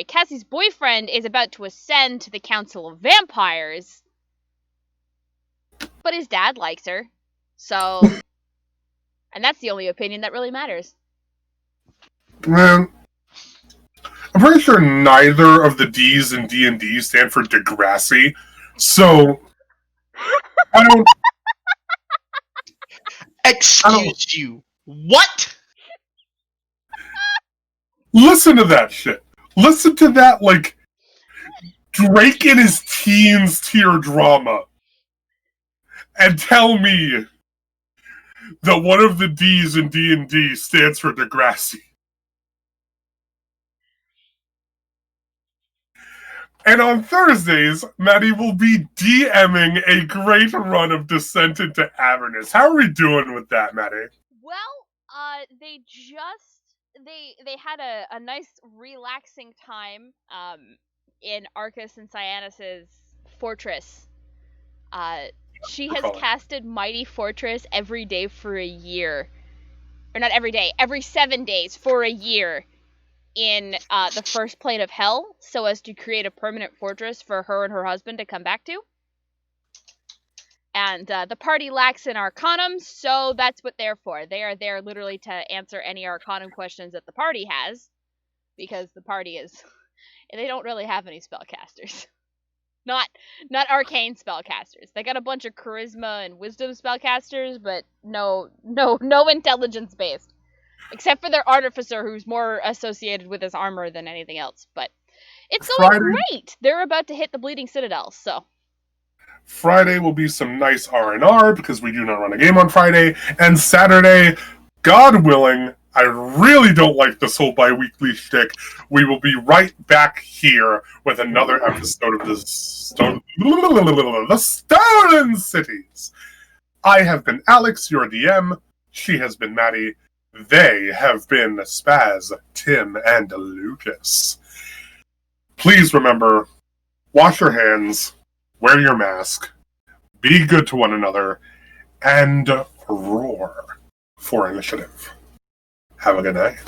Cassie's boyfriend is about to ascend to the Council of Vampires, but his dad likes her. So, and that's the only opinion that really matters. Man, I'm pretty sure neither of the D's in D&D stand for Degrassi, so I don't... Excuse you. What? Listen to that shit. Listen to that, like, Drake in his teens tier drama. And tell me that one of the D's in D&D stands for Degrassi. And on Thursdays, Maddie will be DMing a great run of Descent into Avernus. How are we doing with that, Maddie? Well, they had a nice relaxing time in Arcus and Cyanus's fortress. She has casted Mighty Fortress every day for a year. Or not every day, every 7 days for a year in the first plane of hell, so as to create a permanent fortress for her and her husband to come back to. And the party lacks in Arcanum, so that's what they're for. They are there literally to answer any Arcanum questions that the party has, because the party is... they don't really have any spellcasters. Not arcane spellcasters. They got a bunch of charisma and wisdom spellcasters, but no intelligence based. Except for their artificer, who's more associated with his armor than anything else. But it's going great. They're about to hit the Bleeding Citadel, so. Friday will be some nice R&R, because we do not run a game on Friday. And Saturday, God willing, I really don't like this whole bi-weekly shtick. We will be right back here with another episode of the Stolen Cities. I have been Alex, your DM. She has been Maddie. They have been Spaz, Tim, and Lucas. Please remember, wash your hands, wear your mask, be good to one another, and roar for initiative. Have a good night.